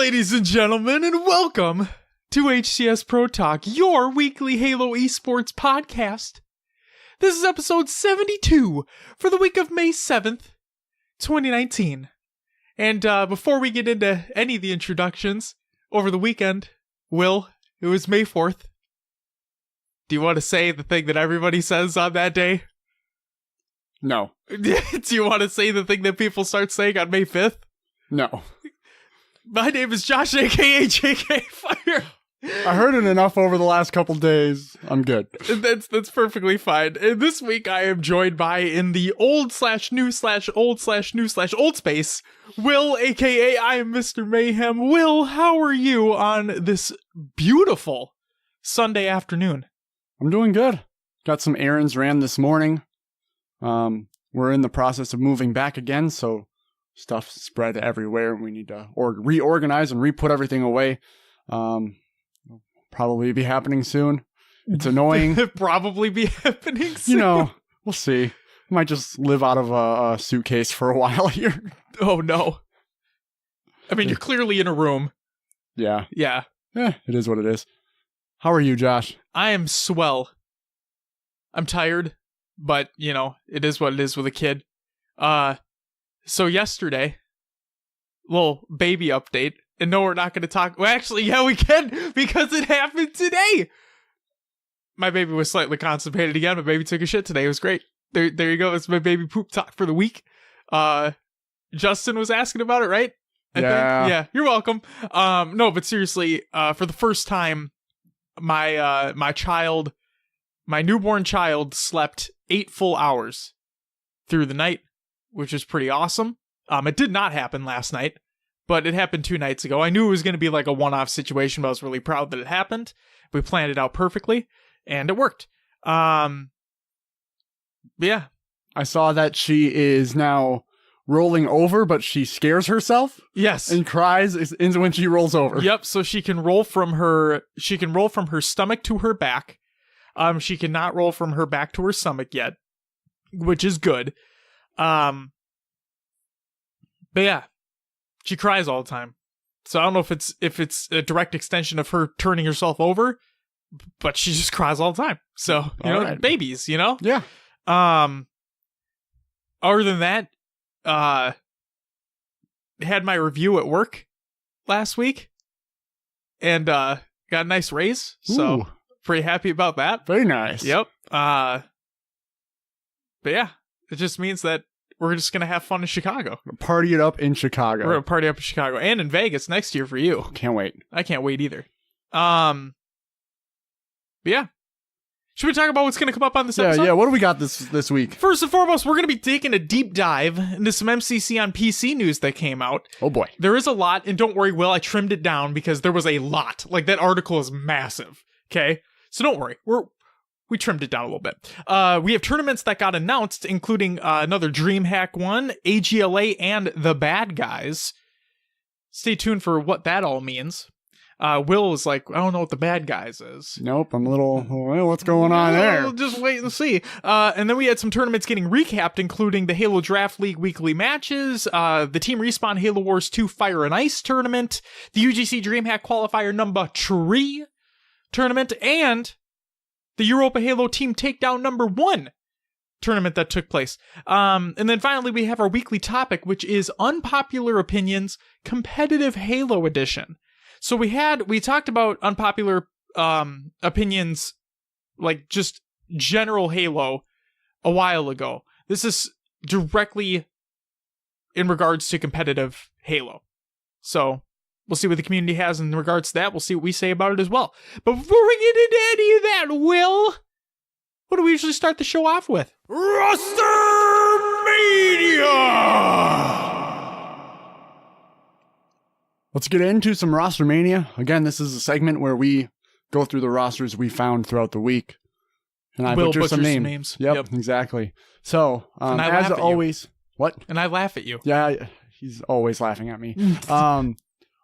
ladies and gentlemen, and welcome to HCS Pro Talk, your weekly Halo esports podcast. This is episode 72 for the week of May 7th, 2019. And before we get into any of the introductions, over the weekend, Will, it was May 4th. Do you want to say the thing that everybody says on that day? No. Do you want to say the thing that people start saying on May 5th? No. My name is Josh, aka JK Fire. I heard it enough over the last couple days. I'm good. That's perfectly fine. And this week I am joined by, in the old/new/old/new/old space, Will, aka I am Mr. Mayhem. Will, how are you on this beautiful Sunday afternoon? I'm doing good. Got some errands ran this morning. We're in the process of moving back again, so stuff spread everywhere. We need to reorganize and re-put everything away. Probably be happening soon. It's annoying. Probably be happening soon. You know, we'll see. Might just live out of a suitcase for a while here. Oh no. I mean, you're clearly in a room. Yeah. Yeah. It is what it is. How are you, Josh? I am swell. I'm tired, but, you know, it is what it is with a kid. So yesterday, little baby update, and no, we're not going to talk. Well, actually, yeah, we can, because it happened today. My baby was slightly constipated again. My baby took a shit today. It was great. There you go. It's my baby poop talk for the week. Justin was asking about it, right? I think. Yeah, you're welcome. No, but seriously, for the first time, my newborn child slept 8 full hours through the night, which is pretty awesome. It did not happen last night, but it happened 2 nights ago. I knew it was going to be like a one-off situation, but I was really proud that it happened. We planned it out perfectly, and it worked. Yeah. I saw that she is now rolling over, but she scares herself. Yes. And cries when she rolls over. Yep, so she can roll from her stomach to her back. She cannot roll from her back to her stomach yet, which is good. But yeah, she cries all the time. So I don't know if it's a direct extension of her turning herself over, but she just cries all the time. So, you know, right. Babies, you know? Yeah. Other than that, had my review at work last week and got a nice raise. So Ooh. Pretty happy about that. Very nice. Yep. But yeah, it just means that we're just going to have fun in Chicago. Party it up in Chicago. We're going to party up in Chicago and in Vegas next year for you. Can't wait. I can't wait either. But yeah. Should we talk about what's going to come up on this episode? Yeah. What do we got this week? First and foremost, we're going to be taking a deep dive into some MCC on PC news that came out. Oh boy. There is a lot, and don't worry, Will, I trimmed it down because there was a lot. Like, that article is massive, okay? So don't worry, we trimmed it down a little bit. We have tournaments that got announced, including another DreamHack one, AGLA, and The Bad Guys. Stay tuned for what that all means. Will was like, I don't know what The Bad Guys is. Nope, I'm a little, well, what's going on there? We'll just wait and see. And then we had some tournaments getting recapped, including the Halo Draft League weekly matches, the Team Respawn Halo Wars 2 Fire and Ice tournament, the UGC DreamHack Qualifier number 3 tournament, and the Europa Halo Team Takedown number 1 tournament that took place. And then finally, we have our weekly topic, which is Unpopular Opinions Competitive Halo Edition. So we talked about Unpopular Opinions, like just general Halo, a while ago. This is directly in regards to competitive Halo. So we'll see what the community has in regards to that. We'll see what we say about it as well. But before we get into any of that, Will, what do we usually start the show off with? Roster Mania! Let's get into some Roster Mania. Again, this is a segment where we go through the rosters we found throughout the week. And I butcher some names. Yep, exactly. So, as always... What? And I laugh at you. Yeah, he's always laughing at me.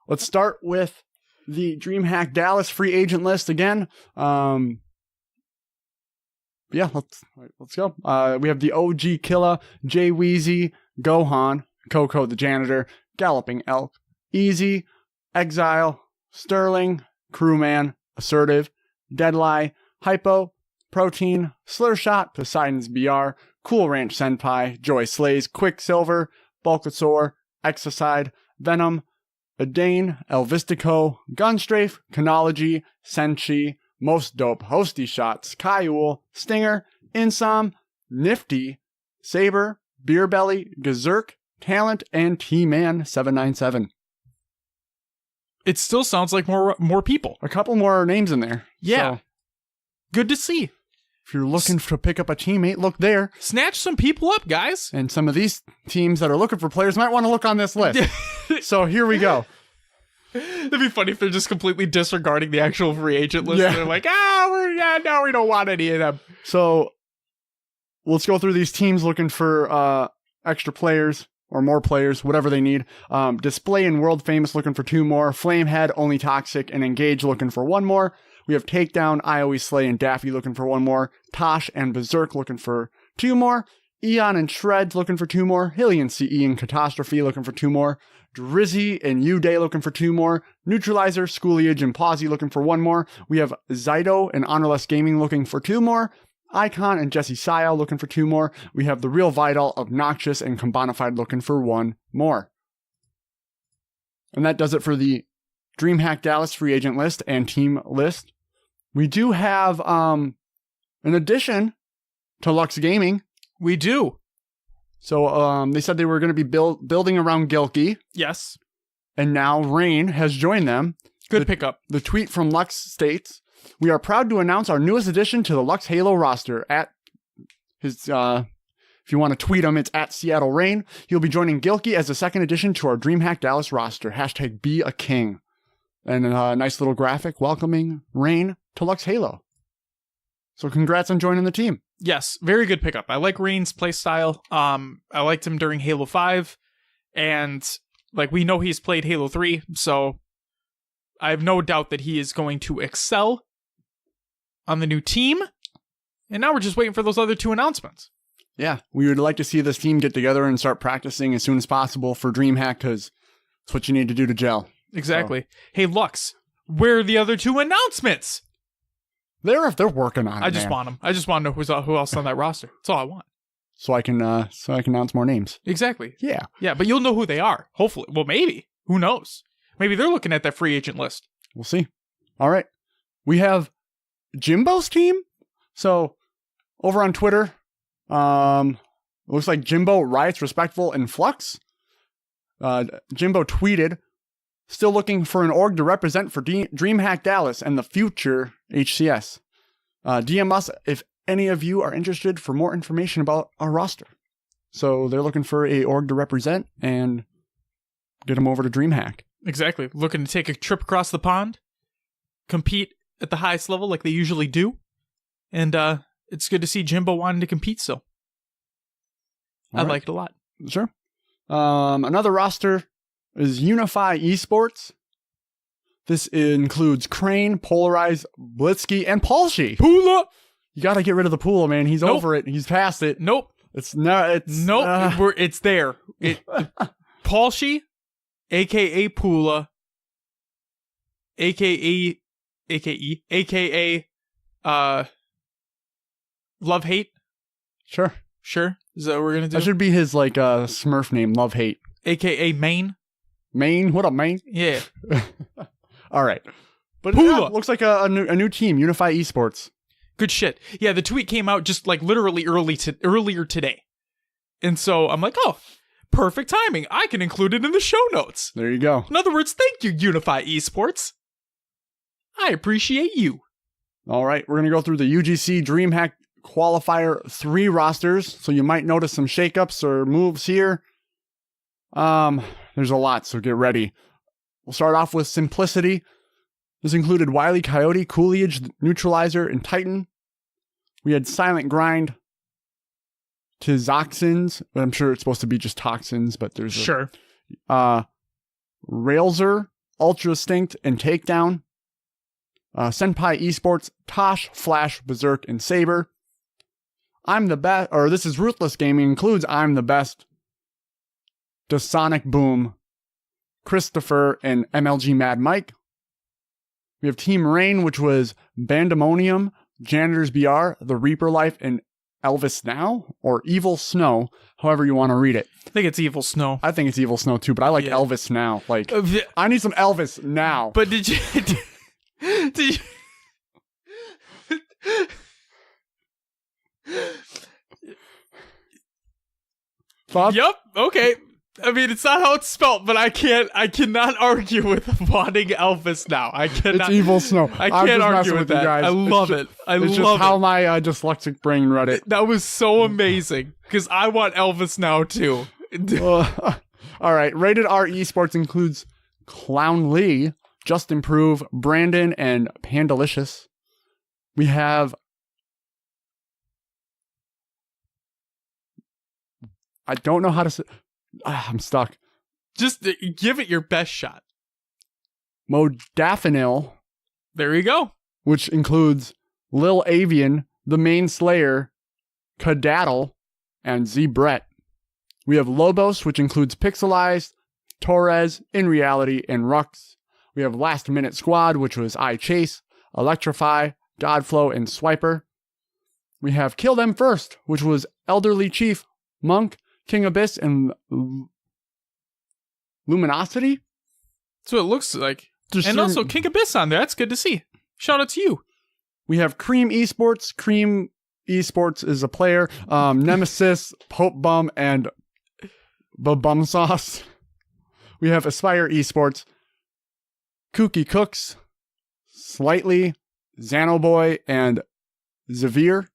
Let's start with the DreamHack Dallas free agent list again. Yeah, let's go. We have the OG Killa, Jay Weezy, Gohan, Coco the Janitor, Galloping Elk, Easy, Exile, Sterling, Crewman, Assertive, Deadlie, Hypo, Protein, Slurshot, Poseidon's BR, Cool Ranch Senpai, Joy Slays, Quicksilver, Bulkasaur, Exocide, Venom, Adane, Elvistico, Gunstrafe, Chronology, Senshi, Most Dope, Hosty Shots, Kaiul, Stinger, Insom, Nifty, Saber, Beerbelly, Gazerk, Talent, and T-Man 797. It still sounds like more people. A couple more names in there. Yeah. So, good to see. If you're looking to pick up a teammate, look there. Snatch some people up, guys. And some of these teams that are looking for players might want to look on this list. So here we go. It'd be funny if they're just completely disregarding the actual free agent list. Yeah. They're like, no, we don't want any of them. So let's go through these teams looking for extra players or more players, whatever they need. Display and World Famous looking for 2 more. Flamehead, Only Toxic, and Engage looking for 1 more. We have Takedown, I Always Slay, and Daffy looking for 1 more. Tosh and Berserk looking for 2 more. Eon and Shreds looking for 2 more. Hilly and CE and Catastrophe looking for 2 more. Drizzy and U-Day looking for 2 more. Neutralizer, Schooliage, and Pawsey looking for 1 more. We have Zydo and Honorless Gaming looking for 2 more. Icon and Jesse Sayal looking for 2 more. We have The Real Vital, Obnoxious, and Combonified looking for 1 more. And that does it for the DreamHack Dallas free agent list and team list. We do have an addition to Lux Gaming. We do. So they said they were going to be building around Gilkey. Yes. And now Rain has joined them. Good pickup. The tweet from Lux states, "We are proud to announce our newest addition to the Lux Halo roster." At his, if you want to tweet him, it's at Seattle Rain. He'll be joining Gilkey as the second addition to our DreamHack Dallas roster. # be a king. And a nice little graphic welcoming Rain to Lux Halo. So congrats on joining the team. Yes, very good pickup. I like Rain's playstyle. I liked him during Halo 5, and we know he's played Halo 3, so I have no doubt that he is going to excel on the new team. And now we're just waiting for those other 2 announcements. Yeah, we would like to see this team get together and start practicing as soon as possible for DreamHack, because it's what you need to do to gel. Exactly. So. Hey, Lux, where are the other 2 announcements? They're working on it. I just want them. I just want to know who else on that roster. That's all I want. So I can announce more names. Exactly. Yeah. Yeah, but you'll know who they are. Hopefully. Well, maybe. Who knows? Maybe they're looking at that free agent list. We'll see. All right. We have Jimbo's team. So over on Twitter, it looks like Jimbo, Riots, Respectful, and Flux. Jimbo tweeted, "Still looking for an org to represent for DreamHack Dallas and the future HCS. DM us if any of you are interested for more information about our roster." So they're looking for a org to represent and get them over to DreamHack. Exactly. Looking to take a trip across the pond, compete at the highest level like they usually do. And it's good to see Jimbo wanting to compete still. I like it a lot. Sure. Another roster is Unify Esports. This includes Crane, Polarize, Blitzky, and Palshi. Pula! You gotta get rid of the Pula, man. He's over it. He's past it. Nope. It's there. Palshi, a.k.a. Pula, a.k.a. Love Hate. Sure. Is that what we're gonna do? That should be his Smurf name, Love Hate. A.k.a. Main. Main? What up, Main? Yeah. All right. But yeah, looks like a new team, Unify Esports. Good shit. Yeah, the tweet came out just literally earlier today. And so I'm like, oh, perfect timing. I can include it in the show notes. There you go. In other words, thank you, Unify Esports. I appreciate you. All right, we're going to go through the UGC DreamHack Qualifier 3 rosters. So you might notice some shakeups or moves here. There's a lot, so get ready. We'll start off with Simplicity. This included Wily Coyote, Coolidge, Neutralizer, and Titan. We had Silent Grind, Tizoxins. I'm sure it's supposed to be just Toxins, but there's sure. Railzer, Ultra Instinct, and Takedown. Senpai Esports, Tosh, Flash, Berserk, and Saber. I'm the best, or this is Ruthless Gaming, includes I'm the best, Sonic Boom, Christopher, and MLG Mad Mike. We have Team Rain, which was Bandemonium, Janitors BR, The Reaper Life, and Elvis Now, or Evil Snow, however you want to read it. I think it's Evil Snow. I think it's Evil Snow too, but I like Elvis Now. Like, I need some Elvis now. But did you... did you... Thoughts? Yep, okay. I mean, it's not how it's spelled, but I cannot argue with wanting Elvis Now. I cannot. It's Evil Snow. I can't argue with that. Guys. I love it. It's just how my dyslexic brain read it. That was so amazing, because I want Elvis Now, too. All right. Rated R Esports includes Clown Lee, Just Improve, Brandon, and Pandalicious. We have... I don't know how to say... I'm stuck. Just give it your best shot. Modafinil. There you go. Which includes Lil Avian, The Main Slayer, Kadaddle, and Z Brett. We have Lobos, which includes Pixelized, Torres, In Reality, and Rux. We have Last Minute Squad, which was I Chase, Electrify, Godflow, and Swiper. We have Kill Them First, which was Elderly Chief, Monk, King Abyss, and Luminosity? That's what it looks like. And also King Abyss on there. That's good to see. Shout out to you. We have Cream Esports. Cream Esports is a player. Nemesis, Pope Bum, and Bum Sauce. We have Aspire Esports. Kooky Cooks, Slightly, Xanoboy, and Zavir.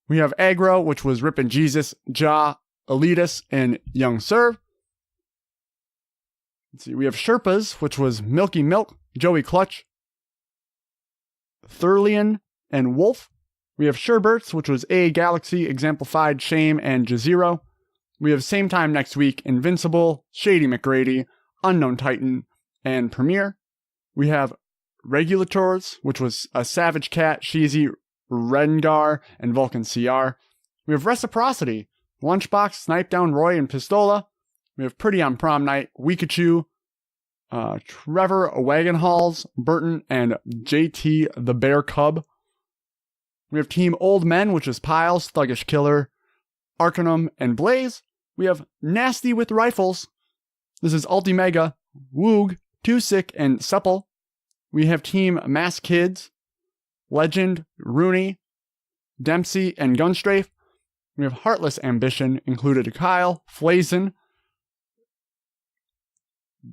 We have Aggro, which was Rippin' Jesus, Ja, Elitus, and Young Serve. Let's see, we have Sherpas, which was Milky Milk, Joey Clutch, Thurlian, and Wolf. We have Sherberts, which was A Galaxy, Exemplified, Shame, and Jazero. We have Same Time Next Week, Invincible, Shady McGrady, Unknown Titan, and Premiere. We have Regulators, which was a Savage Cat, Sheezy, Rengar, and Vulcan CR. We have Reciprocity, Lunchbox, Snipe Down Roy, and Pistola. We have Pretty on Prom Night, Weekachu, Trevor Wagonhalls, Burton, and JT the Bear Cub. We have Team Old Men, which is Piles, Thuggish Killer, Arcanum, and Blaze. We have Nasty with Rifles. This is Ultimega, Woog, Too Sick, and Supple. We have Team Mass Kids, Legend, Rooney, Dempsey, and Gunstrafe. We have Heartless Ambition, included Kyle, Flazin,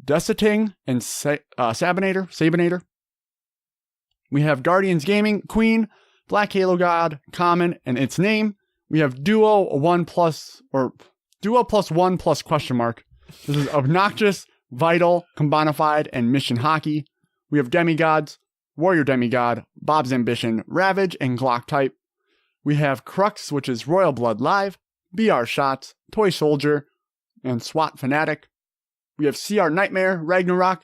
Desiting, and Sabinator. We have Guardians Gaming, Queen, Black Halo God, Common, and Its Name. We have Duo 1 plus, or Duo plus 1 plus question mark. This is Obnoxious, Vital, Combonified, and Mission Hockey. We have Demigods, Warrior Demigod, Bob's Ambition, Ravage, and Glock Type. We have Crux, which is Royal Blood Live, BR Shots, Toy Soldier, and SWAT Fanatic. We have CR Nightmare, Ragnarok,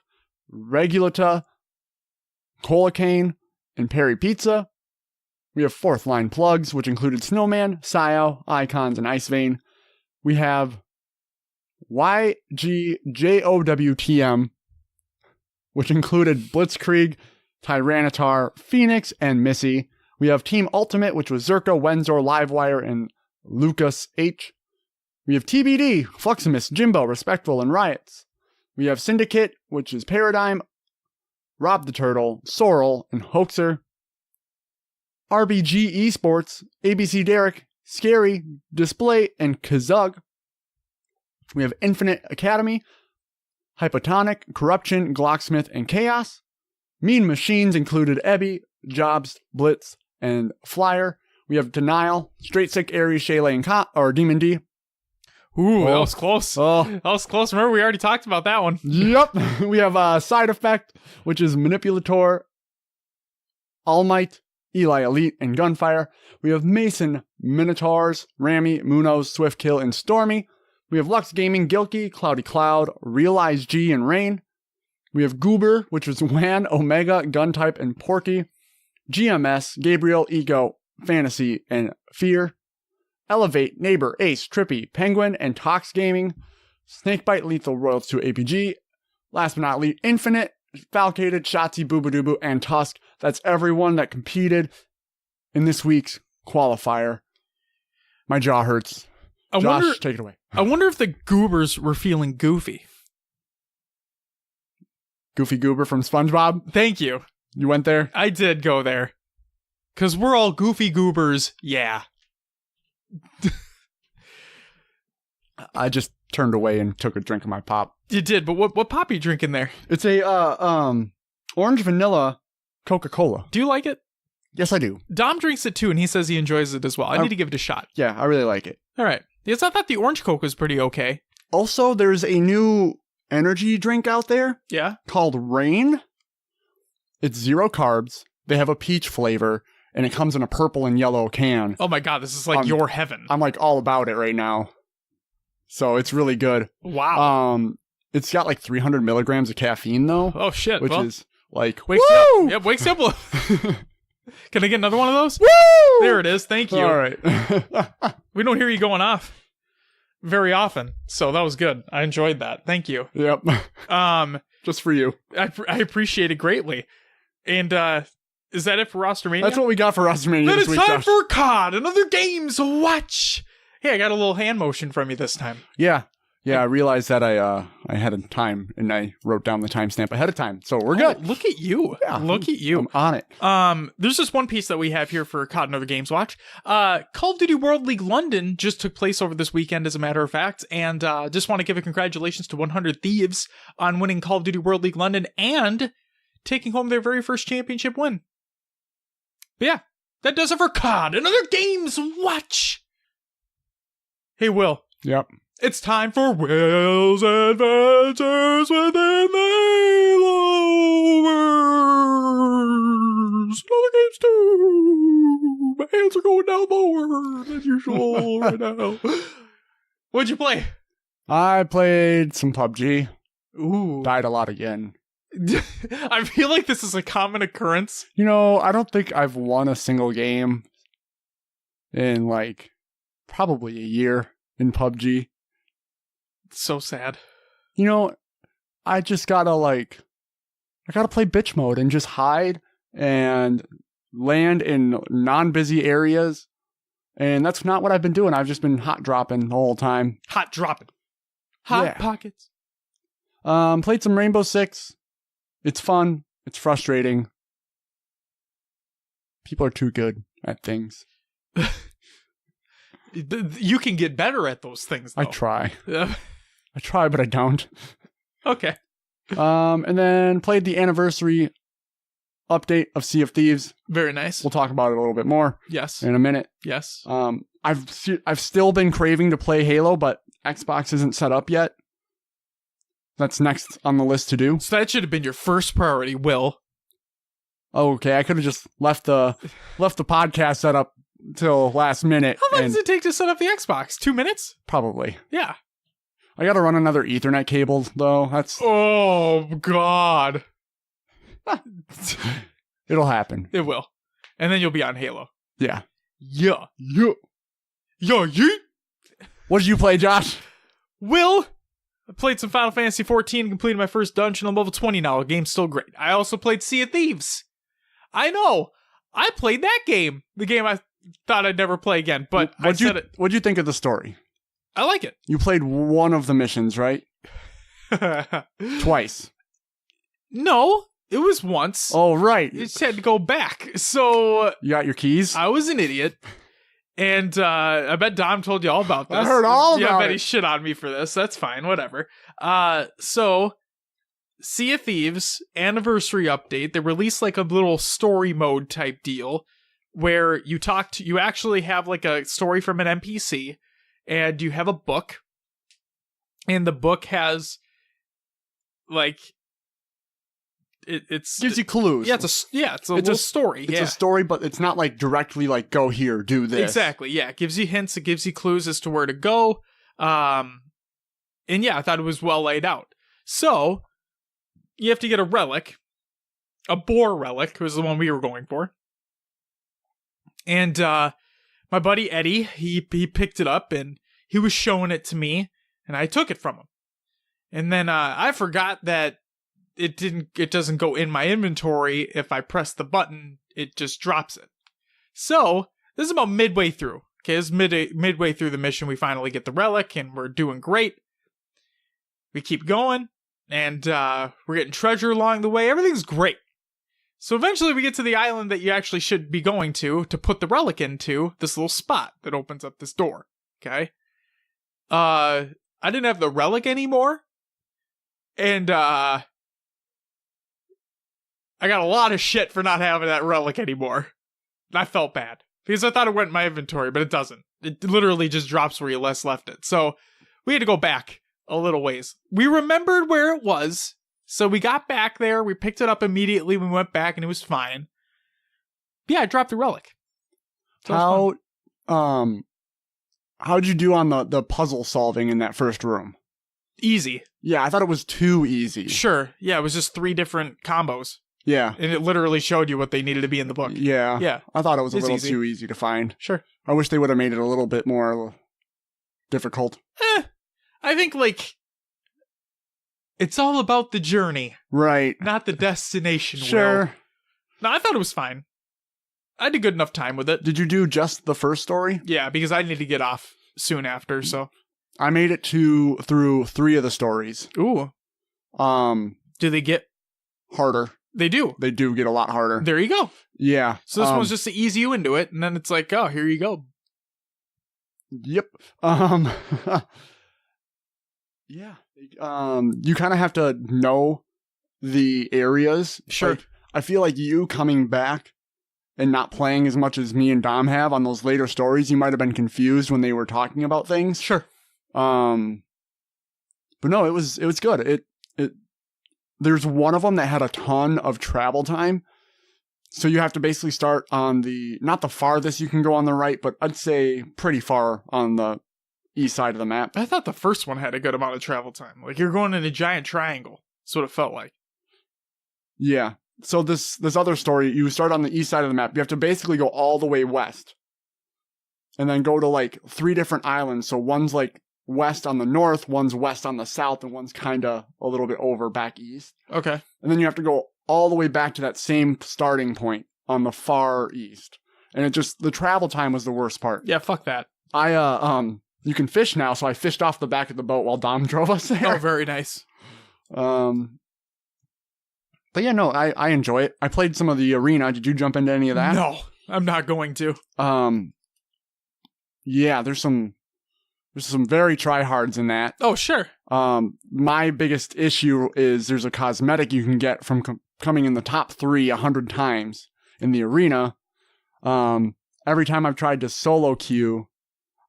Regulata, Colacane, and Perry Pizza. We have Fourth Line Plugs, which included Snowman, Sio, Icons, and Ice Vein. We have YGJOWTM, which included Blitzkrieg, Tyranitar, Phoenix, and Missy. We have Team Ultimate, which was Zerka, Wenzor, Livewire, and Lucas H. We have TBD, Fluximus, Jimbo, Respectful, and Riots. We have Syndicate, which is Paradigm, Rob the Turtle, Sorrel, and Hoaxer. RBG Esports, ABC Derek, Scary, Display, and Kazug. We have Infinite Academy, Hypotonic, Corruption, Glocksmith, and Chaos. Mean Machines included Ebby, Jobs, Blitz, and Flyer. We have Denial, Straight Sick, Aries, Shayla, and Demon D. Ooh, that was close. That was close. Remember, we already talked about that one. Yep. We have Side Effect, which is Manipulator, All Might, Eli Elite, and Gunfire. We have Mason, Minotaurs, Rami, Munoz, Swift Kill, and Stormy. We have Lux Gaming, Gilkey, Cloudy Cloud, Realize G, and Rain. We have Goober, which was Wan, Omega, Guntype, and Porky. GMS, Gabriel, Ego, Fantasy, and Fear. Elevate, Neighbor, Ace, Trippy, Penguin, and Tox Gaming. Snakebite, Lethal Royals 2 APG. last but not least, Infinite, Falcated, Shotzi, Boobadooboo, and Tusk. That's everyone that competed in this week's qualifier. My jaw hurts. Josh, take it away. I wonder if the Goobers were feeling goofy. Goofy Goober from SpongeBob? Thank you. You went there? I did go there. Because we're all goofy goobers, yeah. I just turned away and took a drink of my pop. You did, but what pop are you drinking there? It's a orange vanilla Coca-Cola. Do you like it? Yes, I do. Dom drinks it too, and he says he enjoys it as well. I need to give it a shot. Yeah, I really like it. All right. Yes, I thought the orange Coke was pretty okay. Also, there's a new energy drink out there. Yeah. Called Rain. It's 0 carbs. They have a peach flavor, and it comes in a purple and yellow can. Oh my God, this is like your heaven. I'm like all about it right now. So it's really good. Wow. It's got like 300 milligrams of caffeine though. Oh shit. Which is like, wakes woo! up. Yep, wakes up. Can I get another one of those? Woo! There it is. Thank you. All right. We don't hear you going off very often, so that was good. I enjoyed that. Thank you. Yep. Just for you. I appreciate it greatly. And is that it for Rostermania? That's what we got for Rostermania this week. Then it's time for COD, another games to watch. Hey, I got a little hand motion from you this time. Yeah. Yeah, I realized that I had a time, and I wrote down the timestamp ahead of time, so we're good. Look at you. Yeah, look at you. I'm on it. There's just one piece that we have here for COD and Other Games Watch. Call of Duty World League London just took place over this weekend, as a matter of fact, and just want to give a congratulations to 100 Thieves on winning Call of Duty World League London and taking home their very first championship win. But yeah, that does it for COD and Other Games Watch. Hey, Will. Yep. It's time for Will's Adventures Within the Haloverse. Other games too. My hands are going down lower than usual right now. What'd you play? I played some PUBG. Ooh. Died a lot again. I feel like this is a common occurrence. You know, I don't think I've won a single game in like probably a year in PUBG. So sad. You know, I just gotta I gotta play bitch mode and just hide and land in non-busy areas. And that's not what I've been doing. I've just been hot dropping the whole time. Hot dropping. Hot pockets. Played some Rainbow Six. It's fun. It's frustrating. People are too good at things. You can get better at those things, though. I try. I try, but I don't. Okay. And then played the anniversary update of Sea of Thieves. Very nice. We'll talk about it a little bit more. Yes. In a minute. Yes. I've still been craving to play Halo, but Xbox isn't set up yet. That's next on the list to do. So that should have been your first priority, Will. Okay, I could have just left the podcast set up till last minute. How long does it take to set up the Xbox? 2 minutes? Probably. Yeah. I gotta run another Ethernet cable, though. Oh, God. It'll happen. It will. And then you'll be on Halo. Yeah. Yeah. Yeah. Yeah, yeet. What did you play, Josh? Will, I played some Final Fantasy 14, completed my first dungeon. I'm level 20 now. The game's still great. I also played Sea of Thieves. I know. I played that game. The game I thought I'd never play again, but what'd you think of the story? I like it. You played one of the missions, right? Twice. No, it was once. Oh, right. You just had to go back. So you got your keys? I was an idiot. And I bet Dom told you all about this. I heard all about it. Yeah, I bet he shit on me for this. That's fine. Whatever. So Sea of Thieves anniversary update. They released like a little story mode type deal where you actually have like a story from an NPC. And you have a book, and the book has, like, it's gives you clues. Yeah, it's a little story. It's a story, but it's not like directly like go here, do this. Exactly. Yeah, it gives you hints, it gives you clues as to where to go. And yeah, I thought it was well laid out. So you have to get a relic, a boar relic, was the one we were going for, and my buddy Eddie, he picked it up and he was showing it to me and I took it from him. And then I forgot that it doesn't go in my inventory. If I press the button, it just drops it. So this is about midway through. Okay, this is midway through the mission. We finally get the relic, and we're doing great. We keep going, and we're getting treasure along the way. Everything's great. So eventually we get to the island that you actually should be going to put the relic into, this little spot that opens up this door. Okay? I didn't have the relic anymore. And I got a lot of shit for not having that relic anymore. And I felt bad. Because I thought it went in my inventory, but it doesn't. It literally just drops where you last left it. So we had to go back a little ways. We remembered where it was. So we got back there, we picked it up immediately, we went back, and it was fine. But yeah, I dropped the relic. So how'd you do on the puzzle solving in that first room? Easy. Yeah, I thought it was too easy. Sure. Yeah, it was just 3 different combos. Yeah. And it literally showed you what they needed to be in the book. Yeah. Yeah. I thought it was a little too easy to find. Sure. I wish they would have made it a little bit more difficult. I think, it's all about the journey. Right. Not the destination. Sure. Will. No, I thought it was fine. I had a good enough time with it. Did you do just the first story? Yeah, because I need to get off soon after, so. I made it through 3 of the stories. Ooh. Do they get harder? They do. They do get a lot harder. There you go. Yeah. So this one's just to ease you into it, and then it's like, oh, here you go. Yep. Yeah. You kind of have to know the areas. Sure. Like, I feel like you coming back and not playing as much as me and Dom have on those later stories, you might have been confused when they were talking about things. Sure. But no, it was good. There's one of them that had a ton of travel time. So you have to basically start on not the farthest you can go on the right, but I'd say pretty far on the east side of the map. I thought the first one had a good amount of travel time. Like you're going in a giant triangle. That's what it felt like. Yeah. So this other story, you start on the east side of the map. You have to basically go all the way west. And then go to 3 different islands. So one's west on the north, one's west on the south, and one's kind of a little bit over back east. Okay. And then you have to go all the way back to that same starting point on the far east. And the travel time was the worst part. Yeah, fuck that. You can fish now, so I fished off the back of the boat while Dom drove us there. Oh, very nice. But yeah, no, I enjoy it. I played some of the arena. Did you jump into any of that? No, I'm not going to. Yeah, there's some very tryhards in that. Oh, sure. My biggest issue is there's a cosmetic you can get from coming in the top 3 100 times in the arena. Every time I've tried to solo queue,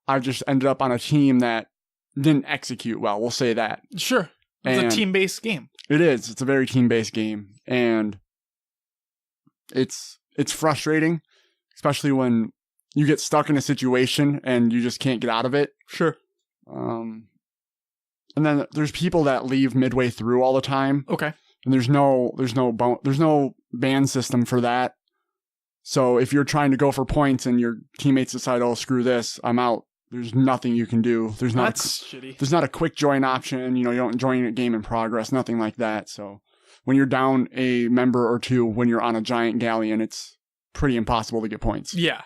I've just ended up on a team that didn't execute well. We'll say that. Sure. It's a team-based game. It is. It's a very team-based game. And it's frustrating, especially when you get stuck in a situation and you just can't get out of it. Sure. And then there's people that leave midway through all the time. Okay. And there's no ban system for that. So if you're trying to go for points and your teammates decide, oh, screw this, I'm out, there's nothing you can do. That's shitty. There's not a quick join option. You don't join a game in progress, nothing like that. So when you're down a member or 2 when you're on a giant galleon, it's pretty impossible to get points. Yeah.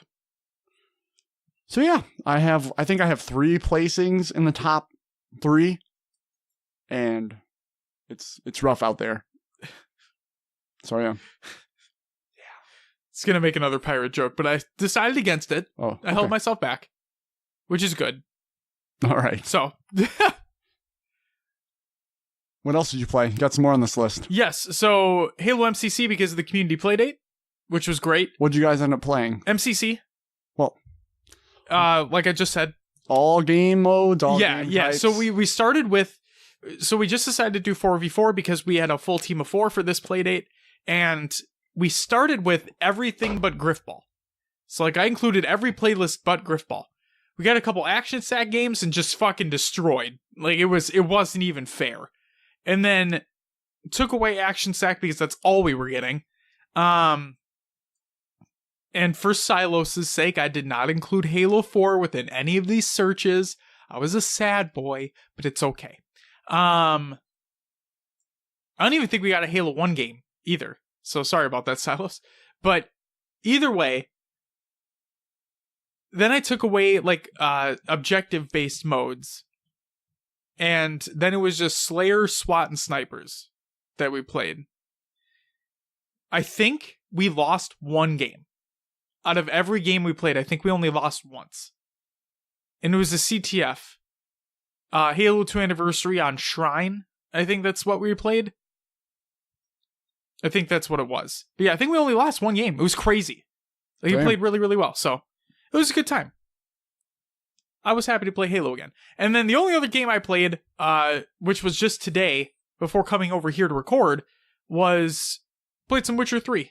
So yeah, I think I have 3 placings in the top 3, and it's rough out there. So yeah. It's gonna make another pirate joke, but I decided against it. Oh, okay. I held myself back, which is good. All right. So, what else did you play? Got some more on this list. Yes. So Halo MCC because of the community playdate, which was great. What'd you guys end up playing? MCC. Well, like I just said, all game modes. Yeah. Types. So we started with. So we just decided to do 4v4 because we had a full team of 4 for this playdate, and we started with everything but Griffball. So I included every playlist but Griffball. We got a couple action sack games and just fucking destroyed. It wasn't even fair. And then took away action sack because that's all we were getting. And for Silos' sake, I did not include Halo 4 within any of these searches. I was a sad boy, but it's okay. I don't even think we got a Halo 1 game either. So sorry about that, Silos. But either way, then I took away like objective-based modes. And then it was just Slayer, SWAT, and Snipers that we played. I think we lost one game. Out of every game we played, I think we only lost once. And it was a CTF. Halo 2 Anniversary on Shrine. I think that's what we played. I think that's what it was. But yeah, I think we only lost one game. It was crazy. Like, we played really, really well. So it was a good time. I was happy to play Halo again. And then the only other game I played, which was just today, before coming over here to record, was played some Witcher 3.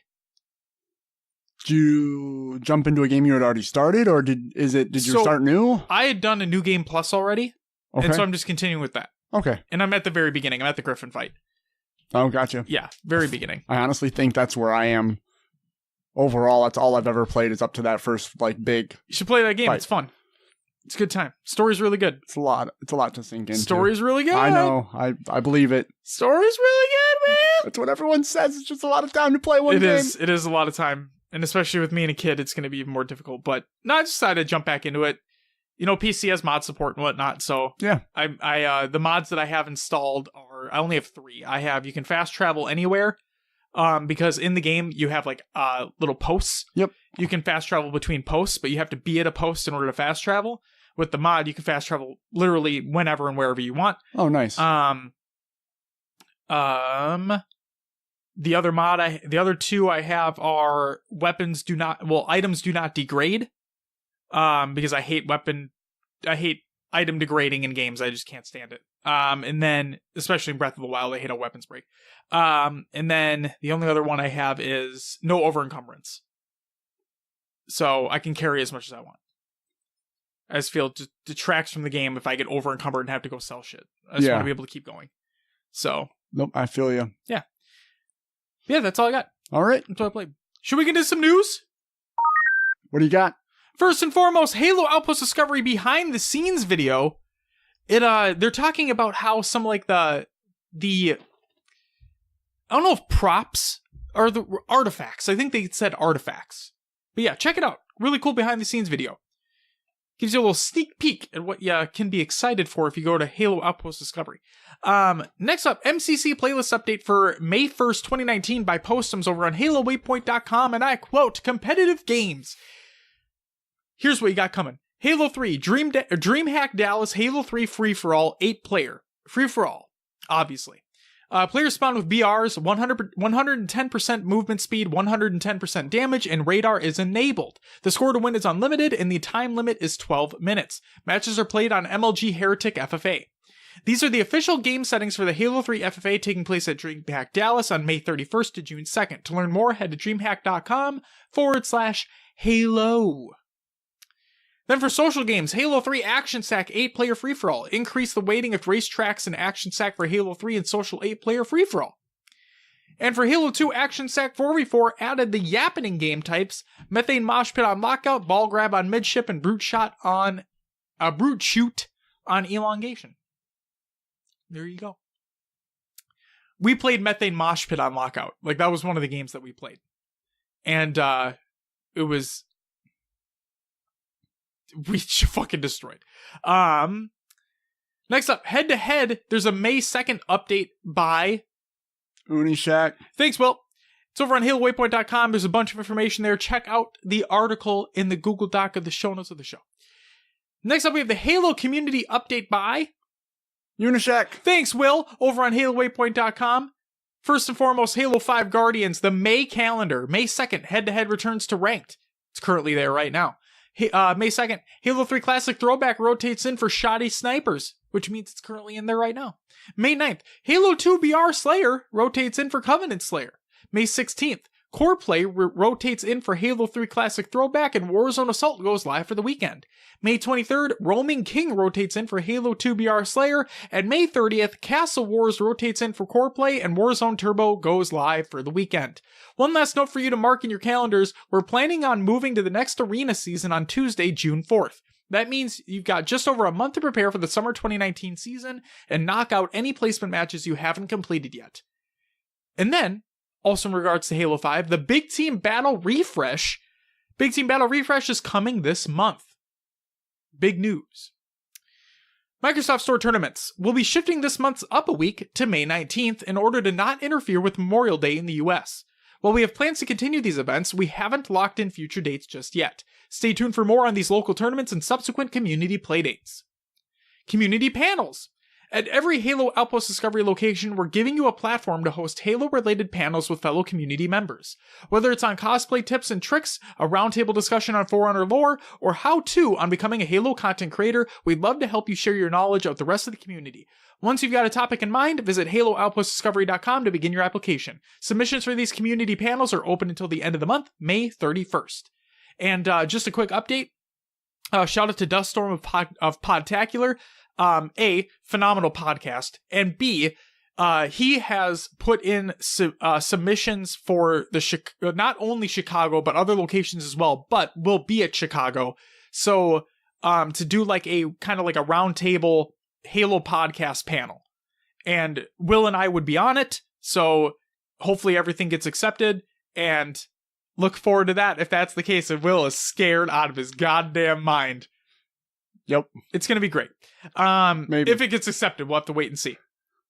Did you jump into a game you had already started, or did you start new? I had done a New Game Plus already, and so I'm just continuing with that. Okay. And I'm at the very beginning. I'm at the Griffin fight. Oh, gotcha. Yeah, very beginning. I honestly think that's where I am. Overall, that's all I've ever played is up to that first, like, big You should play that game. Fight. It's fun. It's a good time. Story's really good. It's a lot to sink into. Story's really good. I know. I believe it. Story's really good, man. That's what everyone says. It's just a lot of time to play one game. It is a lot of time. And especially with me and a kid, it's going to be even more difficult. But no, I decided to jump back into it. You know, PC has mod support and whatnot. So yeah, I the mods that I have installed I only have 3. You can fast travel anywhere. Because in the game you have like little posts. Yep. You can fast travel between posts, but you have to be at a post in order to fast travel. With the mod, you can fast travel literally whenever and wherever you want. Oh, nice. The other 2 I have are items do not degrade. Because I hate item degrading in games. I just can't stand it. And then, especially in Breath of the Wild, I hate how weapons break. And then the only other one I have is no over encumbrance. So I can carry as much as I want. I just feel it detracts from the game if I get over encumbered and have to go sell shit. I just want to be able to keep going. So. Nope, I feel you. Yeah. Yeah, that's all I got. All right. That's all I played. Should we get into some news? What do you got? First and foremost, Halo Outpost Discovery behind the scenes video. They're talking about how some like the I don't know if props are the artifacts. I think they said artifacts. But yeah, check it out. Really cool behind the scenes video. Gives you a little sneak peek at what you can be excited for if you go to Halo Outpost Discovery. Next up, MCC playlist update for May 1st, 2019 by Postums over on HaloWaypoint.com, and I quote, competitive games. Here's what you got coming. Halo 3, DreamHack Dallas, Halo 3 Free-For-All, 8-player. Free-For-All, obviously. Players spawn with BRs, 110% movement speed, 110% damage, and radar is enabled. The score to win is unlimited, and the time limit is 12 minutes. Matches are played on MLG Heretic FFA. These are the official game settings for the Halo 3 FFA taking place at DreamHack Dallas on May 31st to June 2nd. To learn more, head to dreamhack.com/Halo. Then for social games, Halo 3 Action Sack 8-player free-for-all. Increase the weighting of racetracks and Action Sack for Halo 3 and social 8-player free-for-all. And for Halo 2 Action Sack 4v4, added the Yappening game types, Methane Mosh Pit on Lockout, Ball Grab on Midship, and Brute Shoot on Elongation. There you go. We played Methane Mosh Pit on Lockout. Like, that was one of the games that we played. And it was... we fucking destroyed. Next up, head-to-head, there's a May 2nd update by... Unishack. Thanks, Will. It's over on HaloWaypoint.com. There's a bunch of information there. Check out the article in the Google Doc of the show notes of the show. Next up, we have the Halo community update by... Unishack. Thanks, Will. Over on HaloWaypoint.com. First and foremost, Halo 5 Guardians, the May calendar. May 2nd, head-to-head returns to Ranked. It's currently there right now. May 2nd, Halo 3 Classic Throwback rotates in for Shoddy Snipers, which means it's currently in there right now. May 9th, Halo 2 BR Slayer rotates in for Covenant Slayer. May 16th, Core Play rotates in for Halo 3 Classic Throwback, and Warzone Assault goes live for the weekend. May 23rd, Roaming King rotates in for Halo 2 BR Slayer, and May 30th, Castle Wars rotates in for Core Play, and Warzone Turbo goes live for the weekend. One last note for you to mark in your calendars, we're planning on moving to the next arena season on Tuesday, June 4th. That means you've got just over a month to prepare for the summer 2019 season and knock out any placement matches you haven't completed yet. And then, also in regards to Halo 5, the Big Team Battle Refresh. Big Team Battle Refresh is coming this month. Big news. Microsoft Store tournaments will be shifting this month's up a week to May 19th in order to not interfere with Memorial Day in the US. While we have plans to continue these events, we haven't locked in future dates just yet. Stay tuned for more on these local tournaments and subsequent community playdates. Community panels. At every Halo Outpost Discovery location, we're giving you a platform to host Halo-related panels with fellow community members. Whether it's on cosplay tips and tricks, a roundtable discussion on For Honor lore, or how-to on becoming a Halo content creator, we'd love to help you share your knowledge of the rest of the community. Once you've got a topic in mind, visit HaloOutpostDiscovery.com to begin your application. Submissions for these community panels are open until the end of the month, May 31st. And just a quick update. Shout out to Duststorm of Podtacular. A, phenomenal podcast, and B, he has put in submissions for not only Chicago, but other locations as well, but will be at Chicago. So, to do like a kind of like a roundtable Halo podcast panel. And Will and I would be on it. So hopefully everything gets accepted, and look forward to that if that's the case. And Will is scared out of his goddamn mind. Yep. It's going to be great. Maybe. If it gets accepted, we'll have to wait and see.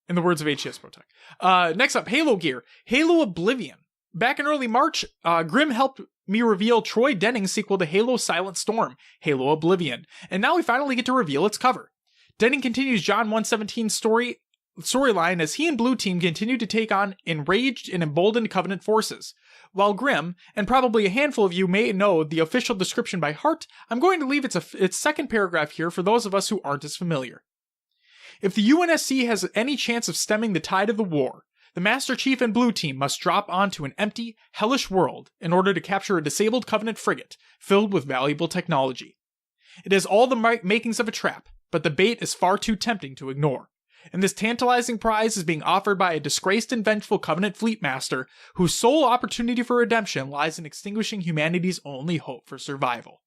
In the words of HCS Pro Talk. Next up, Halo gear. Halo Oblivion. Back in early March, Grim helped me reveal Troy Denning's sequel to Halo Silent Storm, Halo Oblivion. And now we finally get to reveal its cover. Denning continues John 1:17's storyline as he and Blue Team continue to take on enraged and emboldened Covenant forces. While Grim, and probably a handful of you may know the official description by heart, I'm going to leave its second paragraph here for those of us who aren't as familiar. If the UNSC has any chance of stemming the tide of the war, the Master Chief and Blue Team must drop onto an empty, hellish world in order to capture a disabled Covenant frigate filled with valuable technology. It has all the makings of a trap, but the bait is far too tempting to ignore. And this tantalizing prize is being offered by a disgraced and vengeful Covenant fleet master whose sole opportunity for redemption lies in extinguishing humanity's only hope for survival.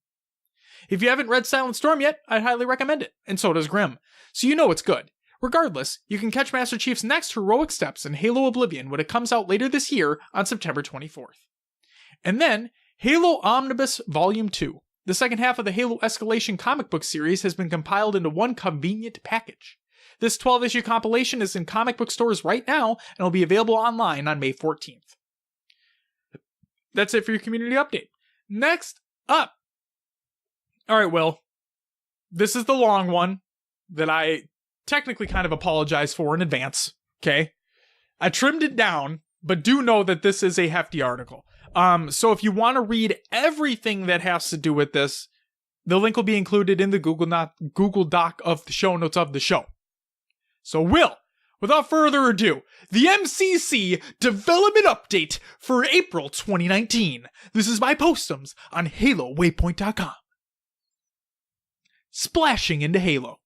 If you haven't read Silent Storm yet, I'd highly recommend it, and so does Grim, so you know it's good. Regardless, you can catch Master Chief's next heroic steps in Halo Oblivion when it comes out later this year on September 24th. And then, Halo Omnibus Volume 2. The second half of the Halo Escalation comic book series has been compiled into one convenient package. This 12-issue compilation is in comic book stores right now and will be available online on May 14th. That's it for your community update. Next up. All right, Will. This is the long one that I technically kind of apologize for in advance, okay? I trimmed it down, but do know that this is a hefty article. So if you want to read everything that has to do with this, the link will be included in the Google Doc of the show notes of the show. So Will, without further ado, the MCC development update for April 2019. This is my postums on HaloWaypoint.com. Splashing into Halo.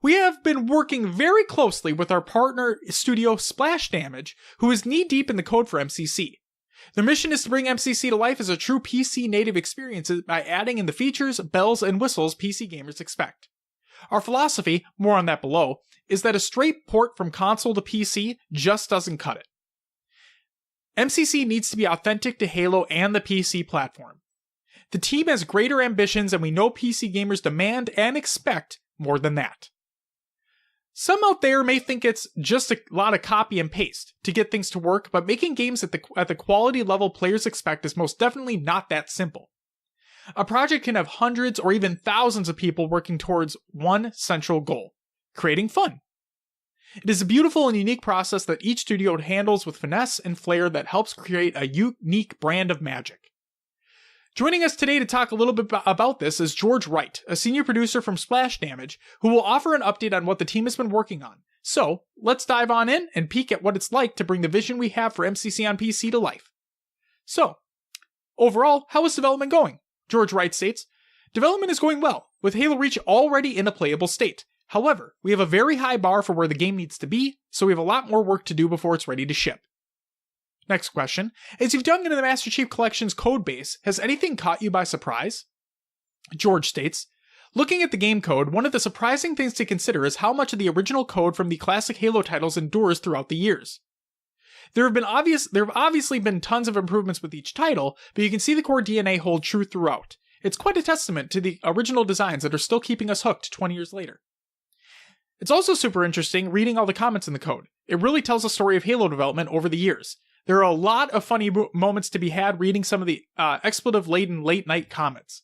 We have been working very closely with our partner studio Splash Damage, who is knee-deep in the code for MCC. Their mission is to bring MCC to life as a true PC native experience by adding in the features, bells, and whistles PC gamers expect. Our philosophy, more on that below, is that a straight port from console to PC just doesn't cut it. MCC needs to be authentic to Halo and the PC platform. The team has greater ambitions, and we know PC gamers demand and expect more than that. Some out there may think it's just a lot of copy and paste to get things to work, but making games at the quality level players expect is most definitely not that simple. A project can have hundreds or even thousands of people working towards one central goal: creating fun. It is a beautiful and unique process that each studio handles with finesse and flair that helps create a unique brand of magic. Joining us today to talk a little bit about this is George Wright, a senior producer from Splash Damage, who will offer an update on what the team has been working on. So, let's dive on in and peek at what it's like to bring the vision we have for MCC on PC to life. So, overall, how is development going? George Wright states, "Development is going well, with Halo Reach already in a playable state. However, we have a very high bar for where the game needs to be, so we have a lot more work to do before it's ready to ship." Next question. As you've dug into the Master Chief Collection's codebase, has anything caught you by surprise? George states, "Looking at the game code, one of the surprising things to consider is how much of the original code from the classic Halo titles endures throughout the years. There have obviously been tons of improvements with each title, but you can see the core DNA hold true throughout. It's quite a testament to the original designs that are still keeping us hooked 20 years later. It's also super interesting reading all the comments in the code. It really tells a story of Halo development over the years. There are a lot of funny moments to be had reading some of the expletive-laden late-night comments.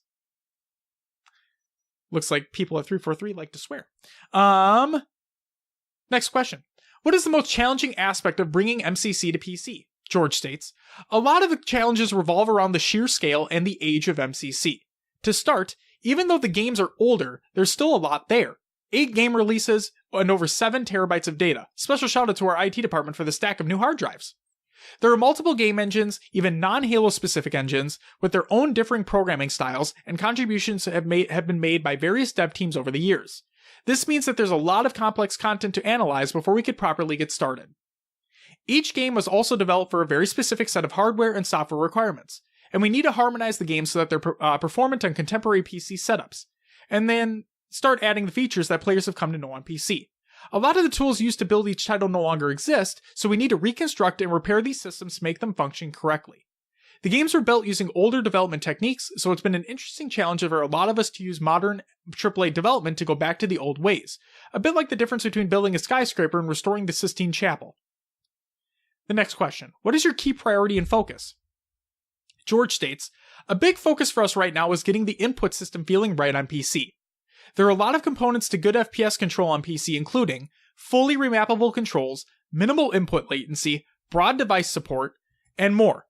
Looks like people at 343 like to swear. Next question. What is the most challenging aspect of bringing MCC to PC? George states, a lot of the challenges revolve around the sheer scale and the age of MCC. To start, even though the games are older, there's still a lot there. 8 game releases and over 7 terabytes of data. Special shout out to our IT department for the stack of new hard drives. There are multiple game engines, even non-Halo specific engines, with their own differing programming styles, and contributions have been made by various dev teams over the years. This means that there's a lot of complex content to analyze before we could properly get started. Each game was also developed for a very specific set of hardware and software requirements, and we need to harmonize the games so that they're performant on contemporary PC setups, and then start adding the features that players have come to know on PC. A lot of the tools used to build each title no longer exist, so we need to reconstruct and repair these systems to make them function correctly. The games were built using older development techniques, so it's been an interesting challenge for a lot of us to use modern AAA development to go back to the old ways. A bit like the difference between building a skyscraper and restoring the Sistine Chapel. The next question. What is your key priority and focus? George states, a big focus for us right now is getting the input system feeling right on PC. There are a lot of components to good FPS control on PC, including fully remappable controls, minimal input latency, broad device support, and more.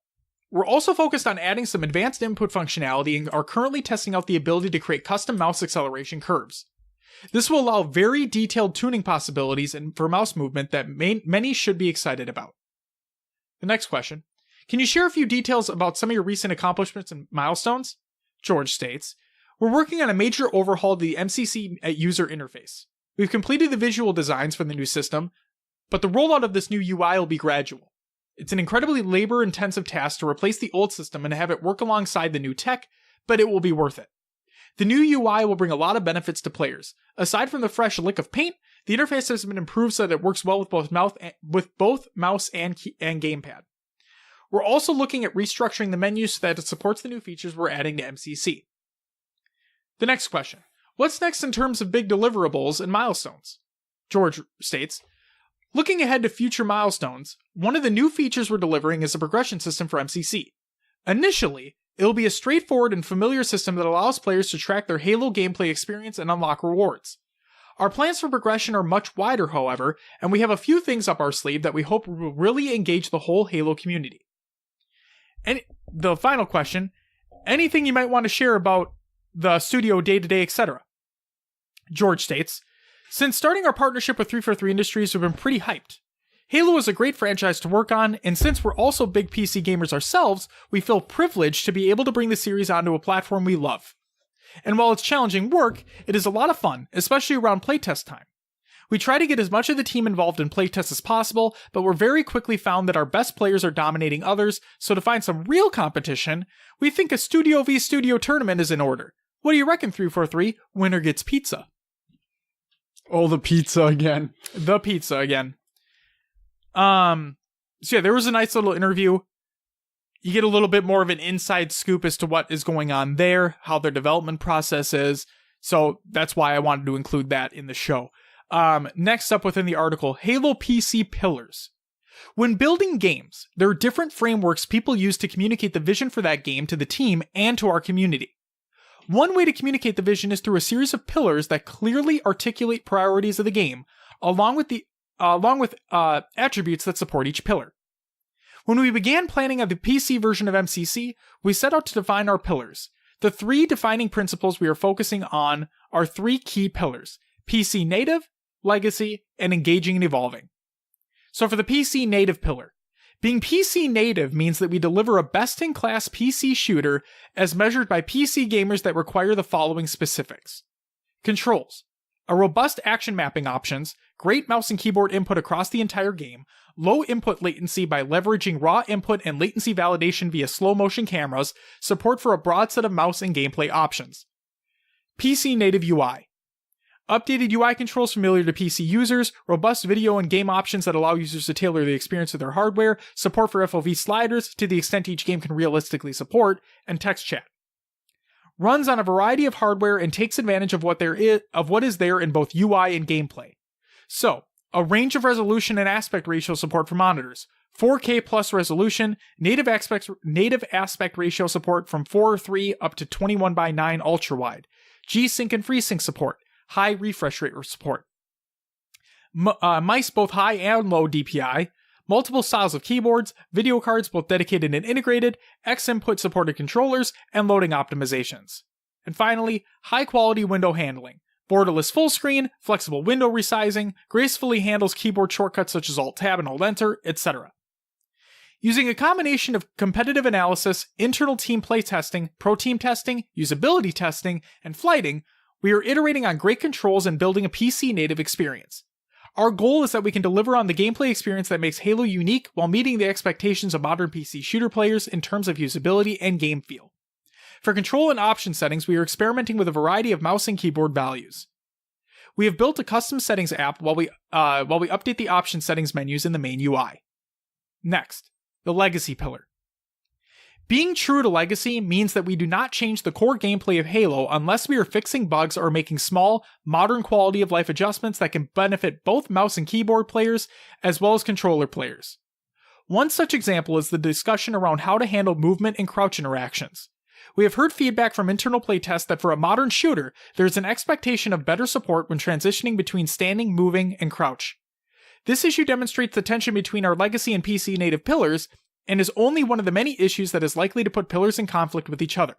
We're also focused on adding some advanced input functionality and are currently testing out the ability to create custom mouse acceleration curves. This will allow very detailed tuning possibilities for mouse movement that many should be excited about. The next question. Can you share a few details about some of your recent accomplishments and milestones? George states, we're working on a major overhaul to the MCC user interface. We've completed the visual designs for the new system, but the rollout of this new UI will be gradual. It's an incredibly labor-intensive task to replace the old system and have it work alongside the new tech, but it will be worth it. The new UI will bring a lot of benefits to players. Aside from the fresh lick of paint, the interface has been improved so that it works well with both mouse and gamepad. We're also looking at restructuring the menu so that it supports the new features we're adding to MCC. The next question. What's next in terms of big deliverables and milestones? George states, looking ahead to future milestones, one of the new features we're delivering is a progression system for MCC. Initially, it'll be a straightforward and familiar system that allows players to track their Halo gameplay experience and unlock rewards. Our plans for progression are much wider, however, and we have a few things up our sleeve that we hope will really engage the whole Halo community. And the final question, anything you might want to share about the studio day-to-day, etc.? George states, since starting our partnership with 343 Industries, we've been pretty hyped. Halo is a great franchise to work on, and since we're also big PC gamers ourselves, we feel privileged to be able to bring the series onto a platform we love. And while it's challenging work, it is a lot of fun, especially around playtest time. We try to get as much of the team involved in playtests as possible, but we're very quickly found that our best players are dominating others, so to find some real competition, we think a Studio v Studio tournament is in order. What do you reckon, 343? Winner gets pizza. Oh, the pizza again. The pizza again. So yeah, there was a nice little interview. You get a little bit more of an inside scoop as to what is going on there, how their development process is. So that's why I wanted to include that in the show. Next up within the article, Halo PC Pillars. When building games, there are different frameworks people use to communicate the vision for that game to the team and to our community. One way to communicate the vision is through a series of pillars that clearly articulate priorities of the game, along with attributes that support each pillar. When we began planning the PC version of MCC, we set out to define our pillars. The 3 defining principles we are focusing on are 3 key pillars: PC native, legacy, and engaging and evolving. So for the PC native pillar, being PC native means that we deliver a best-in-class PC shooter as measured by PC gamers that require the following specifics. Controls. A robust action mapping options, great mouse and keyboard input across the entire game, low input latency by leveraging raw input and latency validation via slow motion cameras, support for a broad set of mouse and gameplay options. PC native UI. Updated UI controls familiar to PC users, robust video and game options that allow users to tailor the experience of their hardware, support for FOV sliders to the extent each game can realistically support, and text chat. Runs on a variety of hardware and takes advantage of what is there in both UI and gameplay. So, a range of resolution and aspect ratio support for monitors, 4K plus resolution, native aspect ratio support from 4:3 up to 21:9 ultra wide, G-Sync and FreeSync support, high refresh rate support, mice both high and low DPI, multiple styles of keyboards, video cards both dedicated and integrated, X-input supported controllers, and loading optimizations. And finally, high quality window handling. Borderless full screen, flexible window resizing, gracefully handles keyboard shortcuts such as Alt-Tab and Alt-Enter, etc. Using a combination of competitive analysis, internal team playtesting, pro team testing, usability testing, and flighting, we are iterating on great controls and building a PC native experience. Our goal is that we can deliver on the gameplay experience that makes Halo unique while meeting the expectations of modern PC shooter players in terms of usability and game feel. For control and option settings, we are experimenting with a variety of mouse and keyboard values. We have built a custom settings app while we update the option settings menus in the main UI. Next, the legacy pillar. Being true to legacy means that we do not change the core gameplay of Halo unless we are fixing bugs or making small, modern quality of life adjustments that can benefit both mouse and keyboard players as well as controller players. One such example is the discussion around how to handle movement and crouch interactions. We have heard feedback from internal playtests that for a modern shooter, there is an expectation of better support when transitioning between standing, moving, and crouch. This issue demonstrates the tension between our legacy and PC native pillars, and is only one of the many issues that is likely to put pillars in conflict with each other.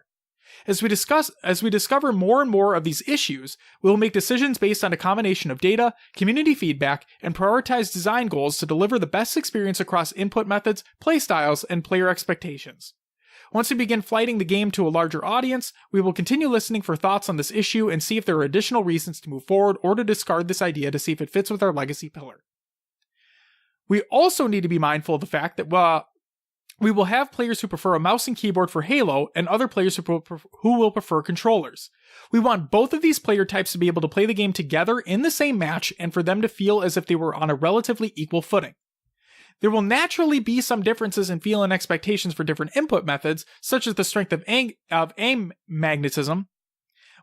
As we discover more and more of these issues, we will make decisions based on a combination of data, community feedback, and prioritized design goals to deliver the best experience across input methods, playstyles, and player expectations. Once we begin flighting the game to a larger audience, we will continue listening for thoughts on this issue and see if there are additional reasons to move forward or to discard this idea to see if it fits with our legacy pillar. We also need to be mindful of the fact that we will have players who prefer a mouse and keyboard for Halo and other players who will prefer controllers. We want both of these player types to be able to play the game together in the same match and for them to feel as if they were on a relatively equal footing. There will naturally be some differences in feel and expectations for different input methods, such as the strength of aim magnetism.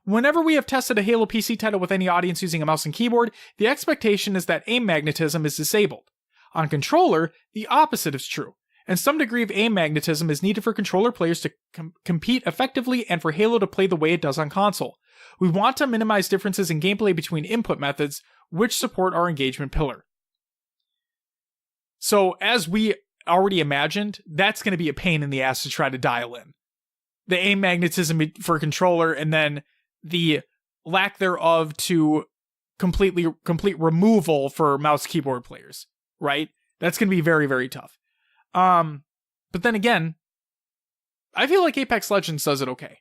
Whenever we have tested a Halo PC title with any audience using a mouse and keyboard, the expectation is that aim magnetism is disabled. On controller, the opposite is true, and some degree of aim magnetism is needed for controller players to compete effectively and for Halo to play the way it does on console. We want to minimize differences in gameplay between input methods, which support our engagement pillar. So, as we already imagined, that's going to be a pain in the ass to try to dial in. The aim magnetism for controller, and then the lack thereof to complete removal for mouse keyboard players, right? That's going to be very, very tough. But then again, I feel like Apex Legends does it okay.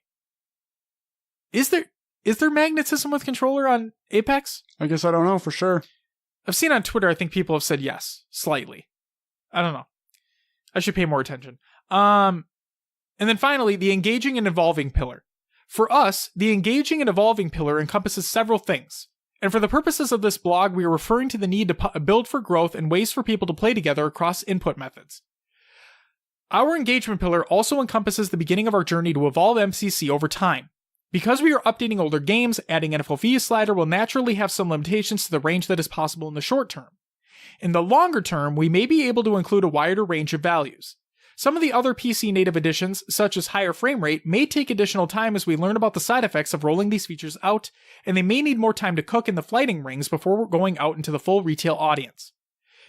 Is there magnetism with controller on Apex? I guess I don't know for sure. I've seen on Twitter, I think people have said yes, slightly. I don't know. I should pay more attention. And then finally, the engaging and evolving pillar. For us, the engaging and evolving pillar encompasses several things. And for the purposes of this blog, we are referring to the need to build for growth and ways for people to play together across input methods. Our engagement pillar also encompasses the beginning of our journey to evolve MCC over time. Because we are updating older games, adding an FOV slider will naturally have some limitations to the range that is possible in the short term. In the longer term, we may be able to include a wider range of values. Some of the other PC native additions, such as higher frame rate, may take additional time as we learn about the side effects of rolling these features out, and they may need more time to cook in the flighting rings before we're going out into the full retail audience.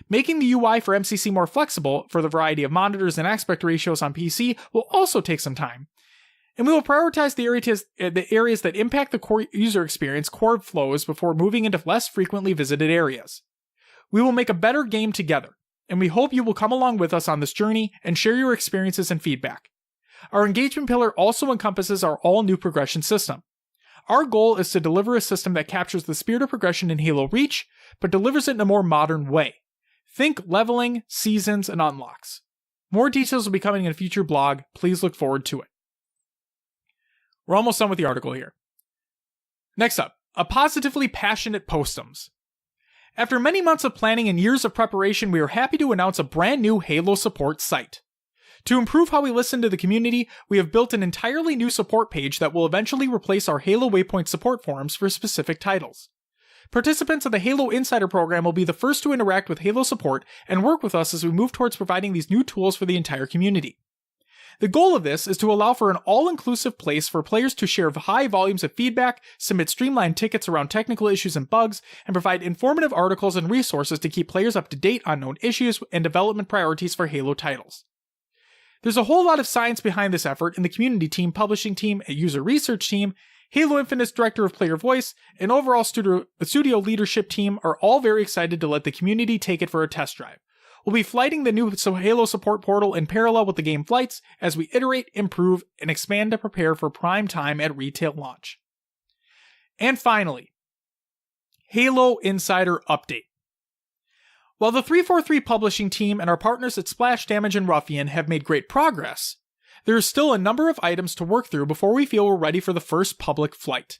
Making the UI for MCC more flexible for the variety of monitors and aspect ratios on PC will also take some time. And we will prioritize the areas that impact the core user experience core flows before moving into less frequently visited areas. We will make a better game together, and we hope you will come along with us on this journey and share your experiences and feedback. Our engagement pillar also encompasses our all-new progression system. Our goal is to deliver a system that captures the spirit of progression in Halo Reach, but delivers it in a more modern way. Think leveling, seasons, and unlocks. More details will be coming in a future blog. Please look forward to it. We're almost done with the article here. Next up, a positively passionate postums. After many months of planning and years of preparation, we are happy to announce a brand new Halo support site. To improve how we listen to the community, we have built an entirely new support page that will eventually replace our Halo Waypoint support forums for specific titles. Participants of the Halo Insider program will be the first to interact with Halo support and work with us as we move towards providing these new tools for the entire community. The goal of this is to allow for an all-inclusive place for players to share high volumes of feedback, submit streamlined tickets around technical issues and bugs, and provide informative articles and resources to keep players up to date on known issues and development priorities for Halo titles. There's a whole lot of science behind this effort, and the community team, publishing team, a user research team, Halo Infinite's director of player voice, and overall studio leadership team are all very excited to let the community take it for a test drive. We'll be flighting the new Halo support portal in parallel with the game flights as we iterate, improve, and expand to prepare for prime time at retail launch. And finally, Halo Insider Update. While the 343 publishing team and our partners at Splash Damage and Ruffian have made great progress, there is still a number of items to work through before we feel we're ready for the first public flight.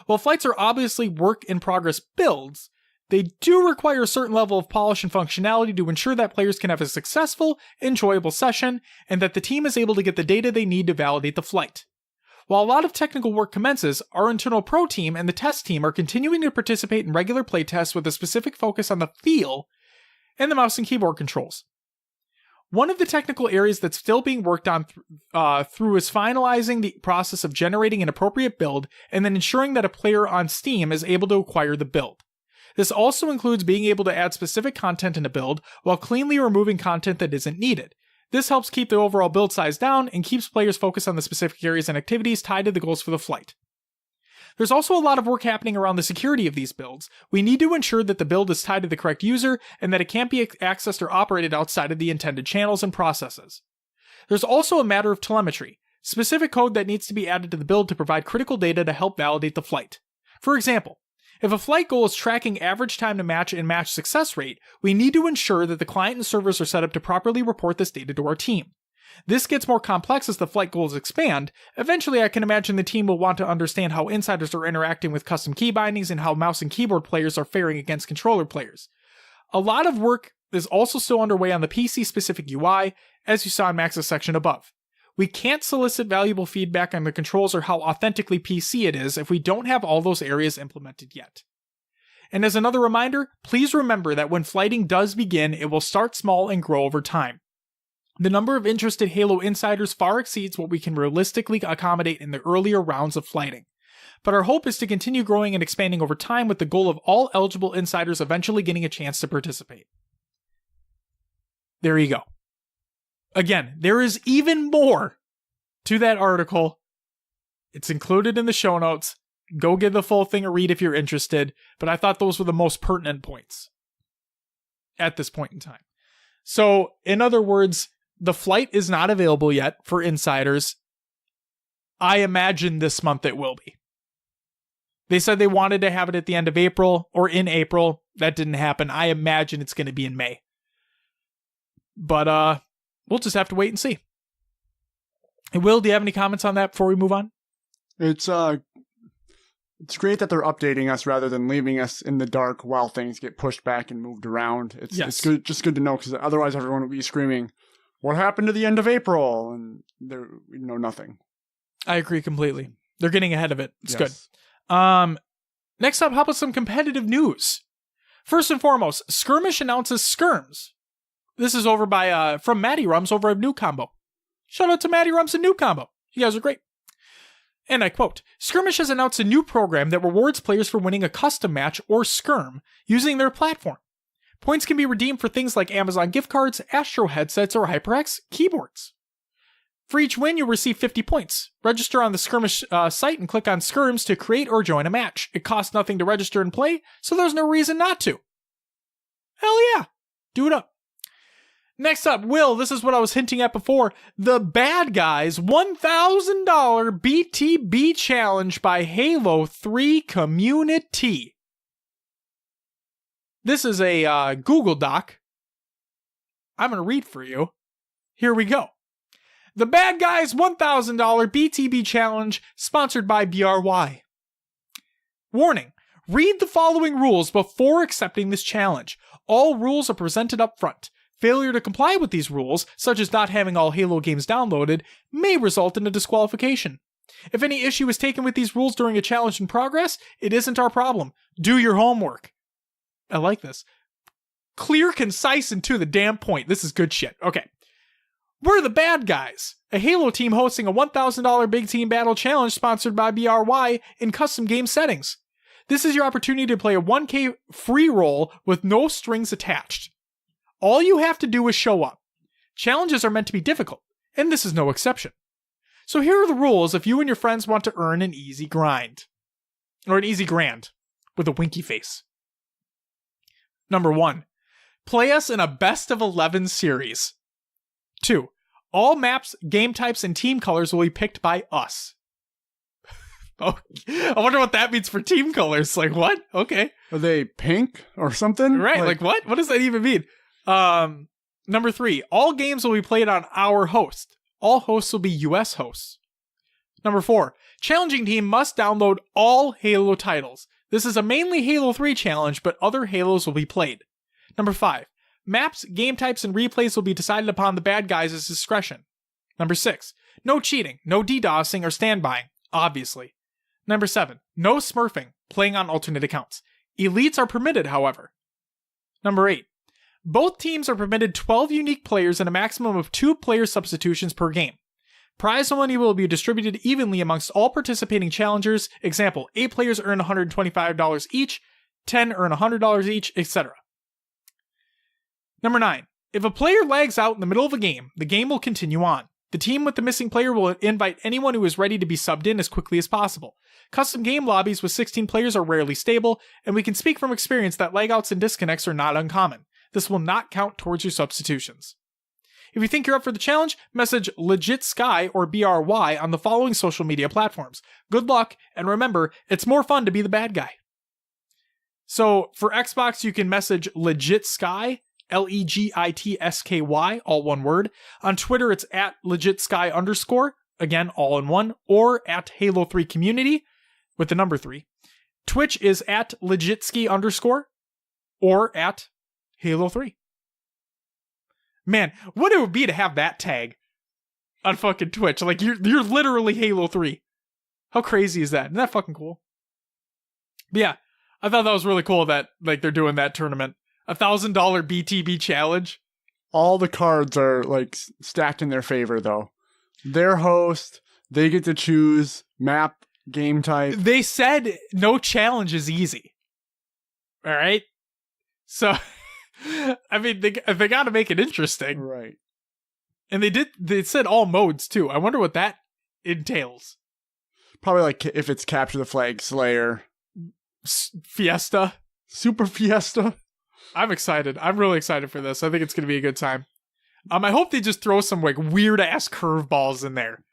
While flights are obviously work-in-progress builds, they do require a certain level of polish and functionality to ensure that players can have a successful, enjoyable session, and that the team is able to get the data they need to validate the flight. While a lot of technical work commences, our internal pro team and the test team are continuing to participate in regular playtests with a specific focus on the feel and the mouse and keyboard controls. One of the technical areas that's still being worked on through is finalizing the process of generating an appropriate build and then ensuring that a player on Steam is able to acquire the build. This also includes being able to add specific content in a build while cleanly removing content that isn't needed. This helps keep the overall build size down and keeps players focused on the specific areas and activities tied to the goals for the flight. There's also a lot of work happening around the security of these builds. We need to ensure that the build is tied to the correct user and that it can't be accessed or operated outside of the intended channels and processes. There's also a matter of telemetry, specific code that needs to be added to the build to provide critical data to help validate the flight. For example, if a flight goal is tracking average time to match and match success rate, we need to ensure that the client and servers are set up to properly report this data to our team. This gets more complex as the flight goals expand. Eventually, I can imagine the team will want to understand how insiders are interacting with custom key bindings and how mouse and keyboard players are faring against controller players. A lot of work is also still underway on the PC-specific UI, as you saw in Max's section above. We can't solicit valuable feedback on the controls or how authentically PC it is if we don't have all those areas implemented yet. And as another reminder, please remember that when flighting does begin, it will start small and grow over time. The number of interested Halo insiders far exceeds what we can realistically accommodate in the earlier rounds of flighting. But our hope is to continue growing and expanding over time with the goal of all eligible insiders eventually getting a chance to participate. There you go. Again, there is even more to that article. It's included in the show notes. Go give the full thing a read if you're interested, but I thought those were the most pertinent points at this point in time. So, in other words, the flight is not available yet for insiders. I imagine this month it will be. They said they wanted to have it at the end of April or in April. That didn't happen. I imagine it's going to be in May. But, we'll just have to wait and see. And Will, do you have any comments on that before we move on? It's great that they're updating us rather than leaving us in the dark while things get pushed back and moved around. It's good, just good to know, because otherwise everyone would be screaming, "What happened to the end of April?" And we know nothing. I agree completely. They're getting ahead of it. It's good. Next up, how about some competitive news? First and foremost, Skirmish announces Skirms. This is over by from Matty Rums over at New Combo. Shout out to Matty Rums and New Combo. You guys are great. And I quote, Skirmish has announced a new program that rewards players for winning a custom match or skirm using their platform. Points can be redeemed for things like Amazon gift cards, Astro headsets, or HyperX keyboards. For each win, you'll receive 50 points. Register on the Skirmish site and click on Skirms to create or join a match. It costs nothing to register and play, so there's no reason not to. Hell yeah. Do it up. Next up, Will, this is what I was hinting at before. The Bad Guys $1,000 BTB challenge by Halo 3 community. This is a Google Doc. I'm going to read for you. Here we go. The Bad Guys $1,000 BTB challenge sponsored by BRY. Warning. Read the following rules before accepting this challenge. All rules are presented up front. Failure to comply with these rules, such as not having all Halo games downloaded, may result in a disqualification. If any issue is taken with these rules during a challenge in progress, it isn't our problem. Do your homework. I like this. Clear, concise, and to the damn point. This is good shit. Okay. We're the bad guys. A Halo team hosting a $1,000 Big Team Battle Challenge sponsored by BRY in custom game settings. This is your opportunity to play a 1K free roll with no strings attached. All you have to do is show up. Challenges are meant to be difficult, and this is no exception. So here are the rules if you and your friends want to earn an easy grind. Or an easy grand, with a winky face. Number 1. Play us in a best of 11 series. 2. All maps, game types, and team colors will be picked by us. Oh, I wonder what that means for team colors. Like, what? Okay. Are they pink or something? Right, like what? What does that even mean? Number 3. All games will be played on our host. All hosts will be US hosts. Number 4. Challenging team must download all Halo titles. This is a mainly Halo 3 challenge, but other Halos will be played. Number 5. Maps, game types, and replays will be decided upon the bad guys' discretion. Number 6. No cheating, no DDoSing or standbying, obviously. Number 7. No smurfing, playing on alternate accounts. Elites are permitted, however. Number 8. Both teams are permitted 12 unique players and a maximum of 2 player substitutions per game. Prize money will be distributed evenly amongst all participating challengers. Example, 8 players earn $125 each, 10 earn $100 each, etc. Number 9. If a player lags out in the middle of a game, the game will continue on. The team with the missing player will invite anyone who is ready to be subbed in as quickly as possible. Custom game lobbies with 16 players are rarely stable, and we can speak from experience that lagouts and disconnects are not uncommon. This will not count towards your substitutions. If you think you're up for the challenge, message LegitSky or BRY on the following social media platforms. Good luck, and remember, it's more fun to be the bad guy. So, for Xbox, you can message LegitSky, LEGITSKY, all one word. On Twitter, it's at LegitSky_, again, all in one, or at Halo3 Community, with the number 3. Twitch is at Legitsky_, or at Halo3. Man, what it would be to have that tag on fucking Twitch. Like, you're literally Halo 3. How crazy is that? Isn't that fucking cool? But yeah, I thought that was really cool that, like, they're doing that tournament. $1,000 BTB challenge. All the cards are, like, stacked in their favor, though. Their host, they get to choose map, game type. They said no challenge is easy. All right? So, I mean, they got to make it interesting. Right. And they said all modes, too. I wonder what entails. Probably, like, if it's Capture the Flag, Slayer. Fiesta. Super Fiesta. I'm excited. I'm really excited for this. I think it's going to be a good time. I hope they just throw some, like, weird-ass curveballs in there.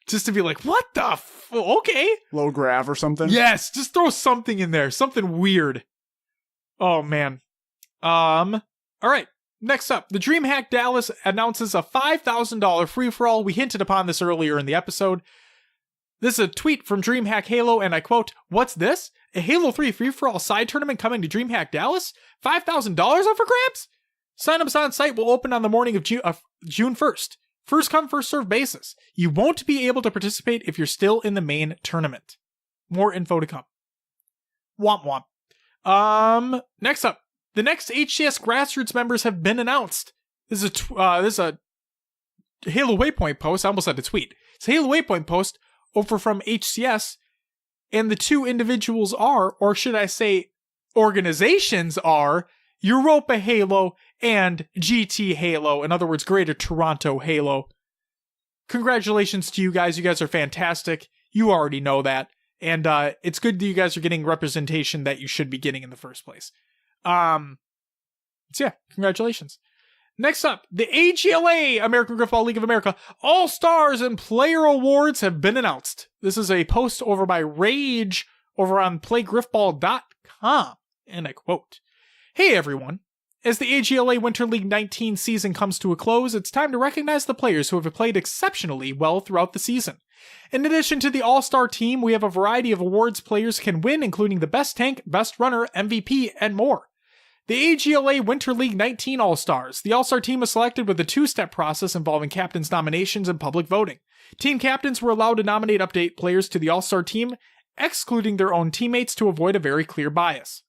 Just to be like, what the okay. Low grav or something? Yes, just throw something in there. Something weird. Oh, man. All right. Next up, the DreamHack Dallas announces a $5,000 free-for-all. We hinted upon this earlier in the episode. This is a tweet from DreamHack Halo, and I quote, "What's this? A Halo 3 free-for-all side tournament coming to DreamHack Dallas? $5,000 up for grabs? Sign-ups on site will open on the morning of June 1st. First come, first served basis. You won't be able to participate if you're still in the main tournament. More info to come." Womp womp. Next up, the next HCS Grassroots members have been announced. This is a Halo Waypoint post. I almost had to tweet. It's a Halo Waypoint post over from HCS, and the 2 individuals are, or should I say, organizations are, Europa Halo and GT Halo. In other words, Greater Toronto Halo. Congratulations to you guys. You guys are fantastic. You already know that. And it's good that you guys are getting representation that you should be getting in the first place. So yeah, congratulations. Next up, the AGLA, American Griffball League of America, All-Stars and Player Awards have been announced. This is a post over by Rage over on playgriffball.com. And I quote, "Hey everyone. As the AGLA Winter League 19 season comes to a close, it's time to recognize the players who have played exceptionally well throughout the season. In addition to the All-Star team, we have a variety of awards players can win, including the Best Tank, Best Runner, MVP, and more. The AGLA Winter League 19 All-Stars. The All-Star team was selected with a two-step process involving captains' nominations and public voting. Team captains were allowed to nominate update players to the All-Star team, excluding their own teammates to avoid a very clear bias.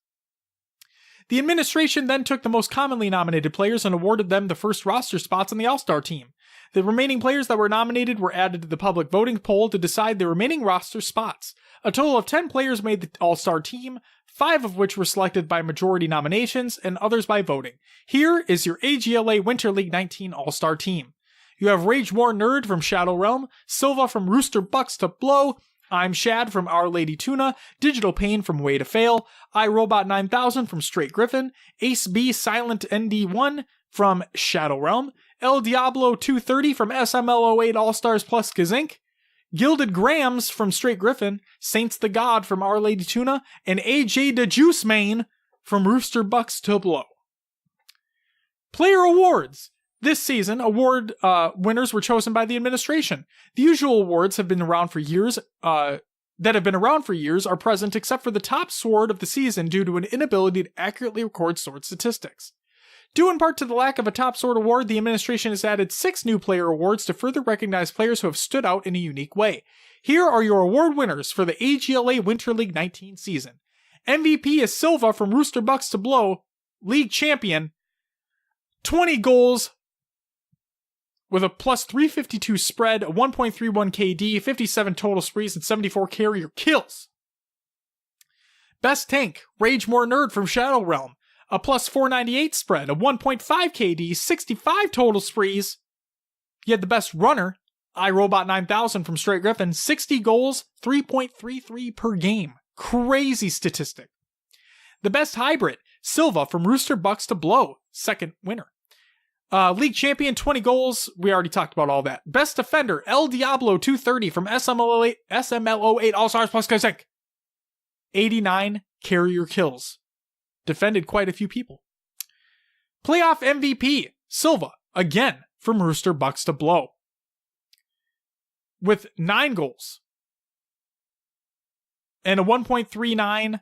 The administration then took the most commonly nominated players and awarded them the first roster spots on the All-Star team. The remaining players that were nominated were added to the public voting poll to decide the remaining roster spots. A total of 10 players made the All-Star team, 5 of which were selected by majority nominations and others by voting. Here is your AGLA Winter League 19 All-Star team. You have Rage More Nerd from Shadow Realm, Silva from Rooster Bucks to Blow, I'm Shad from Our Lady Tuna, Digital Pain from Way to Fail, iRobot 9000 from Straight Griffin, Ace B Silent ND1 from Shadow Realm, El Diablo 230 from SML08 All-Stars plus Gazink, Gilded Grams from Straight Griffin, Saints the God from Our Lady Tuna, and AJ the Juice Main from Rooster Bucks to Blow. Player awards. This season, award winners were chosen by the administration. The usual awards have been around for years. Are present except for the top sword of the season due to an inability to accurately record sword statistics. Due in part to the lack of a top sword award, the administration has added 6 new player awards to further recognize players who have stood out in a unique way. Here are your award winners for the AGLA Winter League 19 season. MVP is Silva from Rooster Bucks to Blow, league champion, 20 goals with a plus 352 spread, a 1.31 KD, 57 total sprees, and 74 carrier kills. Best Tank, Rage More Nerd from Shadow Realm, a plus 498 spread, a 1.5 KD, 65 total sprees. You had the Best Runner, iRobot 9000 from Straight Griffin, 60 goals, 3.33 per game. Crazy statistic. The Best Hybrid, Silva from Rooster Bucks to Blow, second winner. League champion, 20 goals. We already talked about all that. Best defender, El Diablo 230 from SML08 All-Stars plus Gazink, 89 carrier kills. Defended quite a few people. Playoff MVP, Silva, again from Rooster Bucks to Blow, with 9 goals and a 1.39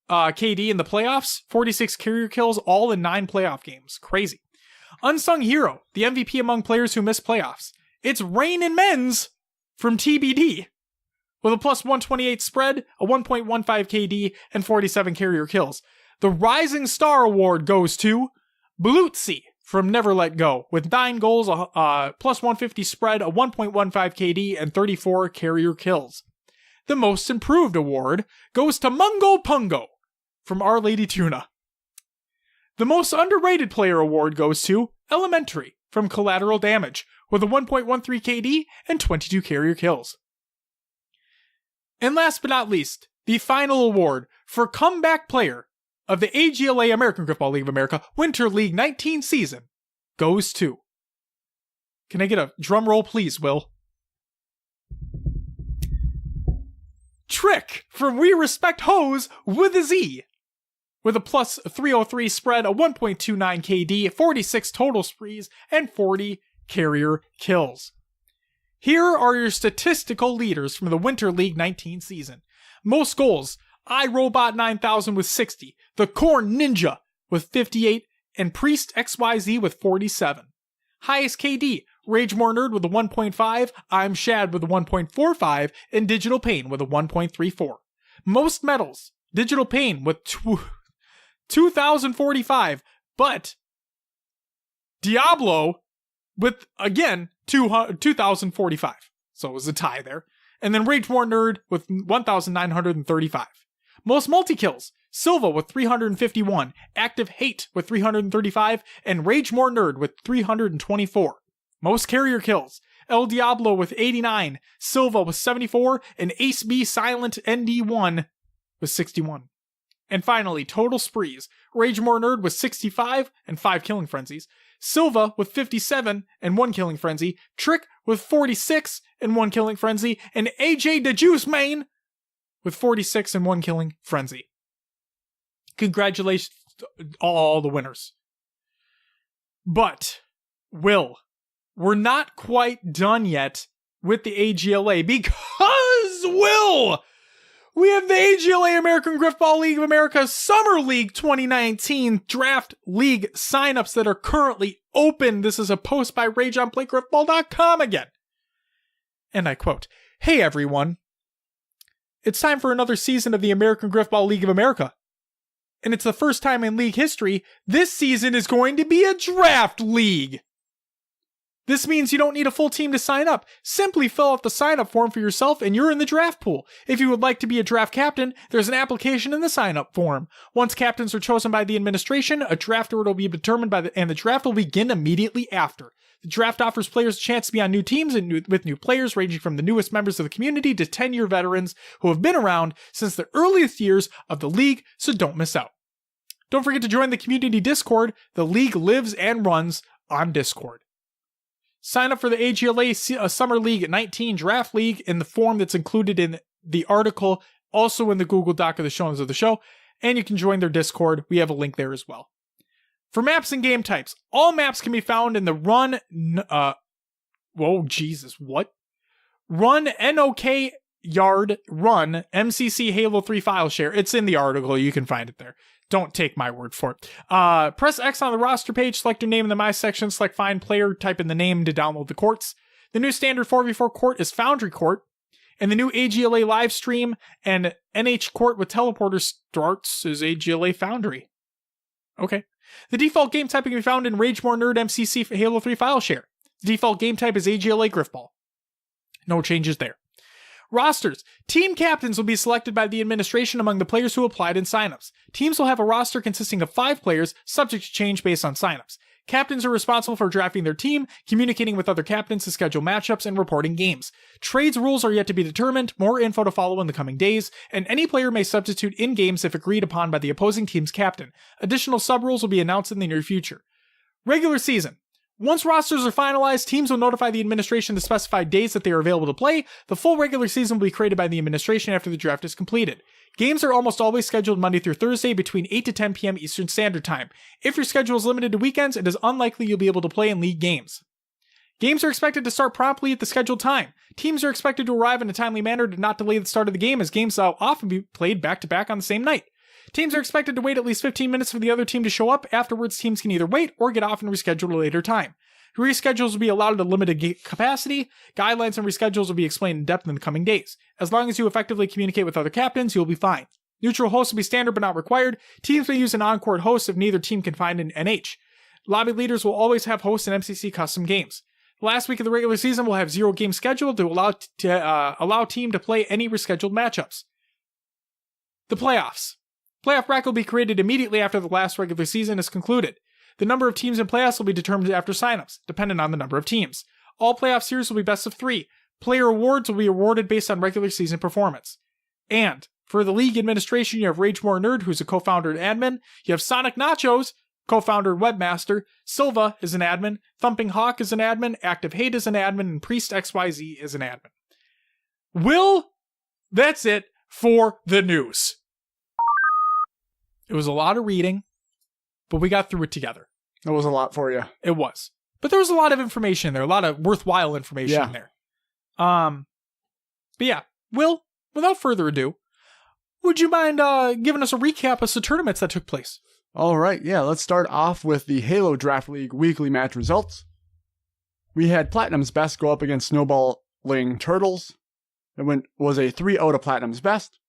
KD in the playoffs, 46 carrier kills, all in 9 playoff games. Crazy. Unsung Hero, the MVP among players who missed playoffs. It's Rain and Men's from TBD, with a plus 128 spread, a 1.15 KD, and 47 carrier kills. The Rising Star Award goes to Blutzy from Never Let Go, with 9 goals, a plus 150 spread, a 1.15 KD, and 34 carrier kills. The Most Improved Award goes to Mungo Pungo from Our Lady Tuna. The Most Underrated Player Award goes to Elementary from Collateral Damage, with a 1.13 KD and 22 carrier kills. And last but not least, the final award for Comeback Player of the AGLA American Griffball League of America Winter League 19 season goes to... Can I get a drum roll, please, Will? Trick from We Respect Hose with a Z, with a plus 303 spread, a 1.29 KD, 46 total sprees, and 40 carrier kills. Here are your statistical leaders from the Winter League 19 season. Most goals, iRobot 9000 with 60, The Corn Ninja with 58, and Priest XYZ with 47. Highest KD, Rage More Nerd with a 1.5, I'm Shad with a 1.45, and Digital Pain with a 1.34. Most medals, Digital Pain with 2,045, but Diablo with, again, 2,045. So it was a tie there. And then Rage More Nerd with 1,935. Most multi-kills, Silva with 351, Active Hate with 335, and Rage More Nerd with 324. Most carrier kills, El Diablo with 89, Silva with 74, and Ace B Silent ND1 with 61. And finally, total sprees, Rage More Nerd with 65 and 5 killing frenzies, Silva with 57 and 1 killing frenzy, Trick with 46 and 1 killing frenzy, and AJ the Juice Main with 46 and 1 killing frenzy. Congratulations to all the winners. But, Will, we're not quite done yet with the AGLA because, Will, we have the AGLA American Griffball League of America Summer League 2019 Draft League signups that are currently open. This is a post by RageOnPlayGriffball.com again. And I quote, "Hey everyone, it's time for another season of the American Griffball League of America. And it's the first time in league history, this season is going to be a draft league. This means you don't need a full team to sign up. Simply fill out the sign-up form for yourself and you're in the draft pool. If you would like to be a draft captain, there's an application in the sign-up form. Once captains are chosen by the administration, a draft order will be determined and the draft will begin immediately after. The draft offers players a chance to be on new teams with new players ranging from the newest members of the community to 10-year veterans who have been around since the earliest years of the league, so don't miss out. Don't forget to join the community Discord. The league lives and runs on Discord. Sign up for the AGLA Summer League 19 Draft League in the form that's included in the article, also in the Google Doc of the show notes of the show, and you can join their Discord. We have a link there as well. For maps and game types, all maps can be found in the Run NOK Yard Run MCC Halo 3 file share. It's in the article. You can find it there. Don't take my word for it. Press X on the roster page, select your name in the My section, select Find Player, type in the name to download the courts. The new standard 4v4 court is Foundry Court, and the new AGLA live stream and NH Court with teleporter starts is AGLA Foundry. Okay. The default game type can be found in Rage More Nerd MCC Halo 3 file share. The default game type is AGLA Griffball. No changes there. Rosters. Team captains will be selected by the administration among the players who applied in signups. Teams will have a roster consisting of 5 players, subject to change based on signups. Captains are responsible for drafting their team, communicating with other captains to schedule matchups, and reporting games. Trades rules are yet to be determined, more info to follow in the coming days, and any player may substitute in games if agreed upon by the opposing team's captain. Additional sub-rules will be announced in the near future. Regular season. Once rosters are finalized, teams will notify the administration the specified days that they are available to play. The full regular season will be created by the administration after the draft is completed. Games are almost always scheduled Monday through Thursday between 8 to 10 p.m. Eastern Standard Time. If your schedule is limited to weekends, it is unlikely you'll be able to play in league games. Games are expected to start promptly at the scheduled time. Teams are expected to arrive in a timely manner to not delay the start of the game, as games will often be played back-to-back on the same night. Teams are expected to wait at least 15 minutes for the other team to show up. Afterwards, teams can either wait or get off and reschedule at a later time. Reschedules will be allowed at a limited capacity. Guidelines and reschedules will be explained in depth in the coming days. As long as you effectively communicate with other captains, you'll be fine. Neutral hosts will be standard but not required. Teams may use an on-court host if neither team can find an NH. Lobby leaders will always have hosts in MCC custom games. The last week of the regular season will have 0 games scheduled to allow team to play any rescheduled matchups. The playoffs. Playoff bracket will be created immediately after the last regular season is concluded. The number of teams in playoffs will be determined after signups, dependent on the number of teams. All playoff series will be best of 3. Player awards will be awarded based on regular season performance. And for the league administration, you have Rage More Nerd, who's a co-founder and admin. You have Sonic Nachos, co-founder and webmaster. Silva is an admin. Thumping Hawk is an admin. Active Hate is an admin. And Priest XYZ is an admin. Will, that's it for the news. It was a lot of reading, but we got through it together. It was a lot for you. It was. But there was a lot of information in there, a lot of worthwhile information in there. But yeah, Will, without further ado, would you mind giving us a recap of some tournaments that took place? All right, yeah, let's start off with the Halo Draft League weekly match results. We had Platinum's Best go up against Snowballing Turtles. It was a 3-0 to Platinum's Best.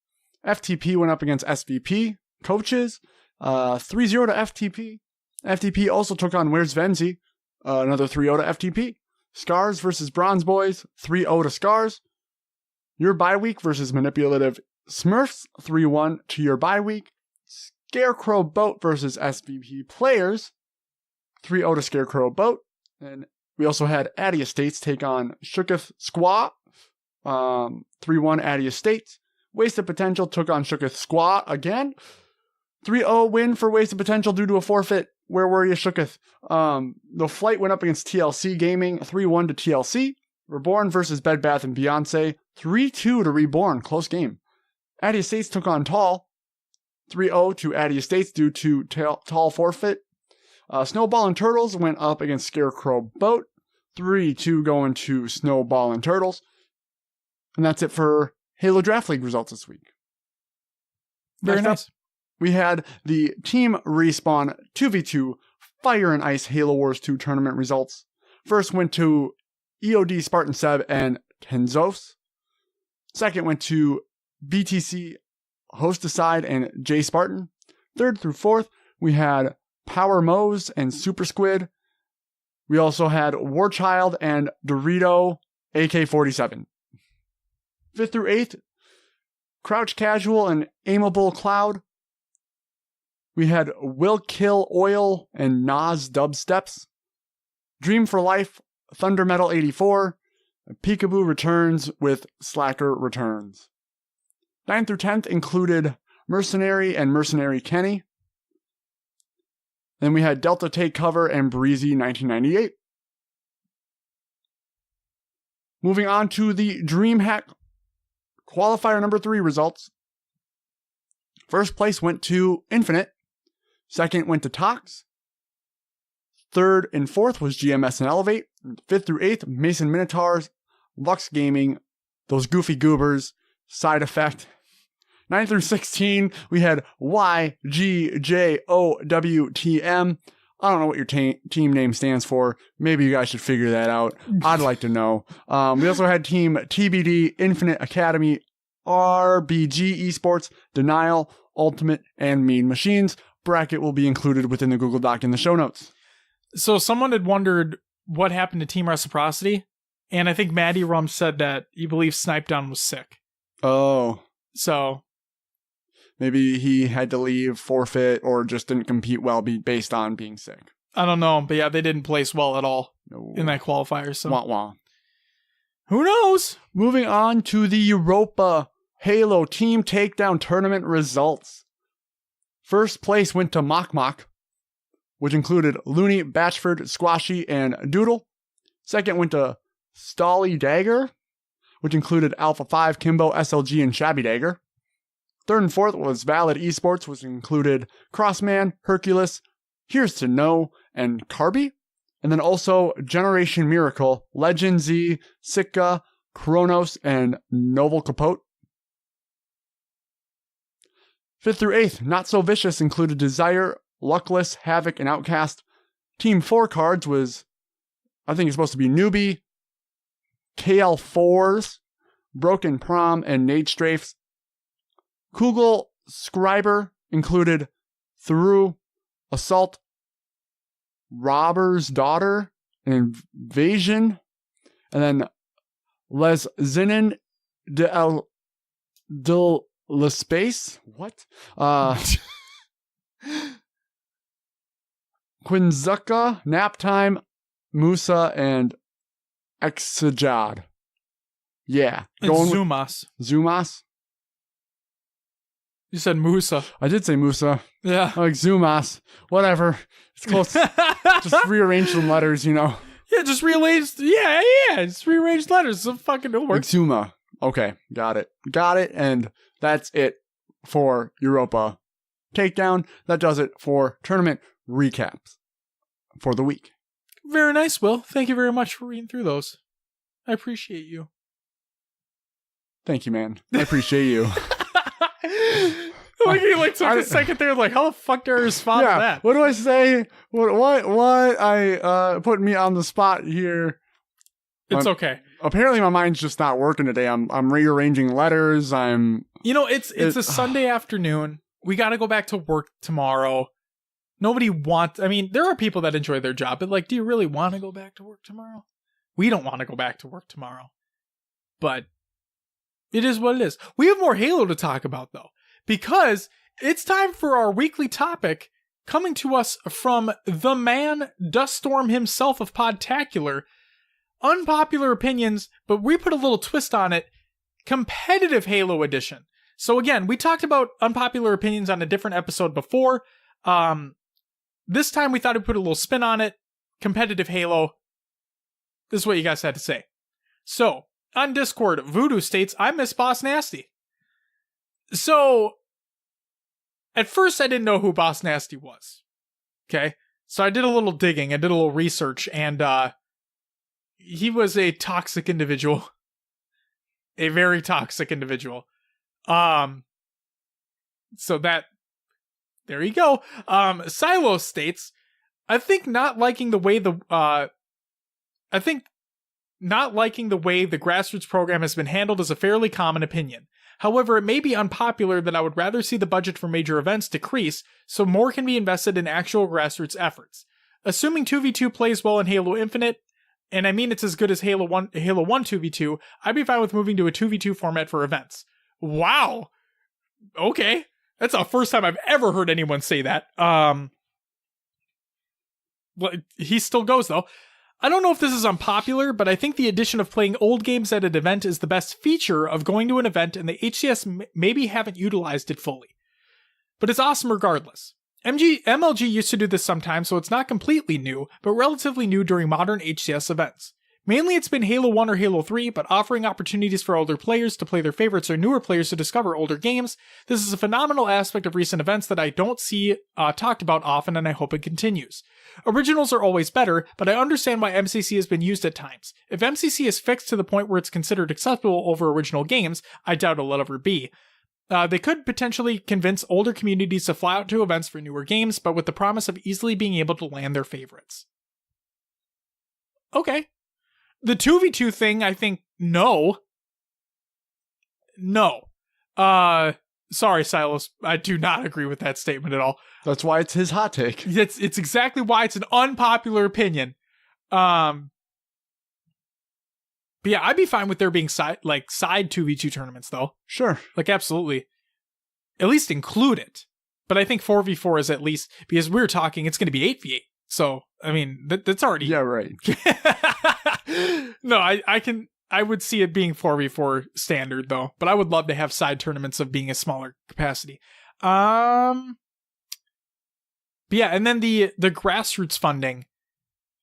FTP went up against SVP Coaches. 3-0 to FTP. FTP also took on Where's Venzi. Another 3-0 to FTP. Scars versus Bronze Boys. 3-0 to Scars. Your Bye Week versus Manipulative Smurfs. 3-1 to Your Bye Week. Scarecrow Boat versus SVP Players. 3-0 to Scarecrow Boat. And we also had Addy Estates take on Shooketh Squaw. 3-1 Addy Estates. Wasted Potential took on Shooketh Squaw again. 3-0 win for Wasted Potential due to a forfeit. Where were you, Shooketh? The Flight went up against TLC Gaming, 3-1 to TLC. Reborn versus Bed Bath & Beyonce, 3-2 to Reborn, close game. Addy Estates took on Tall, 3-0 to Addy Estates due to Tall forfeit. Snowball and Turtles went up against Scarecrow Boat. 3-2 going to Snowball and Turtles. And that's it for Halo Draft League results this week. Very nice. We had the Team Respawn 2v2 Fire and Ice Halo Wars 2 tournament results. First went to EOD Spartan Seb and Tenzos. Second went to BTC Hosticide and J Spartan. Third through fourth, we had Power Moe's and Super Squid. We also had Warchild and Dorito AK-47. Fifth through eighth, Crouch Casual and Aimable Cloud. We had Will Kill Oil and Nas Dubsteps. Dream for Life, Thunder Metal 84. Peekaboo returns with Slacker returns. 9th through 10th included Mercenary and Mercenary Kenny. Then we had Delta Take Cover and Breezy 1998. Moving on to the DreamHack Qualifier number 3 results. First place went to Infinite. Second went to Tox. Third and fourth was GMS and Elevate. 5th through 8th, Mason Minotaurs, Lux Gaming, those goofy goobers, Side Effect. 9 through 16, we had YGJOWTM. I don't know what your team name stands for. Maybe you guys should figure that out. I'd like to know. We also had Team TBD, Infinite Academy, RBG Esports, Denial, Ultimate, and Mean Machines. Bracket will be included within the Google Doc in the show notes. So someone had wondered what happened to Team Reciprocity, and I think Maddie Rum said that he believes Snipedown was sick. Oh. So maybe he had to leave, forfeit, or just didn't compete well based on being sick. I don't know, but yeah, they didn't place well at all in that qualifier. So wah wah. Who knows? Moving on to the Europa Halo Team Takedown Tournament results. First place went to Mok Mok, which included Looney, Batchford, Squashy, and Doodle. Second went to Stolly Dagger, which included Alpha 5, Kimbo, SLG, and Shabby Dagger. Third and fourth was Valid Esports, which included Crossman, Hercules, Here's to Know, and Carby. And then also Generation Miracle, Legend Z, Sitka, Kronos, and Novel Capote. 5th through 8th, Not So Vicious included Desire, Luckless, Havoc, and Outcast. Team 4 cards was, I think it's supposed to be Newbie, KL4s, Broken Prom, and Nade Strafes. Kugel Scriber included Through, Assault, Robber's Daughter, and Invasion. And then Les Zinin de L'Espace. What? Quinzuka, Naptime, Musa, and Exajad. Yeah. Zumas. Zumas? You said Musa. I did say Musa. Yeah. Like Zumas. Whatever. It's close. Just rearrange some letters, you know. Yeah, just rearrange. Yeah. Just rearrange letters. So fucking it'll work. Like Zuma. Okay. Got it. And that's it for Europa Takedown. That does it for tournament recaps for the week. Very nice, Will. Thank you very much for reading through those. I appreciate you. Thank you, man. I appreciate you. Like he took a second there, like, how the fuck do I respond to that? What do I say? What? I put me on the spot here. It's okay. Apparently, my mind's just not working today. I'm rearranging letters. It's a Sunday afternoon. We got to go back to work tomorrow. Nobody wants. I mean, there are people that enjoy their job, but like, do you really want to go back to work tomorrow? We don't want to go back to work tomorrow, but it is what it is. We have more Halo to talk about though, because it's time for our weekly topic coming to us from the man, Duststorm himself of Podtacular. Unpopular opinions, but we put a little twist on it. Competitive Halo edition. So again, we talked about unpopular opinions on a different episode before. This time we thought we'd put a little spin on it. Competitive Halo. This is what you guys had to say. So, on Discord, Voodoo states, I miss Boss Nasty. So, at first I didn't know who Boss Nasty was. Okay? So I did a little digging, I did a little research, and he was a toxic individual. A very toxic individual. So that, there you go. Silo states, I think not liking the way the grassroots program has been handled is a fairly common opinion. However, it may be unpopular that I would rather see the budget for major events decrease so more can be invested in actual grassroots efforts. Assuming 2v2 plays well in Halo Infinite, and I mean it's as good as Halo 1 2v2, I'd be fine with moving to a 2v2 format for events. Wow. Okay. That's the first time I've ever heard anyone say that. He still goes, though. I don't know if this is unpopular, but I think the addition of playing old games at an event is the best feature of going to an event, and the HCS maybe haven't utilized it fully. But it's awesome regardless. MLG used to do this sometimes, so it's not completely new, but relatively new during modern HCS events. Mainly it's been Halo 1 or Halo 3, but offering opportunities for older players to play their favorites or newer players to discover older games. This is a phenomenal aspect of recent events that I don't see talked about often, and I hope it continues. Originals are always better, but I understand why MCC has been used at times. If MCC is fixed to the point where it's considered acceptable over original games, I doubt it'll ever be. They could potentially convince older communities to fly out to events for newer games, but with the promise of easily being able to land their favorites. Okay. The 2v2 thing, I think, no. Sorry, Silas. I do not agree with that statement at all. That's why it's his hot take. It's exactly why it's an unpopular opinion. But yeah, I'd be fine with there being side 2v2 tournaments, though. Sure. Absolutely. At least include it. But I think 4v4 is at least, because we're talking, it's going to be 8v8. So, I mean, that's already... Yeah, right. No, I would see it being 4v4 standard, though. But I would love to have side tournaments of being a smaller capacity. But yeah, and then the grassroots funding.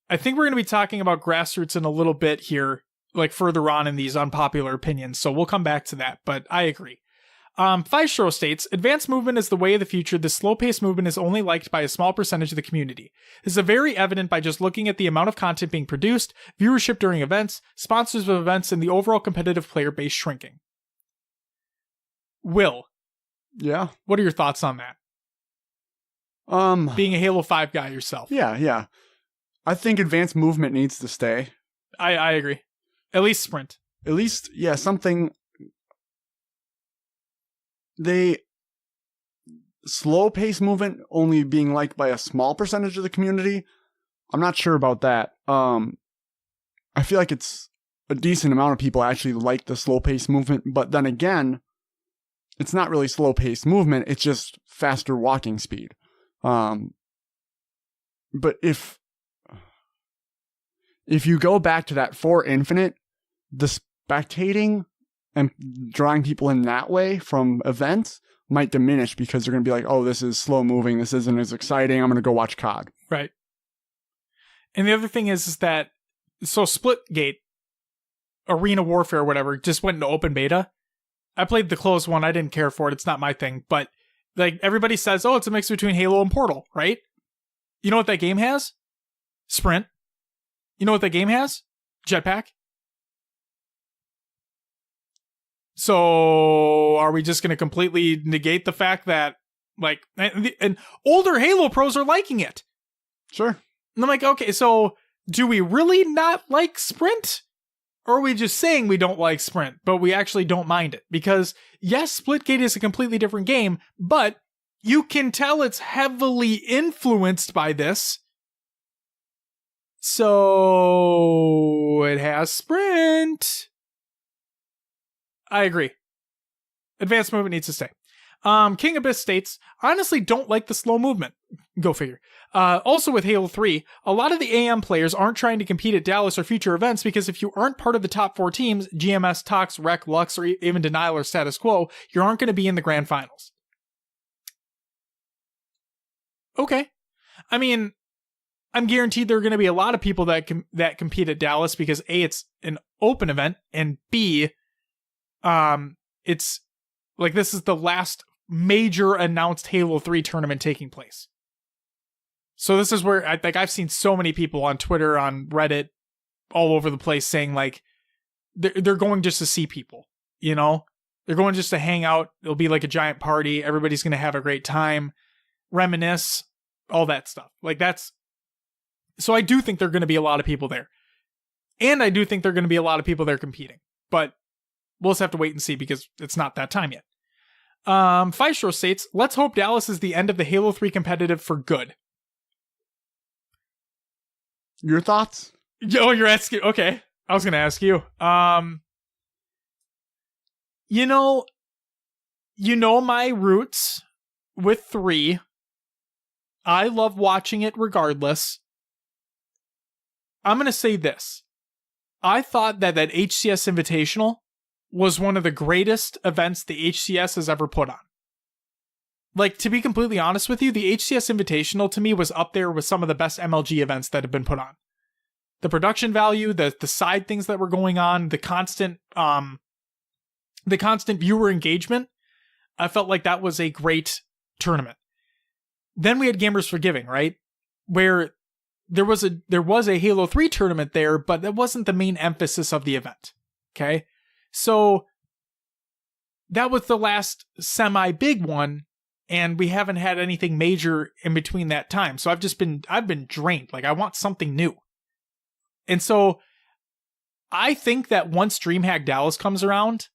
I think we're going to be talking about grassroots in a little bit here, further on in these unpopular opinions. So we'll come back to that, but I agree. Feistro states, advanced movement is the way of the future. This slow-paced movement is only liked by a small percentage of the community. This is very evident by just looking at the amount of content being produced, viewership during events, sponsors of events, and the overall competitive player base shrinking. Will. Yeah? What are your thoughts on that? Being a Halo 5 guy yourself. Yeah. I think advanced movement needs to stay. I agree. At least sprint. At least, yeah, something... slow-paced movement only being liked by a small percentage of the community, I'm not sure about that. I feel like it's a decent amount of people actually like the slow-paced movement, but then again, it's not really slow-paced movement, it's just faster walking speed. But if you go back to that 4 Infinite, the spectating and drawing people in that way from events might diminish because they're going to be like, oh, this is slow moving. This isn't as exciting. I'm going to go watch COD. Right. And the other thing is that, so Splitgate, Arena Warfare, whatever, just went into open beta. I played the closed one. I didn't care for it. It's not my thing. But everybody says, oh, it's a mix between Halo and Portal, right? You know what that game has? Sprint. You know what that game has? Jetpack. So are we just going to completely negate the fact that and older Halo pros are liking it? Sure. And I'm like, okay, so do we really not like Sprint? Or are we just saying we don't like Sprint, but we actually don't mind it? Because yes, Splitgate is a completely different game, but you can tell it's heavily influenced by this. So it has Sprint. I agree. Advanced movement needs to stay. King Abyss states, honestly don't like the slow movement. Go figure. Also with Halo 3, a lot of the AM players aren't trying to compete at Dallas or future events because if you aren't part of the top 4 teams, GMS, Tox, Rec, Lux, or even Denial or Status Quo, you aren't going to be in the grand finals. Okay. I mean, I'm guaranteed there are going to be a lot of people that compete at Dallas because A, it's an open event, and B, it's this is the last major announced Halo 3 tournament taking place. So this is where I've seen so many people on Twitter, on Reddit, all over the place saying like they're going just to see people, you know? They're going just to hang out. It'll be like a giant party. Everybody's going to have a great time, reminisce, all that stuff. Like that's... So I do think there are going to be a lot of people there. And I do think there are going to be a lot of people there competing. But we'll just have to wait and see because it's not that time yet. Five-Stroke states, let's hope Dallas is the end of the Halo 3 competitive for good. Your thoughts? Oh, you're asking... Okay. I was going to ask you. You know my roots with 3. I love watching it regardless. I'm going to say this. I thought that HCS Invitational was one of the greatest events the HCS has ever put on. Like, to be completely honest with you, the HCS Invitational to me was up there with some of the best MLG events that have been put on. The production value, the side things that were going on, the constant viewer engagement, I felt like that was a great tournament. Then we had Gamers for Giving, right? Where there was a Halo 3 tournament there, but that wasn't the main emphasis of the event. Okay? So that was the last semi-big one, and we haven't had anything major in between that time. So I've been drained. Like, I want something new. And so I think that once DreamHack Dallas comes around,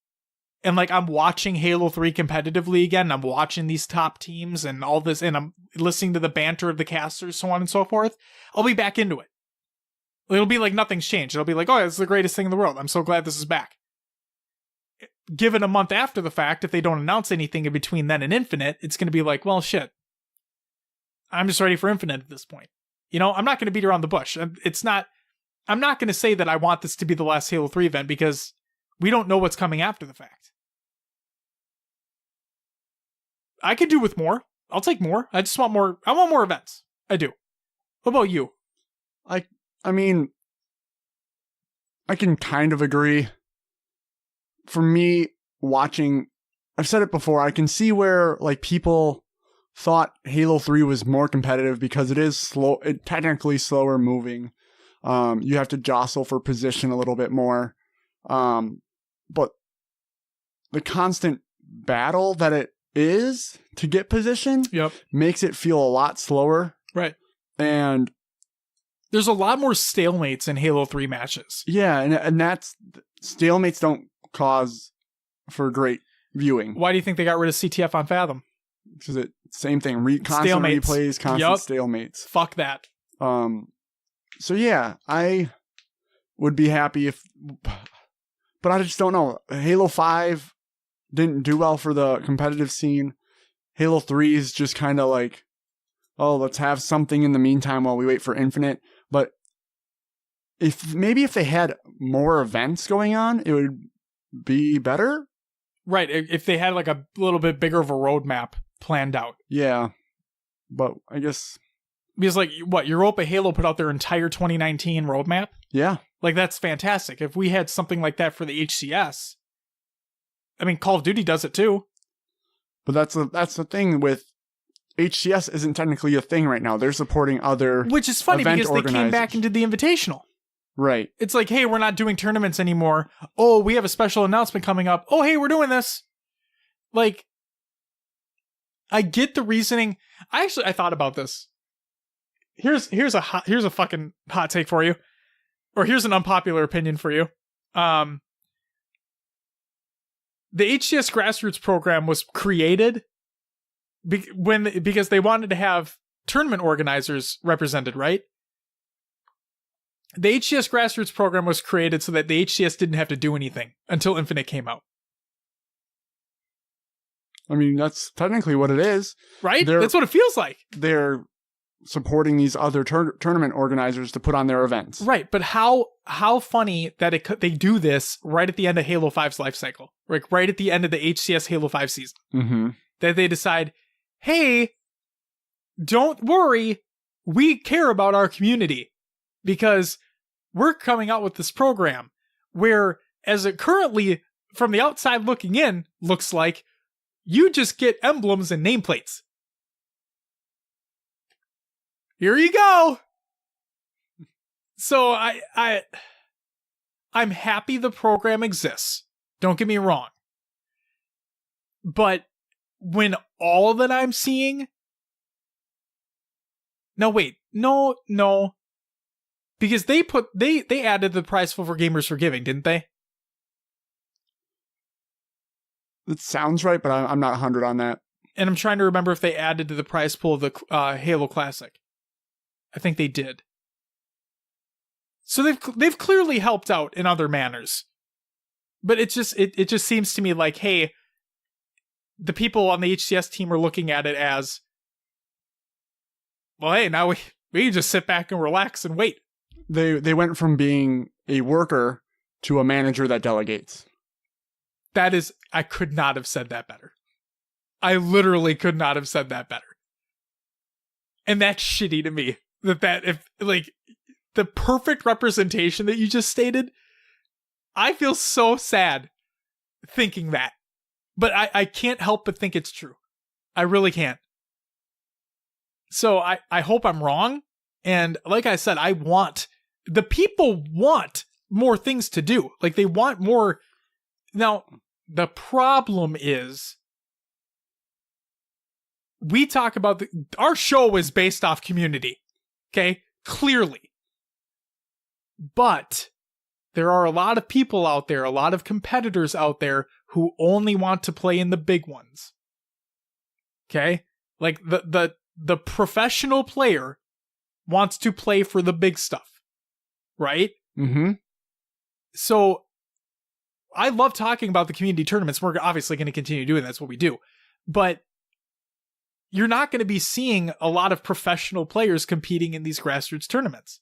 and like I'm watching Halo 3 competitively again, I'm watching these top teams and all this, and I'm listening to the banter of the casters, so on and so forth, I'll be back into it. It'll be like nothing's changed. It'll be like, oh, it's the greatest thing in the world. I'm so glad this is back. Given a month after the fact, if they don't announce anything in between then and Infinite, it's going to be like, well, shit. I'm just ready for Infinite at this point. You know, I'm not going to beat around the bush. I'm not going to say that I want this to be the last Halo 3 event because we don't know what's coming after the fact. I could do with more. I'll take more. I just want more. I want more events. I do. What about you? I mean, I can kind of agree. For me, watching, I've said it before, I can see where like people thought Halo 3 was more competitive because it is slow, technically slower moving. You have to jostle for position a little bit more. But the constant battle that it is to get position makes it feel a lot slower. Right. And there's a lot more stalemates in Halo 3 matches. Yeah, and that's... Stalemates don't cause for great viewing. Why do you think they got rid of CTF on Fathom? Because same thing. Constant replays, constant stalemates. Fuck that. So yeah, I would be happy if... But I just don't know. Halo 5 didn't do well for the competitive scene. Halo 3 is just kind of like, oh, let's have something in the meantime while we wait for Infinite. But if they had more events going on, it would be better. Right. If they had like a little bit bigger of a roadmap planned out. Yeah. But I guess... Because like, what, Europa Halo put out their entire 2019 roadmap? Yeah. Like, that's fantastic. If we had something like that for the HCS, I mean, Call of Duty does it too. But that's the thing with HCS isn't technically a thing right now. They're supporting other Which is funny because they came back and did the Invitational. Right. It's like, hey, we're not doing tournaments anymore. Oh, we have a special announcement coming up. Oh, hey, we're doing this. Like, I get the reasoning. I thought about this. Here's a fucking hot take for you. Or here's an unpopular opinion for you. The HCS Grassroots program was created because they wanted to have tournament organizers represented, right? The HCS Grassroots program was created so that the HCS didn't have to do anything until Infinite came out. I mean, that's technically what it is. Right? That's what it feels like. They're supporting these other tournament organizers to put on their events. Right, but how funny that they do this right at the end of Halo 5's life cycle. Like right at the end of the HCS Halo 5 season. Mm-hmm. That they decide, hey, don't worry, we care about our community because we're coming out with this program where, as it currently, from the outside looking in, looks like you just get emblems and nameplates. Here you go. So I'm happy the program exists. Don't get me wrong. But when all that I'm seeing... No, wait. No. Because they added the prize pool for Gamers for Giving, didn't they? It sounds right, but I'm not 100 on that. And I'm trying to remember if they added to the prize pool of the Halo Classic. I think they did. So they've clearly helped out in other manners. But it just seems to me like, hey, the people on the HCS team are looking at it as, well, hey, now we can just sit back and relax and wait. They went from being a worker to a manager that delegates. That is, I could not have said that better. I literally could not have said that better. And that's shitty to me. That if, like, the perfect representation that you just stated, I feel so sad thinking that. But I can't help but think it's true. I really can't. So I hope I'm wrong. And like I said, the people want more things to do. Like, they want more. Now, the problem is, we talk about our show is based off community. Okay? Clearly. But there are a lot of people out there, a lot of competitors out there who only want to play in the big ones. Okay? Like, the professional player wants to play for the big stuff. Right? Mm-hmm. So, I love talking about the community tournaments. We're obviously going to continue doing that's what we do. But you're not going to be seeing a lot of professional players competing in these grassroots tournaments.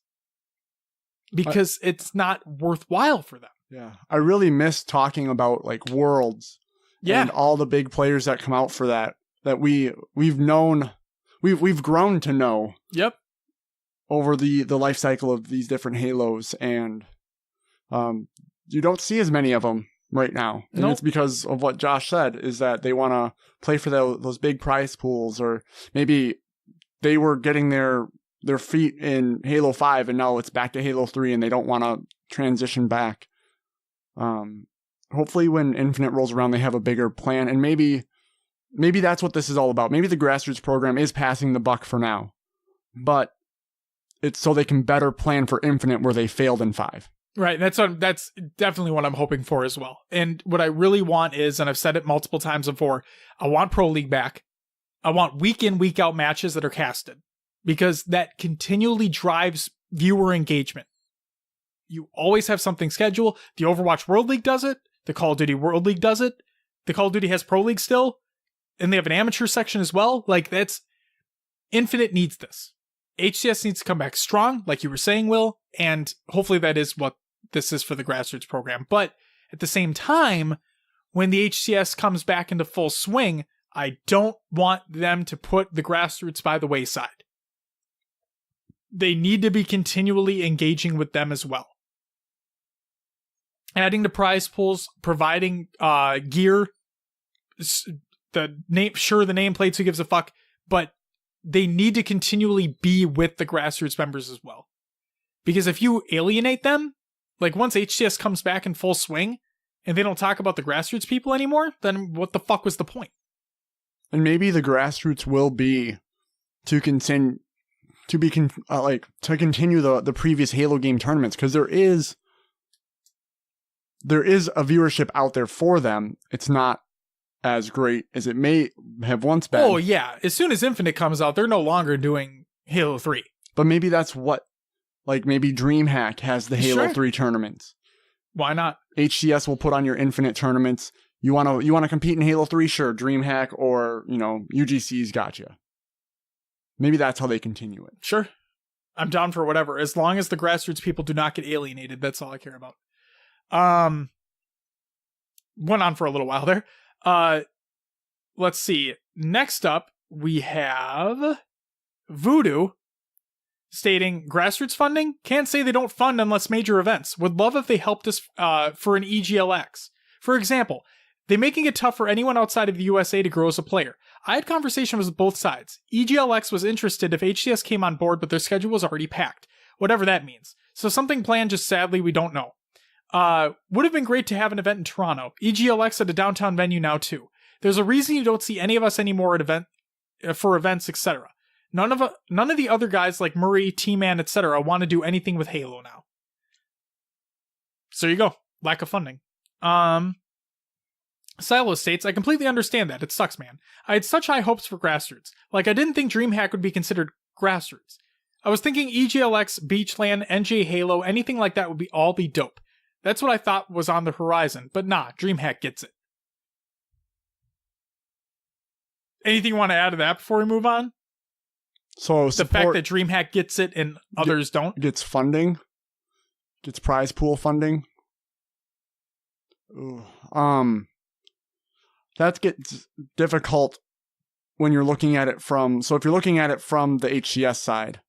Because it's not worthwhile for them. Yeah. I really miss talking about, like, Worlds. Yeah. And all the big players that come out for that we've known, we've grown to know. Yep. Over the life cycle of these different Halos, and you don't see as many of them right now. And It's because of what Josh said, is that they want to play for those big prize pools, or maybe they were getting their feet in Halo 5 and now it's back to Halo 3 and they don't want to transition back. Hopefully when Infinite rolls around, they have a bigger plan, and maybe that's what this is all about. Maybe the grassroots program is passing the buck for now, but it's so they can better plan for Infinite where they failed in 5. Right. That's definitely what I'm hoping for as well. And what I really want is, and I've said it multiple times before, I want Pro League back. I want week in, week out matches that are casted, because that continually drives viewer engagement. You always have something scheduled. The Overwatch World League does it. The Call of Duty World League does it. The Call of Duty has Pro League still. And they have an amateur section as well. Like, Infinite needs this. HCS needs to come back strong, like you were saying, Will, and hopefully that is what this is for the grassroots program. But at the same time, when the HCS comes back into full swing, I don't want them to put the grassroots by the wayside. They need to be continually engaging with them as well. Adding to prize pools, providing gear, the nameplates, who gives a fuck, but they need to continually be with the grassroots members as well. Because if you alienate them, like, once HCS comes back in full swing and they don't talk about the grassroots people anymore, then what the fuck was the point? And maybe the grassroots will be to continue the previous Halo game tournaments, because there is a viewership out there for them. It's not as great as it may have once been. Oh, yeah. As soon as Infinite comes out, they're no longer doing Halo 3. But maybe that's what, like, maybe DreamHack has the Halo 3 tournaments. Why not? HCS will put on your Infinite tournaments. You want to compete in Halo 3? Sure. DreamHack or, UGC's got you. Maybe that's how they continue it. Sure. I'm down for whatever. As long as the grassroots people do not get alienated, that's all I care about. Went on for a little while there. Let's see. Next up, we have Voodoo stating, grassroots funding? Can't say they don't fund unless major events. Would love if they helped us for an EGLX. For example, They making it tough for anyone outside of the USA to grow as a player. I had conversations with both sides. EGLX was interested if HCS came on board, but their schedule was already packed. Whatever that means. So something planned, just sadly, we don't know. Would have been great to have an event in Toronto. EGLX at a downtown venue now too. There's a reason you don't see any of us anymore at for events, etc. None of the other guys like Murray, T-Man, etc. want to do anything with Halo now. So there you go. Lack of funding. Silo states, I completely understand that. It sucks, man. I had such high hopes for Grassroots. Like, I didn't think DreamHack would be considered Grassroots. I was thinking EGLX, Beachland, NJ Halo, anything like that would all be dope. That's what I thought was on the horizon, but nah, DreamHack gets it. Anything you want to add to that before we move on? So the fact that DreamHack gets it and others don't? Gets funding? Gets prize pool funding? Ooh. That gets difficult when you're looking at it from... So if you're looking at it from the HCS side,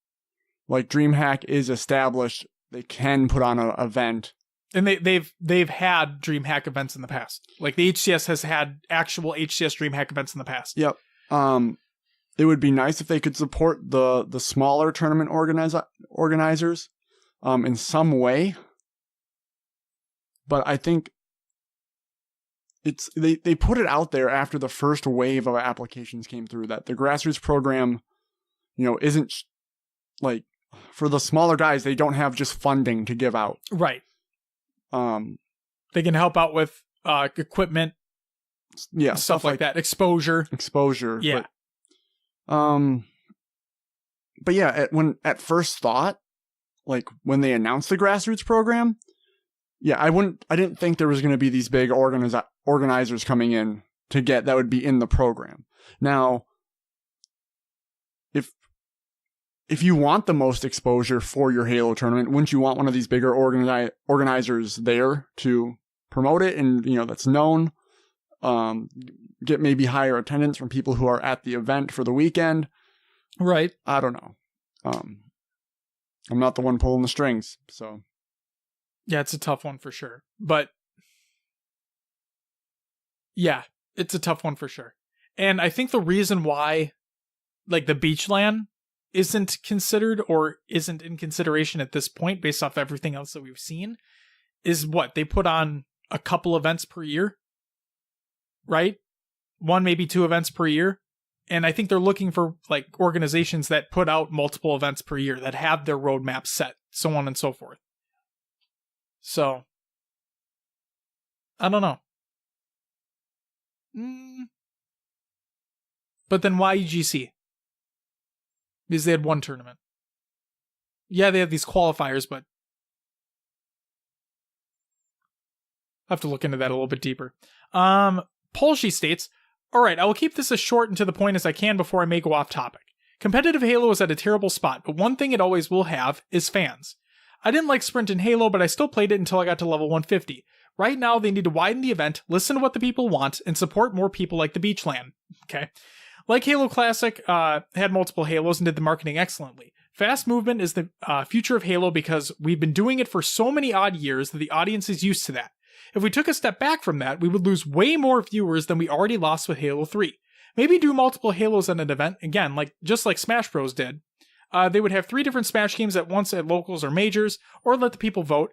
like DreamHack is established, they can put on an event. And they've had DreamHack events in the past. Like the HCS has had actual HCS DreamHack events in the past. Yep. It would be nice if they could support the smaller tournament organizers in some way. But I think they put it out there after the first wave of applications came through that the Grassroots program, isn't like for the smaller guys, they don't have just funding to give out. Right. They can help out with equipment. Yeah. Stuff like that. Exposure. Yeah. But yeah, at first thought, like when they announced the Grassroots program, yeah, I didn't think there was going to be these big organizers coming in that would be in the program. Now, if you want the most exposure for your Halo tournament, wouldn't you want one of these bigger organizers there to promote it and, that's known, get maybe higher attendance from people who are at the event for the weekend? Right. I don't know. I'm not the one pulling the strings, so. Yeah, it's a tough one for sure. But yeah, it's a tough one for sure. And I think the reason why, like, the Beachland isn't considered or isn't in consideration at this point based off everything else that we've seen is what? They put on a couple events per year, right? 1, maybe 2 events per year. And I think they're looking for like organizations that put out multiple events per year that have their roadmap set, so on and so forth. So, I don't know. But then why EGC? Because they had one tournament. Yeah, they have these qualifiers, but I have to look into that a little bit deeper. Polshy states, alright, I will keep this as short and to the point as I can before I may go off topic. Competitive Halo is at a terrible spot, but one thing it always will have is fans. I didn't like Sprint in Halo, but I still played it until I got to level 150. Right now, they need to widen the event, listen to what the people want, and support more people like the Beachland. Okay. Like Halo Classic, had multiple Halos and did the marketing excellently. Fast movement is the future of Halo because we've been doing it for so many odd years that the audience is used to that. If we took a step back from that, we would lose way more viewers than we already lost with Halo 3. Maybe do multiple Halos at an event, again, just like Smash Bros did. They would have 3 different Smash games at once at locals or majors, or let the people vote.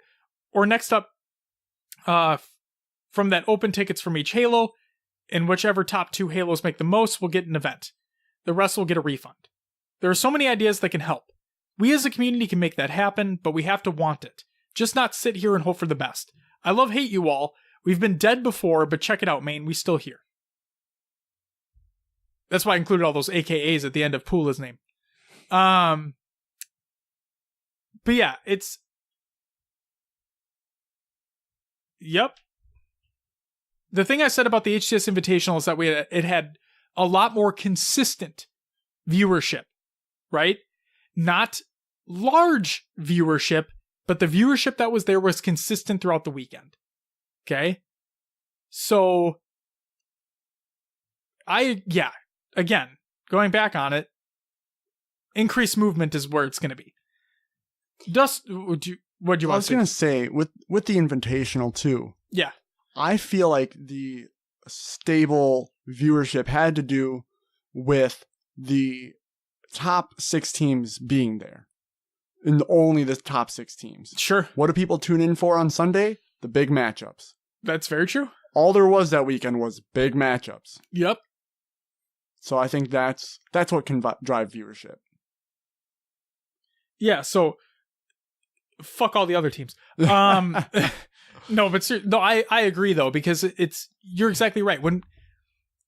Or next up, from that open tickets from each Halo, and whichever top 2 Halos make the most will get an event. The rest will get a refund. There are so many ideas that can help. We as a community can make that happen, but we have to want it. Just not sit here and hope for the best. I hate you all. We've been dead before, but check it out, Maine. We still here. That's why I included all those AKAs at the end of Poola's name. But yeah, it's... Yep. The thing I said about the HCS Invitational is that it had a lot more consistent viewership, right? Not large viewership, but the viewership that was there was consistent throughout the weekend. Okay? So, again, going back on it, increased movement is where it's going to be. What do you want to say? I was going to say, with the Invitational too. Yeah. I feel like the stable viewership had to do with the top 6 teams being there. And only the top 6 teams. Sure. What do people tune in for on Sunday? The big matchups. That's very true. All there was that weekend was big matchups. Yep. So I think that's what can drive viewership. Yeah, so fuck all the other teams. No, but I agree though, because you're exactly right. When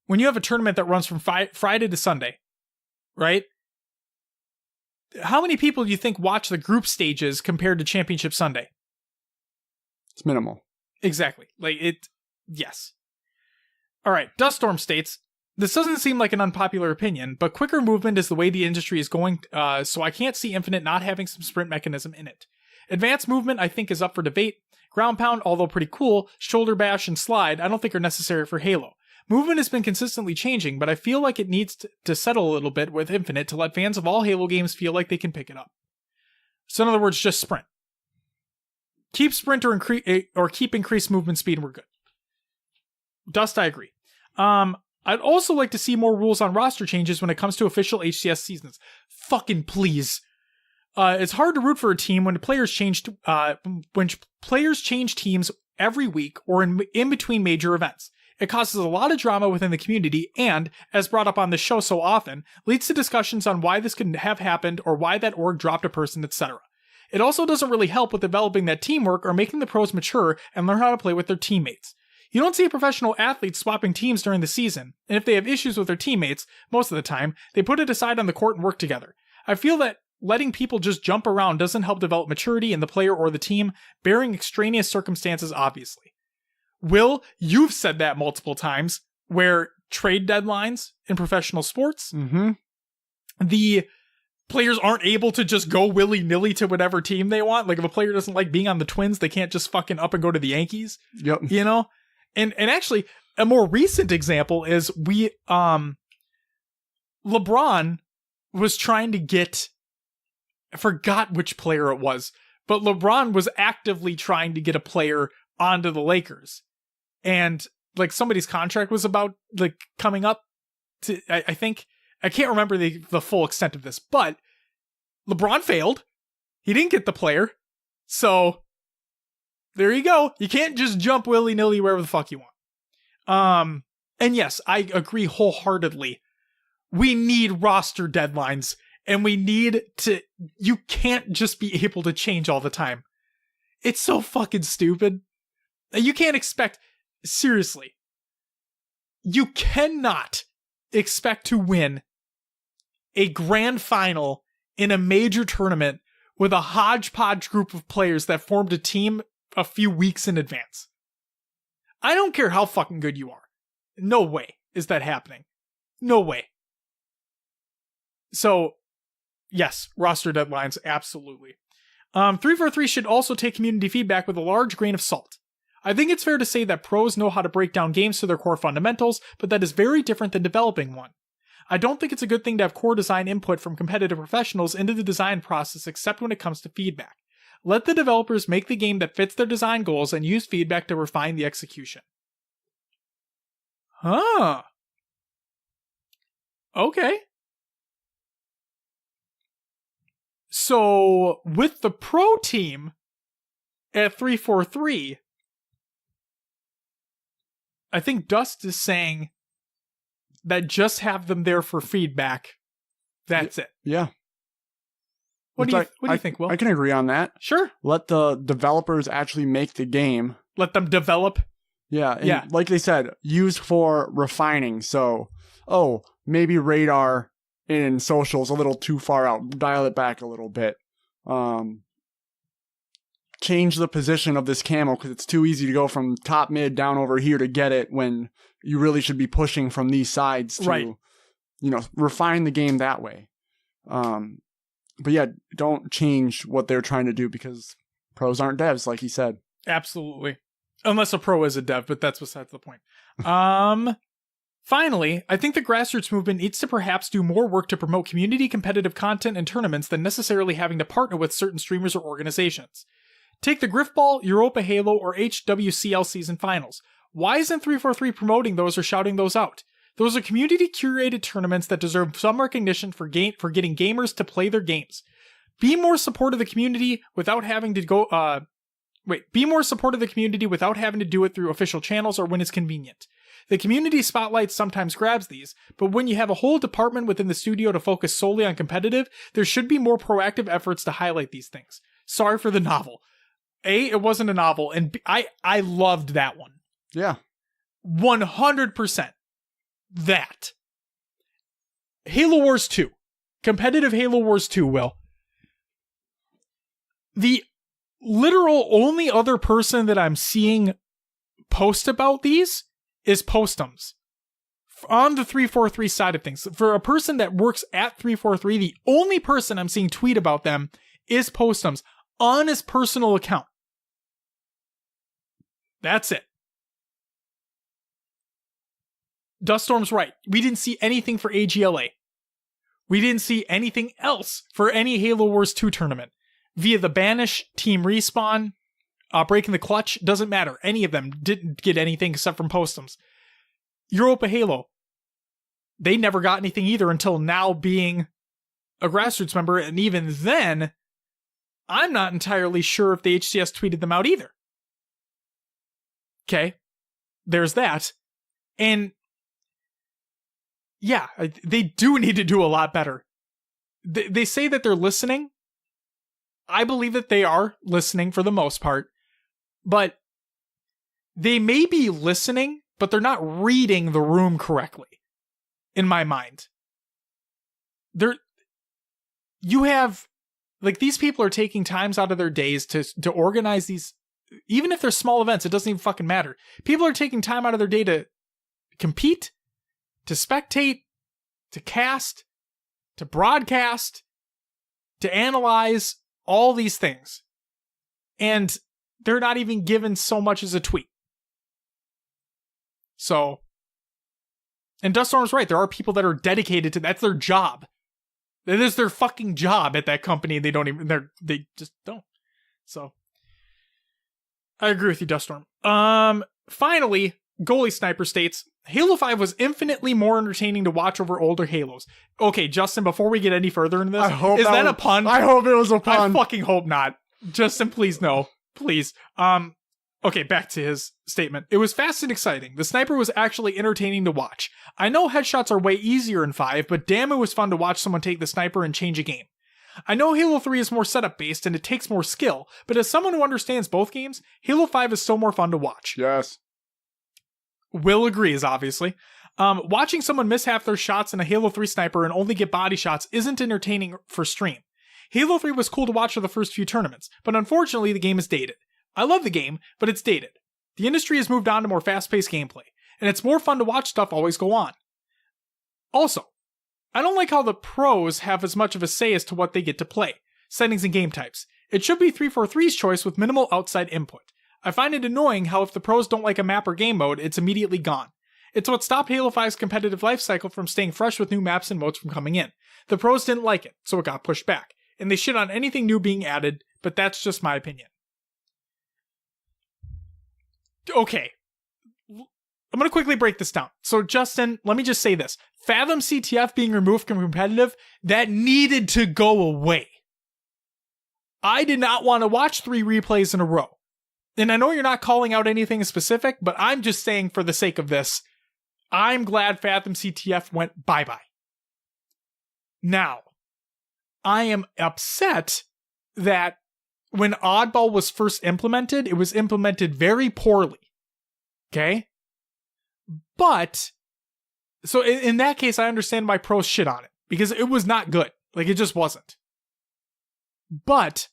you have a tournament that runs from Friday to Sunday, right? How many people do you think watch the group stages compared to Championship Sunday? It's minimal. Exactly. Yes. All right. Duststorm states, this doesn't seem like an unpopular opinion, but quicker movement is the way the industry is going, so I can't see Infinite not having some sprint mechanism in it. Advanced movement, I think, is up for debate. Ground pound, although pretty cool, shoulder bash, and slide, I don't think are necessary for Halo. Movement has been consistently changing, but I feel like it needs to settle a little bit with Infinite to let fans of all Halo games feel like they can pick it up. So in other words, just sprint. Keep sprint or keep increased movement speed and we're good. Dust, I agree. I'd also like to see more rules on roster changes when it comes to official HCS seasons. Fucking please. It's hard to root for a team when players change teams every week or in between major events. It causes a lot of drama within the community and, as brought up on this show so often, leads to discussions on why this could have happened or why that org dropped a person, etc. It also doesn't really help with developing that teamwork or making the pros mature and learn how to play with their teammates. You don't see professional athletes swapping teams during the season, and if they have issues with their teammates, most of the time, they put it aside on the court and work together. I feel that letting people just jump around doesn't help develop maturity in the player or the team, bearing extraneous circumstances obviously. Will, you've said that multiple times, where trade deadlines in professional sports, the players aren't able to just go willy-nilly to whatever team they want. Like if a player doesn't like being on the Twins, they can't just fucking up and go to the Yankees. Yep. You know? And actually, a more recent example is LeBron was trying to get, I forgot which player it was, but LeBron was actively trying to get a player onto the Lakers. And like somebody's contract was about like coming up to, I think, I can't remember the full extent of this, but LeBron failed. He didn't get the player. So there you go. You can't just jump willy-nilly wherever the fuck you want. And yes, I agree wholeheartedly. We need roster deadlines and we need to, you can't just be able to change all the time. It's so fucking stupid. You can't expect, seriously, you cannot expect to win a grand final in a major tournament with a hodgepodge group of players that formed a team a few weeks in advance. I don't care how fucking good you are. No way is that happening. No way. So, yes, roster deadlines, absolutely. 343 should also take community feedback with a large grain of salt. I think it's fair to say that pros know how to break down games to their core fundamentals, but that is very different than developing one. I don't think it's a good thing to have core design input from competitive professionals into the design process except when it comes to feedback. Let the developers make the game that fits their design goals and use feedback to refine the execution. Huh. Okay. So, with the pro team at 343, I think Dust is saying that just have them there for feedback. That's it. Yeah. What do you think, Will? I can agree on that. Sure. Let the developers actually make the game. Let them develop. Yeah. And like they said, use for refining. So, maybe radar in socials a little too far out. Dial it back a little bit. Change the position of this camo because it's too easy to go from top mid down over here to get it when you really should be pushing from these sides to, refine the game that way. But yeah, don't change what they're trying to do because pros aren't devs, like he said. Absolutely. Unless a pro is a dev, but that's besides the point. Finally, I think the grassroots movement needs to perhaps do more work to promote community competitive content and tournaments than necessarily having to partner with certain streamers or organizations. Take the Griffball, Europa Halo, or HWCL season finals. Why isn't 343 promoting those or shouting those out? Those are community-curated tournaments that deserve some recognition for getting gamers to play their games. Be more supportive of the community without having to be more supportive of the community without having to do it through official channels or when it's convenient. The community spotlight sometimes grabs these, but when you have a whole department within the studio to focus solely on competitive, there should be more proactive efforts to highlight these things. Sorry for the novel. A, it wasn't a novel, and B, I loved that one. Yeah. 100%. That. Halo Wars 2. Competitive Halo Wars 2, Will. The literal only other person that I'm seeing post about these is Postums. On the 343 side of things. For a person that works at 343, the only person I'm seeing tweet about them is Postums on his personal account. That's it. Duststorm's right. We didn't see anything for AGLA. We didn't see anything else for any Halo Wars 2 tournament. Via the Banish, Team Respawn, Breaking the Clutch, doesn't matter. Any of them didn't get anything except from Postums. Europa Halo, they never got anything either until now being a grassroots member, and even then, I'm not entirely sure if the HCS tweeted them out either. Okay, there's that. And yeah, they do need to do a lot better. They say that they're listening. I believe that they are listening for the most part, but they may be listening, but they're not reading the room correctly, in my mind. You have, like, these people are taking times out of their days to organize these, even if they're small events, it doesn't even fucking matter. People are taking time out of their day to compete, to spectate, to cast, to broadcast, to analyze, all these things. And they're not even given so much as a tweet. So, and Duststorm's right, there are people that are dedicated to that's their job. That is their fucking job at that company. They just don't. So, I agree with you, Duststorm. Finally, Goalie Sniper states, Halo 5 was infinitely more entertaining to watch over older Halos. Okay, Justin, before we get any further into this, is that a pun? I hope it was a pun. I fucking hope not. Justin, please no. Please. Okay, back to his statement. It was fast and exciting. The sniper was actually entertaining to watch. I know headshots are way easier in 5, but damn it was fun to watch someone take the sniper and change a game. I know Halo 3 is more setup based and it takes more skill, but as someone who understands both games, Halo 5 is still more fun to watch. Yes. Will agrees, obviously. Watching someone miss half their shots in a Halo 3 sniper and only get body shots isn't entertaining for stream. Halo 3 was cool to watch for the first few tournaments, but unfortunately the game is dated. I love the game, but it's dated. The industry has moved on to more fast-paced gameplay, and it's more fun to watch stuff always go on. Also, I don't like how the pros have as much of a say as to what they get to play, settings and game types. It should be 343's choice with minimal outside input. I find it annoying how if the pros don't like a map or game mode, it's immediately gone. It's what stopped Halo 5's competitive life cycle from staying fresh with new maps and modes from coming in. The pros didn't like it, so it got pushed back, and they shit on anything new being added, but that's just my opinion. Okay, I'm going to quickly break this down. So Justin, let me just say this. Fathom CTF being removed from competitive, that needed to go away. I did not want to watch 3 replays in a row. And I know you're not calling out anything specific, but I'm just saying for the sake of this, I'm glad Fathom CTF went bye-bye. Now, I am upset that when Oddball was first implemented, it was implemented very poorly. Okay? But, so in that case, I understand why pros shit on it. Because it was not good. Like, it just wasn't. But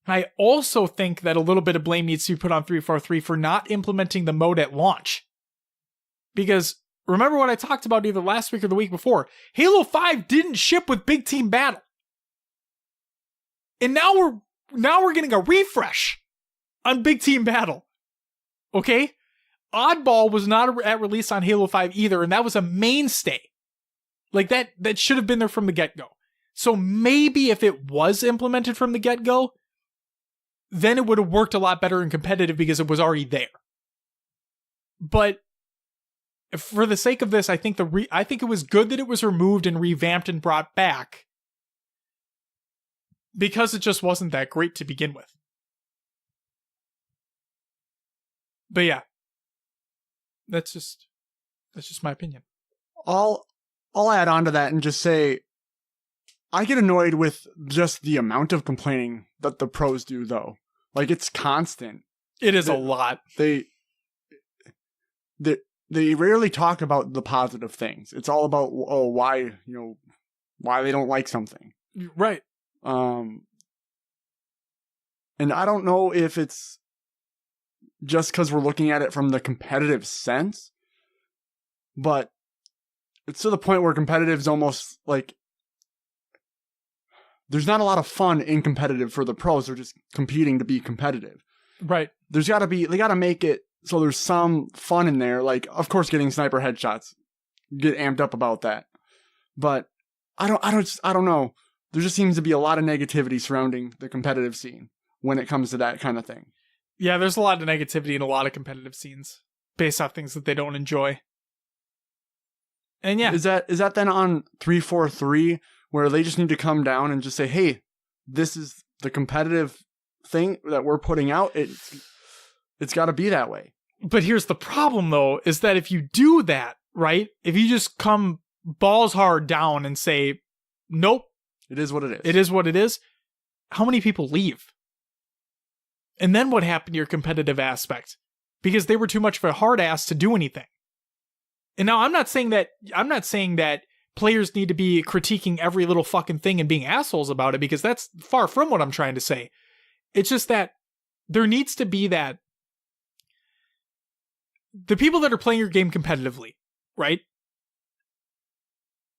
I also think that a little bit of blame needs to be put on 343 for not implementing the mode at launch. Because remember what I talked about either last week or the week before. Halo 5 didn't ship with Big Team Battle. And now we're getting a refresh on Big Team Battle. Okay? Oddball was not at release on Halo 5 either, and that was a mainstay. Like that should have been there from the get-go. So maybe if it was implemented from the get-go, then it would have worked a lot better in competitive because it was already there. But for the sake of this, I think I think it was good that it was removed and revamped and brought back, because it just wasn't that great to begin with. But yeah, that's just my opinion. I'll add on to that and just say, I get annoyed with just the amount of complaining that the pros do, though. Like, it's constant. It is a lot. They rarely talk about the positive things. It's all about, why they don't like something. Right. And I don't know if it's just because we're looking at it from the competitive sense, but it's to the point where competitive is almost like, there's not a lot of fun in competitive for the pros. They're just competing to be competitive. Right. They got to make it so there's some fun in there. Like, of course, getting sniper headshots, get amped up about that. But I don't know. There just seems to be a lot of negativity surrounding the competitive scene when it comes to that kind of thing. Yeah, there's a lot of negativity in a lot of competitive scenes based off things that they don't enjoy. And yeah. Is that then on 343 where they just need to come down and just say, hey, this is the competitive thing that we're putting out. It's got to be that way. But here's the problem, though, is that if you do that, right? If you just come balls hard down and say, nope. It is what it is. It is what it is. How many people leave? And then what happened to your competitive aspect? Because they were too much of a hard ass to do anything. And now I'm not saying that players need to be critiquing every little fucking thing and being assholes about it, because that's far from what I'm trying to say. It's just that there needs to be that the people that are playing your game competitively, right?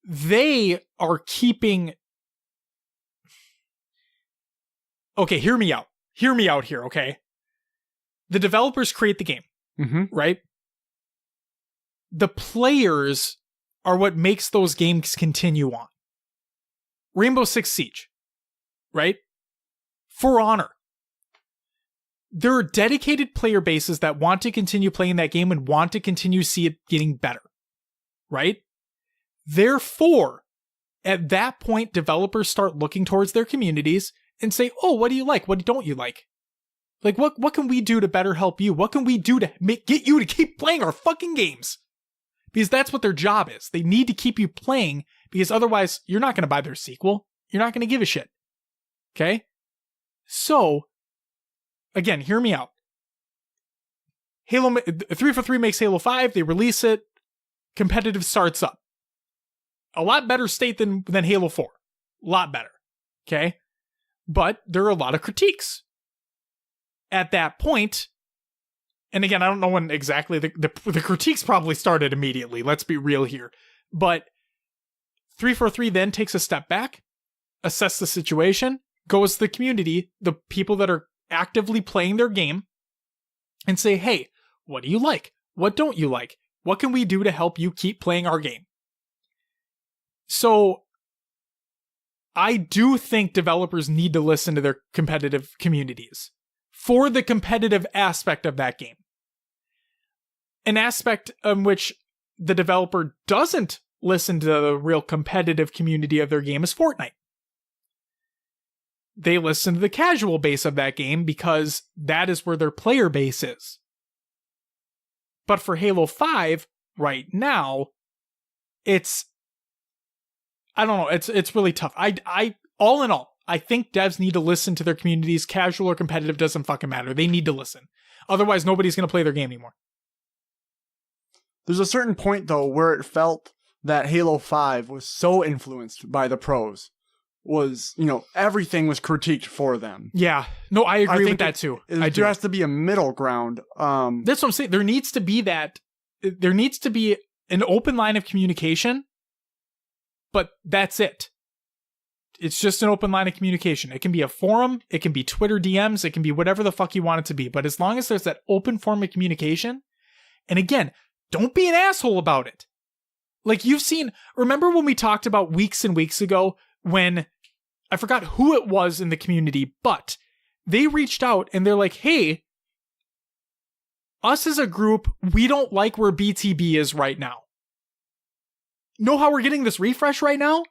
They are keeping... Okay, hear me out. Hear me out here, okay? The developers create the game, right? The players are what makes those games continue on. Rainbow Six Siege, right? For Honor. There are dedicated player bases that want to continue playing that game and want to continue see it getting better, right? Therefore, at that point, developers start looking towards their communities and say, oh, what do you like? What don't you like? Like, what can we do to better help you? What can we do to get you to keep playing our fucking games? Because that's what their job is. They need to keep you playing, because otherwise you're not going to buy their sequel. You're not going to give a shit. Okay? So, again, hear me out. Halo 343 makes Halo 5. They release it. Competitive starts up. A lot better state than Halo 4. A lot better. Okay? But there are a lot of critiques. At that point, and again, I don't know when exactly the critiques probably started immediately. Let's be real here. But 343 then takes a step back, assess the situation, goes to the community, the people that are actively playing their game, and say, hey, what do you like? What don't you like? What can we do to help you keep playing our game? So I do think developers need to listen to their competitive communities for the competitive aspect of that game. An aspect in which the developer doesn't listen to the real competitive community of their game is Fortnite. They listen to the casual base of that game because that is where their player base is. But for Halo 5, right now, it's... I don't know, it's really tough. I all in all, I think devs need to listen to their communities. Casual or competitive doesn't fucking matter. They need to listen. Otherwise, nobody's going to play their game anymore. There's a certain point, though, where it felt that Halo 5 was so influenced by the pros. Everything was critiqued for them. Yeah. No, I agree with that, too. There has to be a middle ground. That's what I'm saying. There needs to be an open line of communication, but that's it. It's just an open line of communication. It can be a forum, it can be Twitter DMs, it can be whatever the fuck you want it to be. But as long as there's that open form of communication, and again, don't be an asshole about it. Like remember when we talked about weeks and weeks ago when, I forgot who it was in the community, but they reached out and they're like, hey, us as a group, we don't like where BTB is right now. Know how we're getting this refresh right now?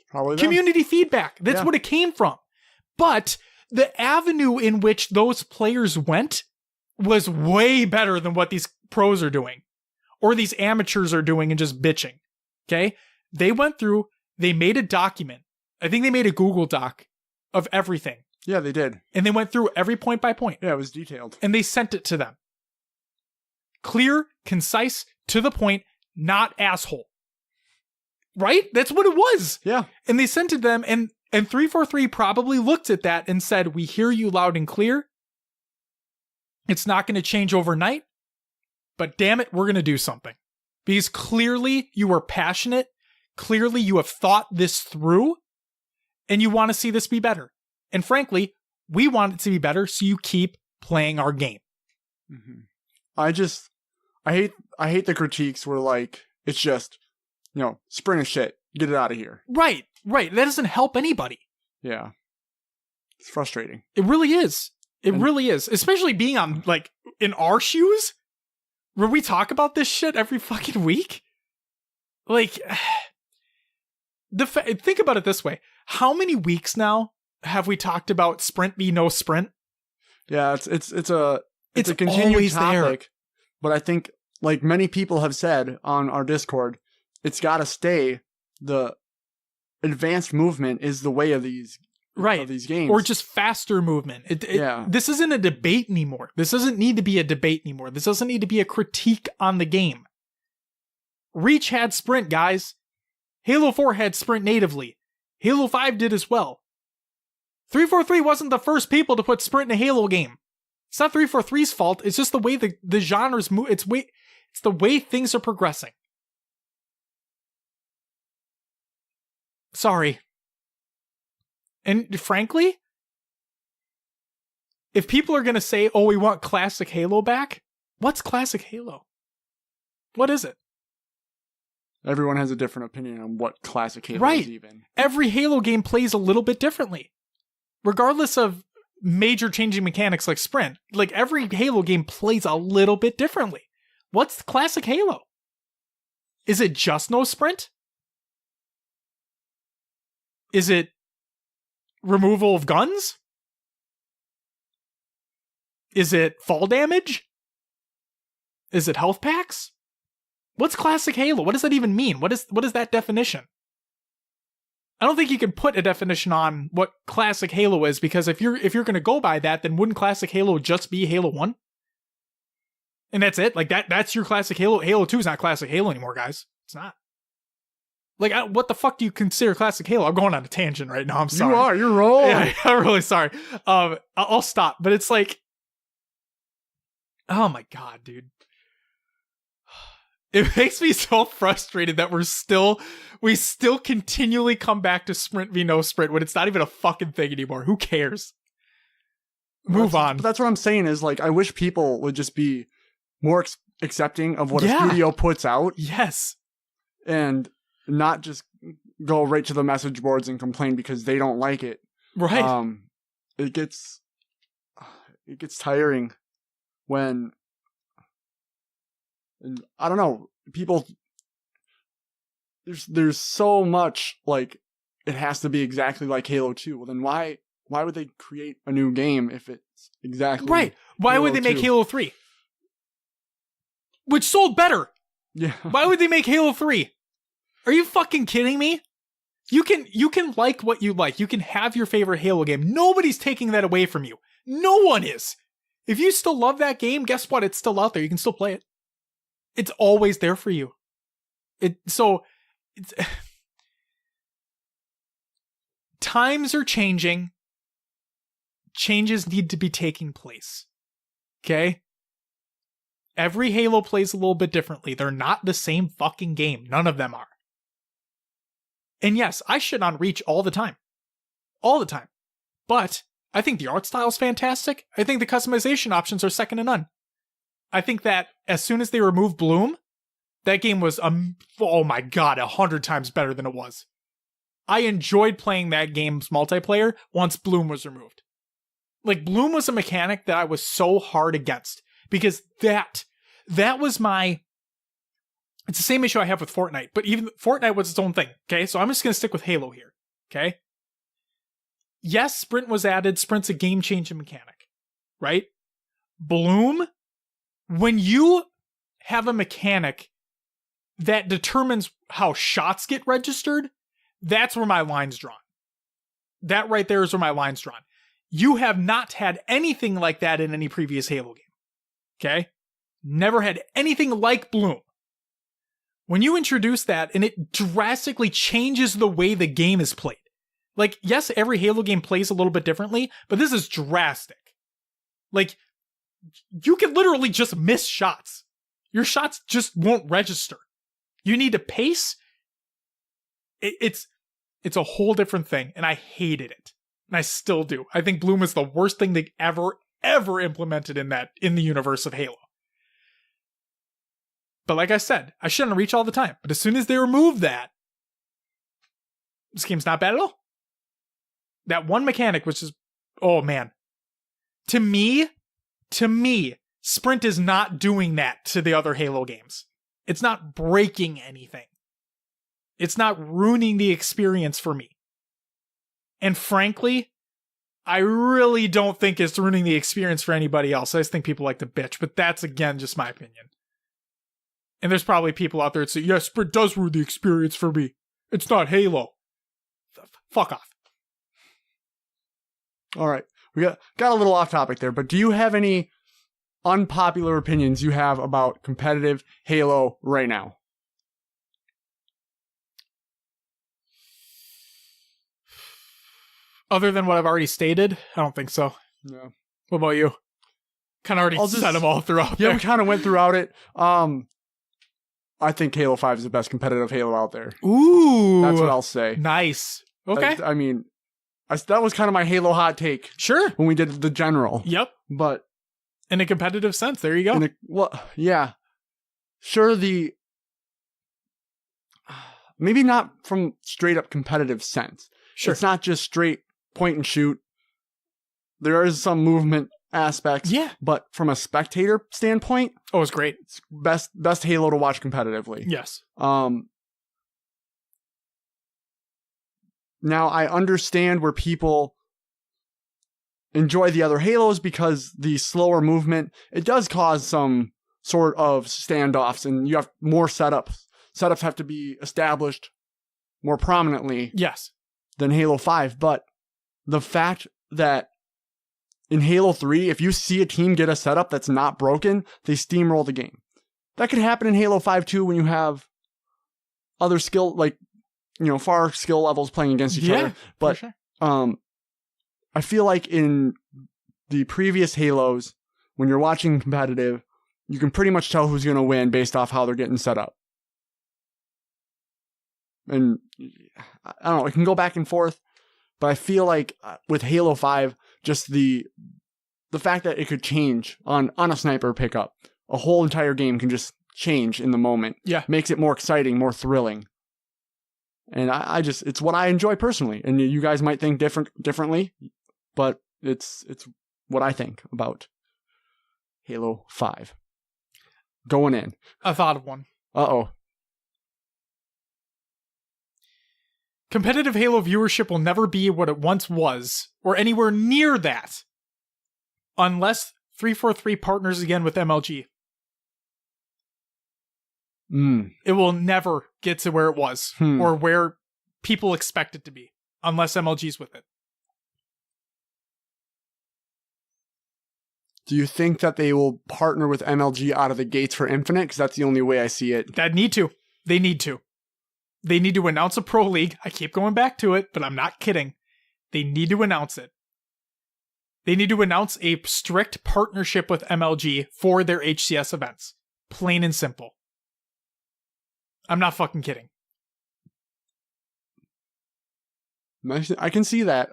Probably community feedback. That's what it came from. But the avenue in which those players went was way better than what these pros are doing. Or these amateurs are doing and just bitching. Okay? They went through, they made a document. I think they made a Google Doc of everything. Yeah, they did. And they went through every point by point. Yeah, it was detailed. And they sent it to them. Clear, concise, to the point, not asshole. Right? That's what it was. Yeah. And they sent it to them, and 343 probably looked at that and said, we hear you loud and clear. It's not going to change overnight, but damn it, we're going to do something. Because clearly you are passionate. Clearly you have thought this through, and you want to see this be better. And frankly, we want it to be better, so you keep playing our game. Mm-hmm. I hate the critiques where like, it's just, sprint is shit. Get it out of here. Right. That doesn't help anybody. Yeah. It's frustrating. It really is. It really is. Especially being on, like, in our shoes, where we talk about this shit every fucking week. Like, think about it this way. How many weeks now have we talked about sprint v no sprint? Yeah, it's a continuing topic. There. But I think, like many people have said on our Discord, it's got to stay. The advanced movement is the way of these of these games. Or just faster movement. This isn't a debate anymore. This doesn't need to be a debate anymore. This doesn't need to be a critique on the game. Reach had sprint, guys. Halo 4 had sprint natively. Halo 5 did as well. 343 wasn't the first people to put sprint in a Halo game. It's not 343's fault. It's just the way the genres move. It's the way things are progressing. Sorry. And frankly, if people are going to say, oh, we want classic Halo back, what's classic Halo? What is it? Everyone has a different opinion on what classic Halo is even. Every Halo game plays a little bit differently. Regardless of major changing mechanics like sprint, like every Halo game plays a little bit differently. What's classic Halo? Is it just no sprint? Is it removal of guns? Is it fall damage? Is it health packs? What's classic Halo? What does that even mean? What is that definition? I don't think you can put a definition on what classic Halo is, because if you're going to go by that, then wouldn't classic Halo just be Halo 1? And that's it? Like that's your classic Halo. Halo 2 is not classic Halo anymore, guys. It's not. Like, what the fuck do you consider classic Halo? I'm going on a tangent right now. I'm sorry. You are. You're rolling. Yeah, I'm really sorry. I'll stop. But it's like, oh my God, dude. It makes me so frustrated that we still continually come back to sprint v no sprint when it's not even a fucking thing anymore. Who cares? Move on. That's what I'm saying is, like, I wish people would just be more accepting of what a studio puts out. Yes. And not just go right to the message boards and complain because they don't like it. Right. It gets tiring when, and I don't know, people, there's so much like it has to be exactly like Halo 2. Well, then why would they create a new game if it's exactly right? Why Halo would they 2? make Halo 3? Which sold better. Yeah. Why would they make Halo 3? Are you fucking kidding me? You can like what you like. You can have your favorite Halo game. Nobody's taking that away from you. No one is. If you still love that game, guess what? It's still out there. You can still play it. It's always there for you. Times are changing. Changes need to be taking place. Okay? Every Halo plays a little bit differently. They're not the same fucking game. None of them are. And yes, I shit on Reach all the time. All the time. But I think the art style is fantastic. I think the customization options are second to none. I think that as soon as they removed Bloom, that game was, oh my God, 100 times better than it was. I enjoyed playing that game's multiplayer once Bloom was removed. Like, Bloom was a mechanic that I was so hard against because that was my... It's the same issue I have with Fortnite, but even Fortnite was its own thing, okay? So I'm just going to stick with Halo here, okay? Yes, Sprint was added. Sprint's a game-changing mechanic, right? Bloom, when you have a mechanic that determines how shots get registered, that's where my line's drawn. That right there is where my line's drawn. You have not had anything like that in any previous Halo game, okay? Never had anything like Bloom. When you introduce that, and it drastically changes the way the game is played. Like, yes, every Halo game plays a little bit differently, but this is drastic. Like, you can literally just miss shots. Your shots just won't register. You need to pace. It's a whole different thing, and I hated it. And I still do. I think Bloom is the worst thing they ever implemented in the universe of Halo. But like I said, I shouldn't reach all the time. But as soon as they remove that, this game's not bad at all. That one mechanic, which is, oh man. To me, Sprint is not doing that to the other Halo games. It's not breaking anything. It's not ruining the experience for me. And frankly, I really don't think it's ruining the experience for anybody else. I just think people like to bitch, but that's, again, just my opinion. And there's probably people out there that say, yes, Sprint does ruin the experience for me. It's not Halo. Fuck off. All right. We got a little off topic there, but do you have any unpopular opinions you have about competitive Halo right now? Other than what I've already stated, I don't think so. No. What about you? Kind of already said them all throughout there. Yeah, we kind of went throughout it. I think Halo 5 is the best competitive Halo out there. Ooh. That's what I'll say. Nice. Okay. I mean, that was kind of my Halo hot take. Sure. When we did the general. Yep. But in a competitive sense, there you go. Well, yeah. Sure, maybe not from straight up competitive sense. Sure. It's not just straight point and shoot. There is some movement aspects. Yeah. But from a spectator standpoint, oh, it's great. It's best Halo to watch competitively. Yes. Now I understand where people enjoy the other Halos because the slower movement, it does cause some sort of standoffs, and you have more setups. Setups have to be established more prominently. Yes. Than Halo 5, but the fact that in Halo 3, if you see a team get a setup that's not broken, they steamroll the game. That could happen in Halo 5 too when you have other skill, like, far skill levels playing against each other. But sure. I feel like in the previous Halos, when you're watching competitive, you can pretty much tell who's going to win based off how they're getting set up. And I don't know, it can go back and forth, but I feel like with Halo 5, just the fact that it could change on a sniper pickup, a whole entire game can just change in the moment. Yeah. Makes it more exciting, more thrilling. And I just, it's what I enjoy personally. And you guys might think differently, but it's what I think about Halo 5. Going in. I thought of one. Uh-oh. Competitive Halo viewership will never be what it once was, or anywhere near that, unless 343 partners again with MLG. It will never get to where it was, or where people expect it to be, unless MLG's with it. Do you think that they will partner with MLG out of the gates for Infinite? Because that's the only way I see it. They need to. They need to announce a pro league. I keep going back to it, but I'm not kidding. They need to announce it. They need to announce a strict partnership with MLG for their HCS events. Plain and simple. I'm not fucking kidding. I can see that.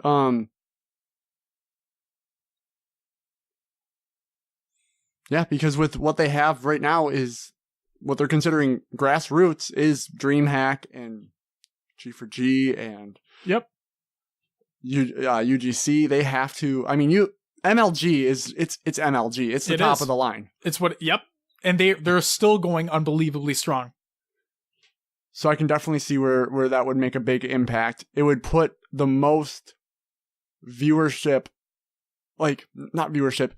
Yeah, because with what they have right now is what they're considering grassroots is DreamHack and G4G and yep. UGC. They have to. I mean, MLG is it's MLG. It's the top of the line. It's what. Yep. And they're still going unbelievably strong. So I can definitely see where that would make a big impact. It would put the most viewership, like not viewership.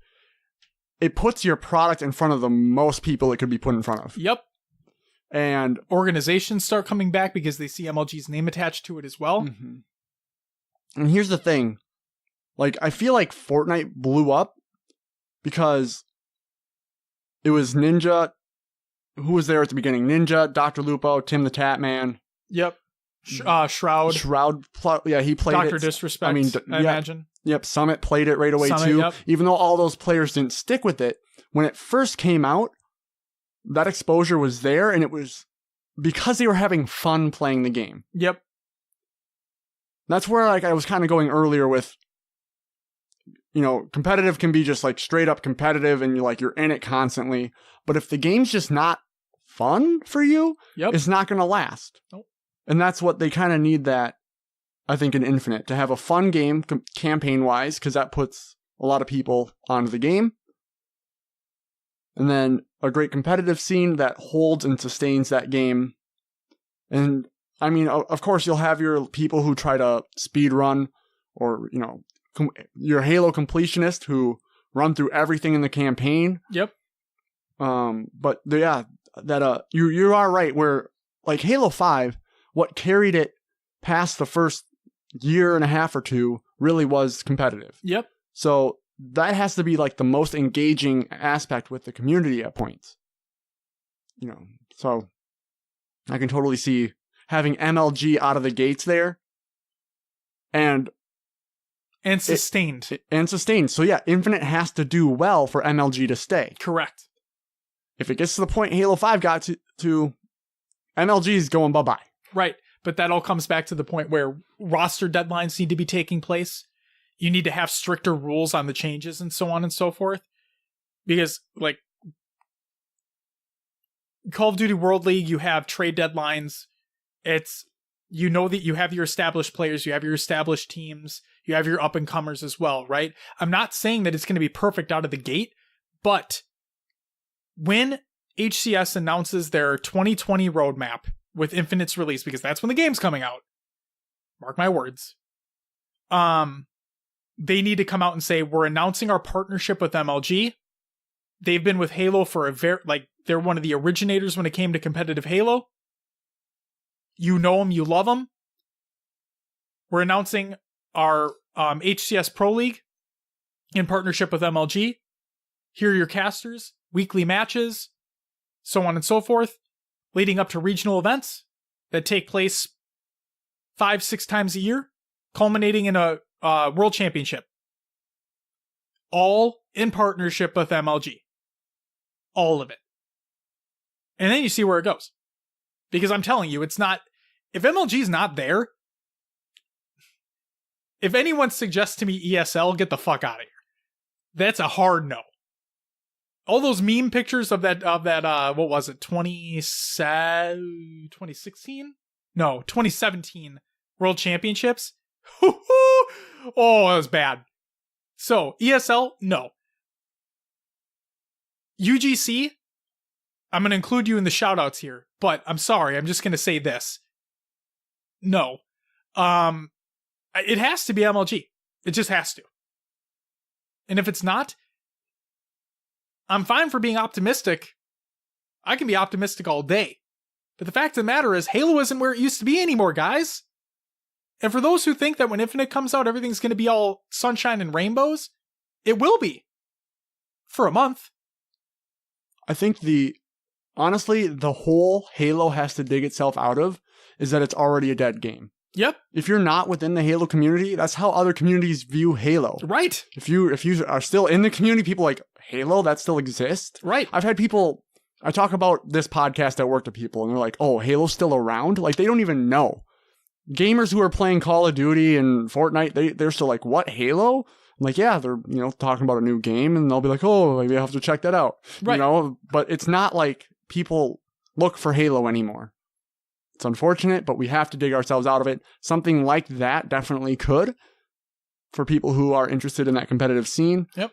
It puts your product in front of the most people it could be put in front of. Yep. And organizations start coming back because they see MLG's name attached to it as well. Mm-hmm. And here's the thing. Like, I feel like Fortnite blew up because it was Ninja. Who was there at the beginning? Ninja, Dr. Lupo, Tim the Tatman. Yep. Shroud. Yeah, he played Dr. Disrespect, I imagine. Yep, Summit played it right away too. Yep. Even though all those players didn't stick with it, when it first came out, that exposure was there, and it was because they were having fun playing the game. Yep. That's where like I was kind of going earlier with, competitive can be just like straight up competitive and you're in it constantly. But if the game's just not fun for you, it's not going to last. Nope. And that's what they kind of need that, I think, in Infinite, to have a fun game campaign-wise, because that puts a lot of people onto the game. And then a great competitive scene that holds and sustains that game. And, I mean, of course, you'll have your people who try to speed run or, your Halo completionist who run through everything in the campaign. Yep. But, yeah, that you are right, where, like, Halo 5, what carried it past the first year and a half or two really was competitive. Yep. So that has to be like the most engaging aspect with the community at points. So I can totally see having MLG out of the gates there and sustained. So yeah, Infinite has to do well for MLG to stay. Correct. If it gets to the point Halo 5 got to MLG is going bye-bye. Right. But that all comes back to the point where roster deadlines need to be taking place. You need to have stricter rules on the changes and so on and so forth. Because, like, Call of Duty World League, you have trade deadlines. It's, that you have your established players, you have your established teams, you have your up-and-comers as well, right? I'm not saying that it's going to be perfect out of the gate, but when HCS announces their 2020 roadmap with Infinite's release, because that's when the game's coming out, mark my words, they need to come out and say, we're announcing our partnership with MLG. They've been with Halo for they're one of the originators when it came to competitive Halo. You know them, you love them. We're announcing our HCS Pro League in partnership with MLG. Here are your casters, weekly matches, so on and so forth, leading up to regional events that take place 5-6 times a year, culminating in a World Championship. All in partnership with MLG. All of it. And then you see where it goes. Because I'm telling you, it's not... If MLG's not there, if anyone suggests to me ESL, get the fuck out of here. That's a hard no. All those meme pictures of that what was it, 2016? No, 2017 World Championships. Oh, that was bad. So, ESL, no. UGC, I'm going to include you in the shoutouts here, but I'm sorry, I'm just going to say this. No. It has to be MLG. It just has to. And if it's not, I'm fine for being optimistic. I can be optimistic all day. But the fact of the matter is, Halo isn't where it used to be anymore, guys. And for those who think that when Infinite comes out, everything's going to be all sunshine and rainbows, it will be. For a month. I think honestly, the hole Halo has to dig itself out of is that it's already a dead game. Yep. If you're not within the Halo community, that's how other communities view Halo. Right. If you are still in the community, people like, Halo, that still exists? Right. I've had people, I talk about this podcast at work to people, and they're like, oh, Halo's still around? Like, they don't even know. Gamers who are playing Call of Duty and Fortnite, they're still like, what, Halo? I'm like, yeah, they're, talking about a new game, and they'll be like, oh, maybe I have to check that out. Right. But it's not like people look for Halo anymore. It's unfortunate, but we have to dig ourselves out of it. Something like that definitely could. for people who are interested in that competitive scene. Yep.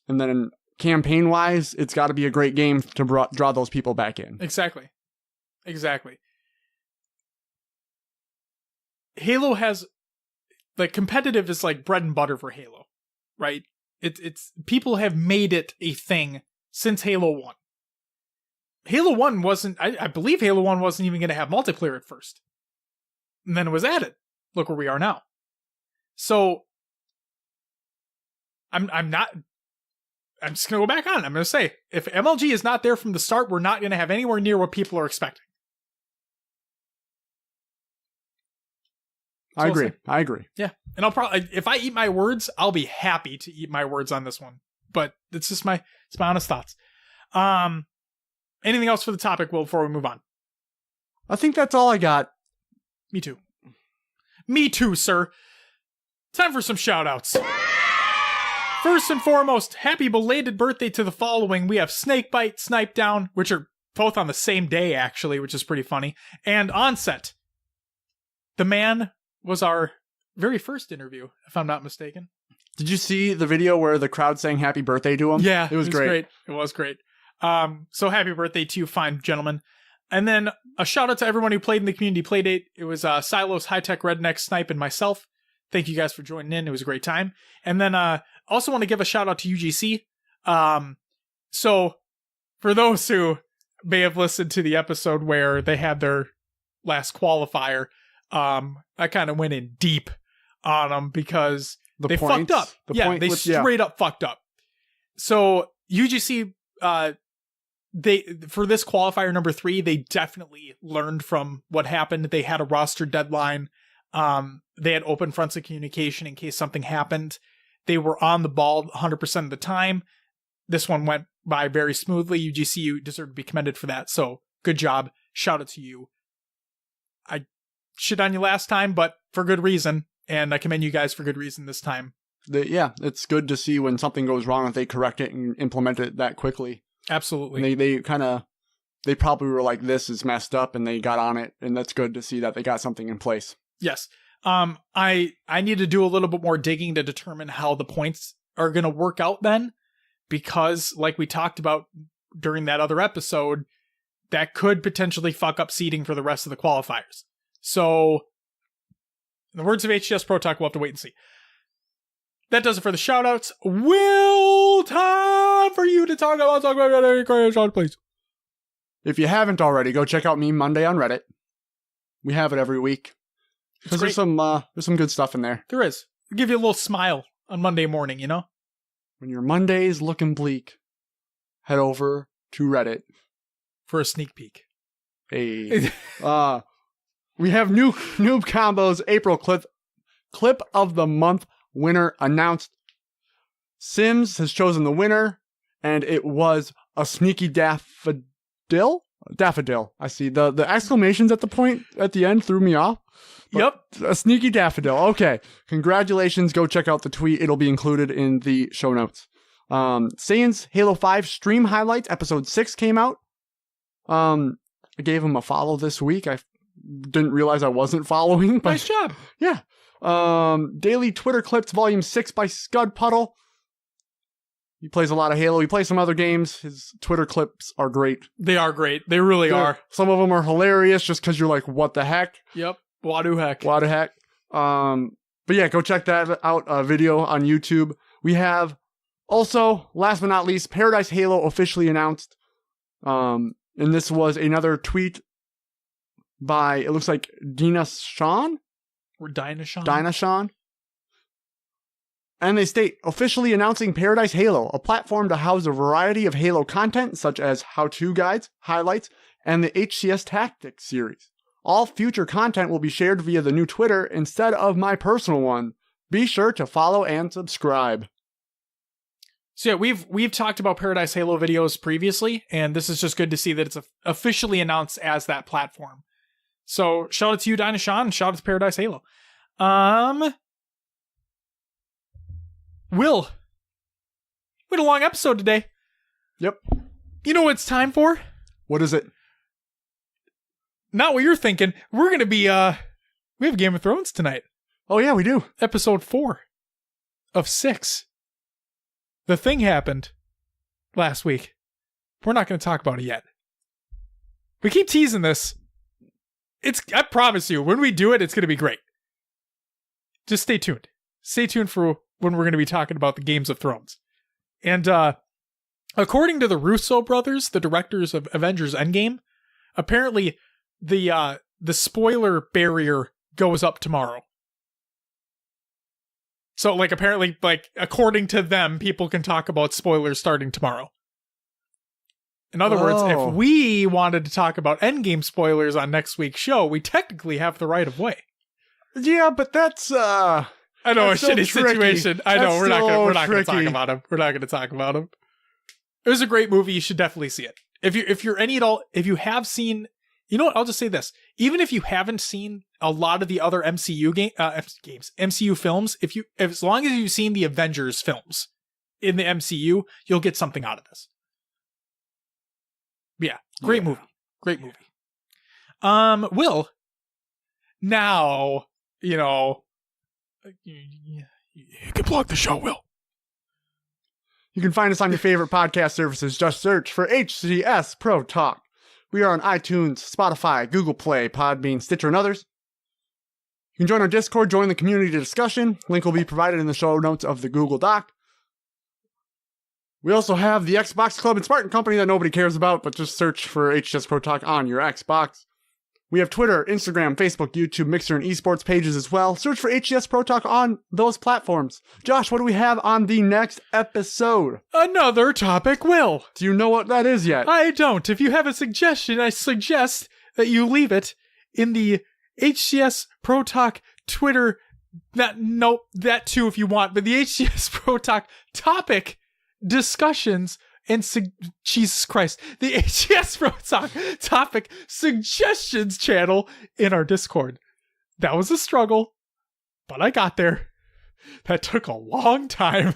And then campaign-wise, it's got to be a great game to draw those people back in. Exactly. Halo has, like, competitive is like bread and butter for Halo, right? It's people have made it a thing since Halo 1. Halo 1 wasn't, I believe Halo 1 wasn't even going to have multiplayer at first. And then it was added. Look where we are now. So, I'm just going to go back on it. I'm going to say, if MLG is not there from the start, we're not going to have anywhere near what people are expecting. I agree. Yeah. And I'll probably, if I eat my words, I'll be happy to eat my words on this one. But it's just my honest thoughts. Anything else for the topic, Will, before we move on? I think that's all I got. Me too, sir. Time for some shoutouts. First and foremost, happy belated birthday to the following. We have Snakebite, Snipe Down, which are both on the same day, actually, which is pretty funny. And Onset. The man was our very first interview, if I'm not mistaken. Did you see the video where the crowd sang happy birthday to him? Yeah. It was great. It was great. So happy birthday to you, fine gentlemen. And then a shout out to everyone who played in the community playdate. It was Silos, High Tech, Redneck, Snipe, and myself. Thank you guys for joining in. It was a great time. And then also want to give a shout out to UGC. So for those who may have listened to the episode where they had their last qualifier, I kind of went in deep on them because they fucked up. They straight up fucked up. So UGC, for this qualifier number 3, they definitely learned from what happened. They had a roster deadline. They had open fronts of communication in case something happened. They were on the ball 100% of the time. This one went by very smoothly. UGC, you deserve to be commended for that. So good job. Shout out to you. I shit on you last time, but for good reason. And I commend you guys for good reason this time. It's good to see when something goes wrong that they correct it and implement it that quickly. Absolutely. And they probably were like, this is messed up, and they got on it. And that's good to see that they got something in place. Yes. I need to do a little bit more digging to determine how the points are going to work out then, because like we talked about during that other episode, that could potentially fuck up seeding for the rest of the qualifiers. So, in the words of HCS Pro Talk, we'll have to wait and see. That does it for the shoutouts. Will, time for you to talk about shout, please. If you haven't already, go check out Meme Monday on Reddit. We have it every week. Because there's some good stuff in there. There is. It'll give you a little smile on Monday morning, you know? When your Monday's looking bleak, head over to Reddit. For a sneak peek. Hey. We have new Noob Combos April clip of the month winner announced. Sims has chosen the winner, and it was a sneaky daffodil. I see the exclamations at the end threw me off. Yep. A sneaky daffodil. Okay. Congratulations. Go check out the tweet. It'll be included in the show notes. Saiyans Halo 5 stream highlights episode 6 came out. I gave him a follow this week. I didn't realize I wasn't following. But nice job. Yeah. Daily Twitter Clips Volume 6 by Scud Puddle. He plays a lot of Halo. He plays some other games. His Twitter clips are great. They are great. They really are. Some of them are hilarious just because you're like, what the heck? Yep. Wadu heck. Wadu heck. But yeah, go check that out. Video on YouTube. We have also, last but not least, Paradise Halo officially announced. And this was another tweet by, it looks like Dina Sean? Or Dinah Sean? Dinah Sean. And they state, officially announcing Paradise Halo, a platform to house a variety of Halo content, such as how-to guides, highlights, and the HCS Tactics series. All future content will be shared via the new Twitter instead of my personal one. Be sure to follow and subscribe. So yeah, we've talked about Paradise Halo videos previously, and this is just good to see that it's officially announced as that platform. So shout out to you, Dinah Sean, and shout out to Paradise Halo. Will, we had a long episode today. Yep. You know what it's time for? What is it? Not what you're thinking. We're going to be, we have Game of Thrones tonight. Oh yeah, we do. Episode 4. of 6. The thing happened last week. We're not going to talk about it yet. We keep teasing this. I promise you, when we do it, it's going to be great. Just stay tuned. Stay tuned for when we're going to be talking about the Games of Thrones. And according to the Russo brothers, the directors of Avengers Endgame, apparently the spoiler barrier goes up tomorrow. So, like, apparently, like, according to them, people can talk about spoilers starting tomorrow. In other words, if we wanted to talk about Endgame spoilers on next week's show, we technically have the right of way. Yeah, but that's I know, a shitty situation. I know, we're not going to talk about him. We're not going to talk about him. It was a great movie. You should definitely see it. If you're any at all, if you have seen, you know what? I'll just say this: even if you haven't seen a lot of the other MCU films, as long as you've seen the Avengers films in the MCU, you'll get something out of this. Yeah, great movie. Great movie. Will, now, you know, you can plug the show, Will. You can find us on your favorite podcast services. Just search for HCS Pro Talk. We are on iTunes, Spotify, Google Play, Podbean, Stitcher, and others. You can join our Discord, join the community discussion. Link will be provided in the show notes of the Google Doc. We also have the Xbox Club and Spartan Company that nobody cares about, but just search for HCS Pro Talk on your Xbox. We have Twitter, Instagram, Facebook, YouTube, Mixer, and esports pages as well. Search for HCS Pro Talk on those platforms. Josh, what do we have on the next episode? Another topic, Will. Do you know what that is yet? I don't. If you have a suggestion, I suggest that you leave it in the HCS Pro Talk Twitter. That too if you want, but the HCS Pro Talk topic discussions and Jesus Christ, the HCS Pro Talk topic suggestions channel in our Discord. That was a struggle, but I got there. That took a long time.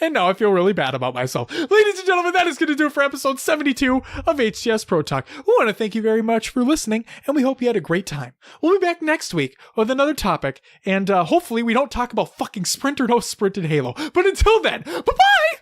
And now I feel really bad about myself. Ladies and gentlemen, that is going to do it for episode 72 of HCS Pro Talk. We want to thank you very much for listening, and we hope you had a great time. We'll be back next week with another topic, and hopefully we don't talk about fucking Sprint or no Sprint in Halo. But until then, bye-bye!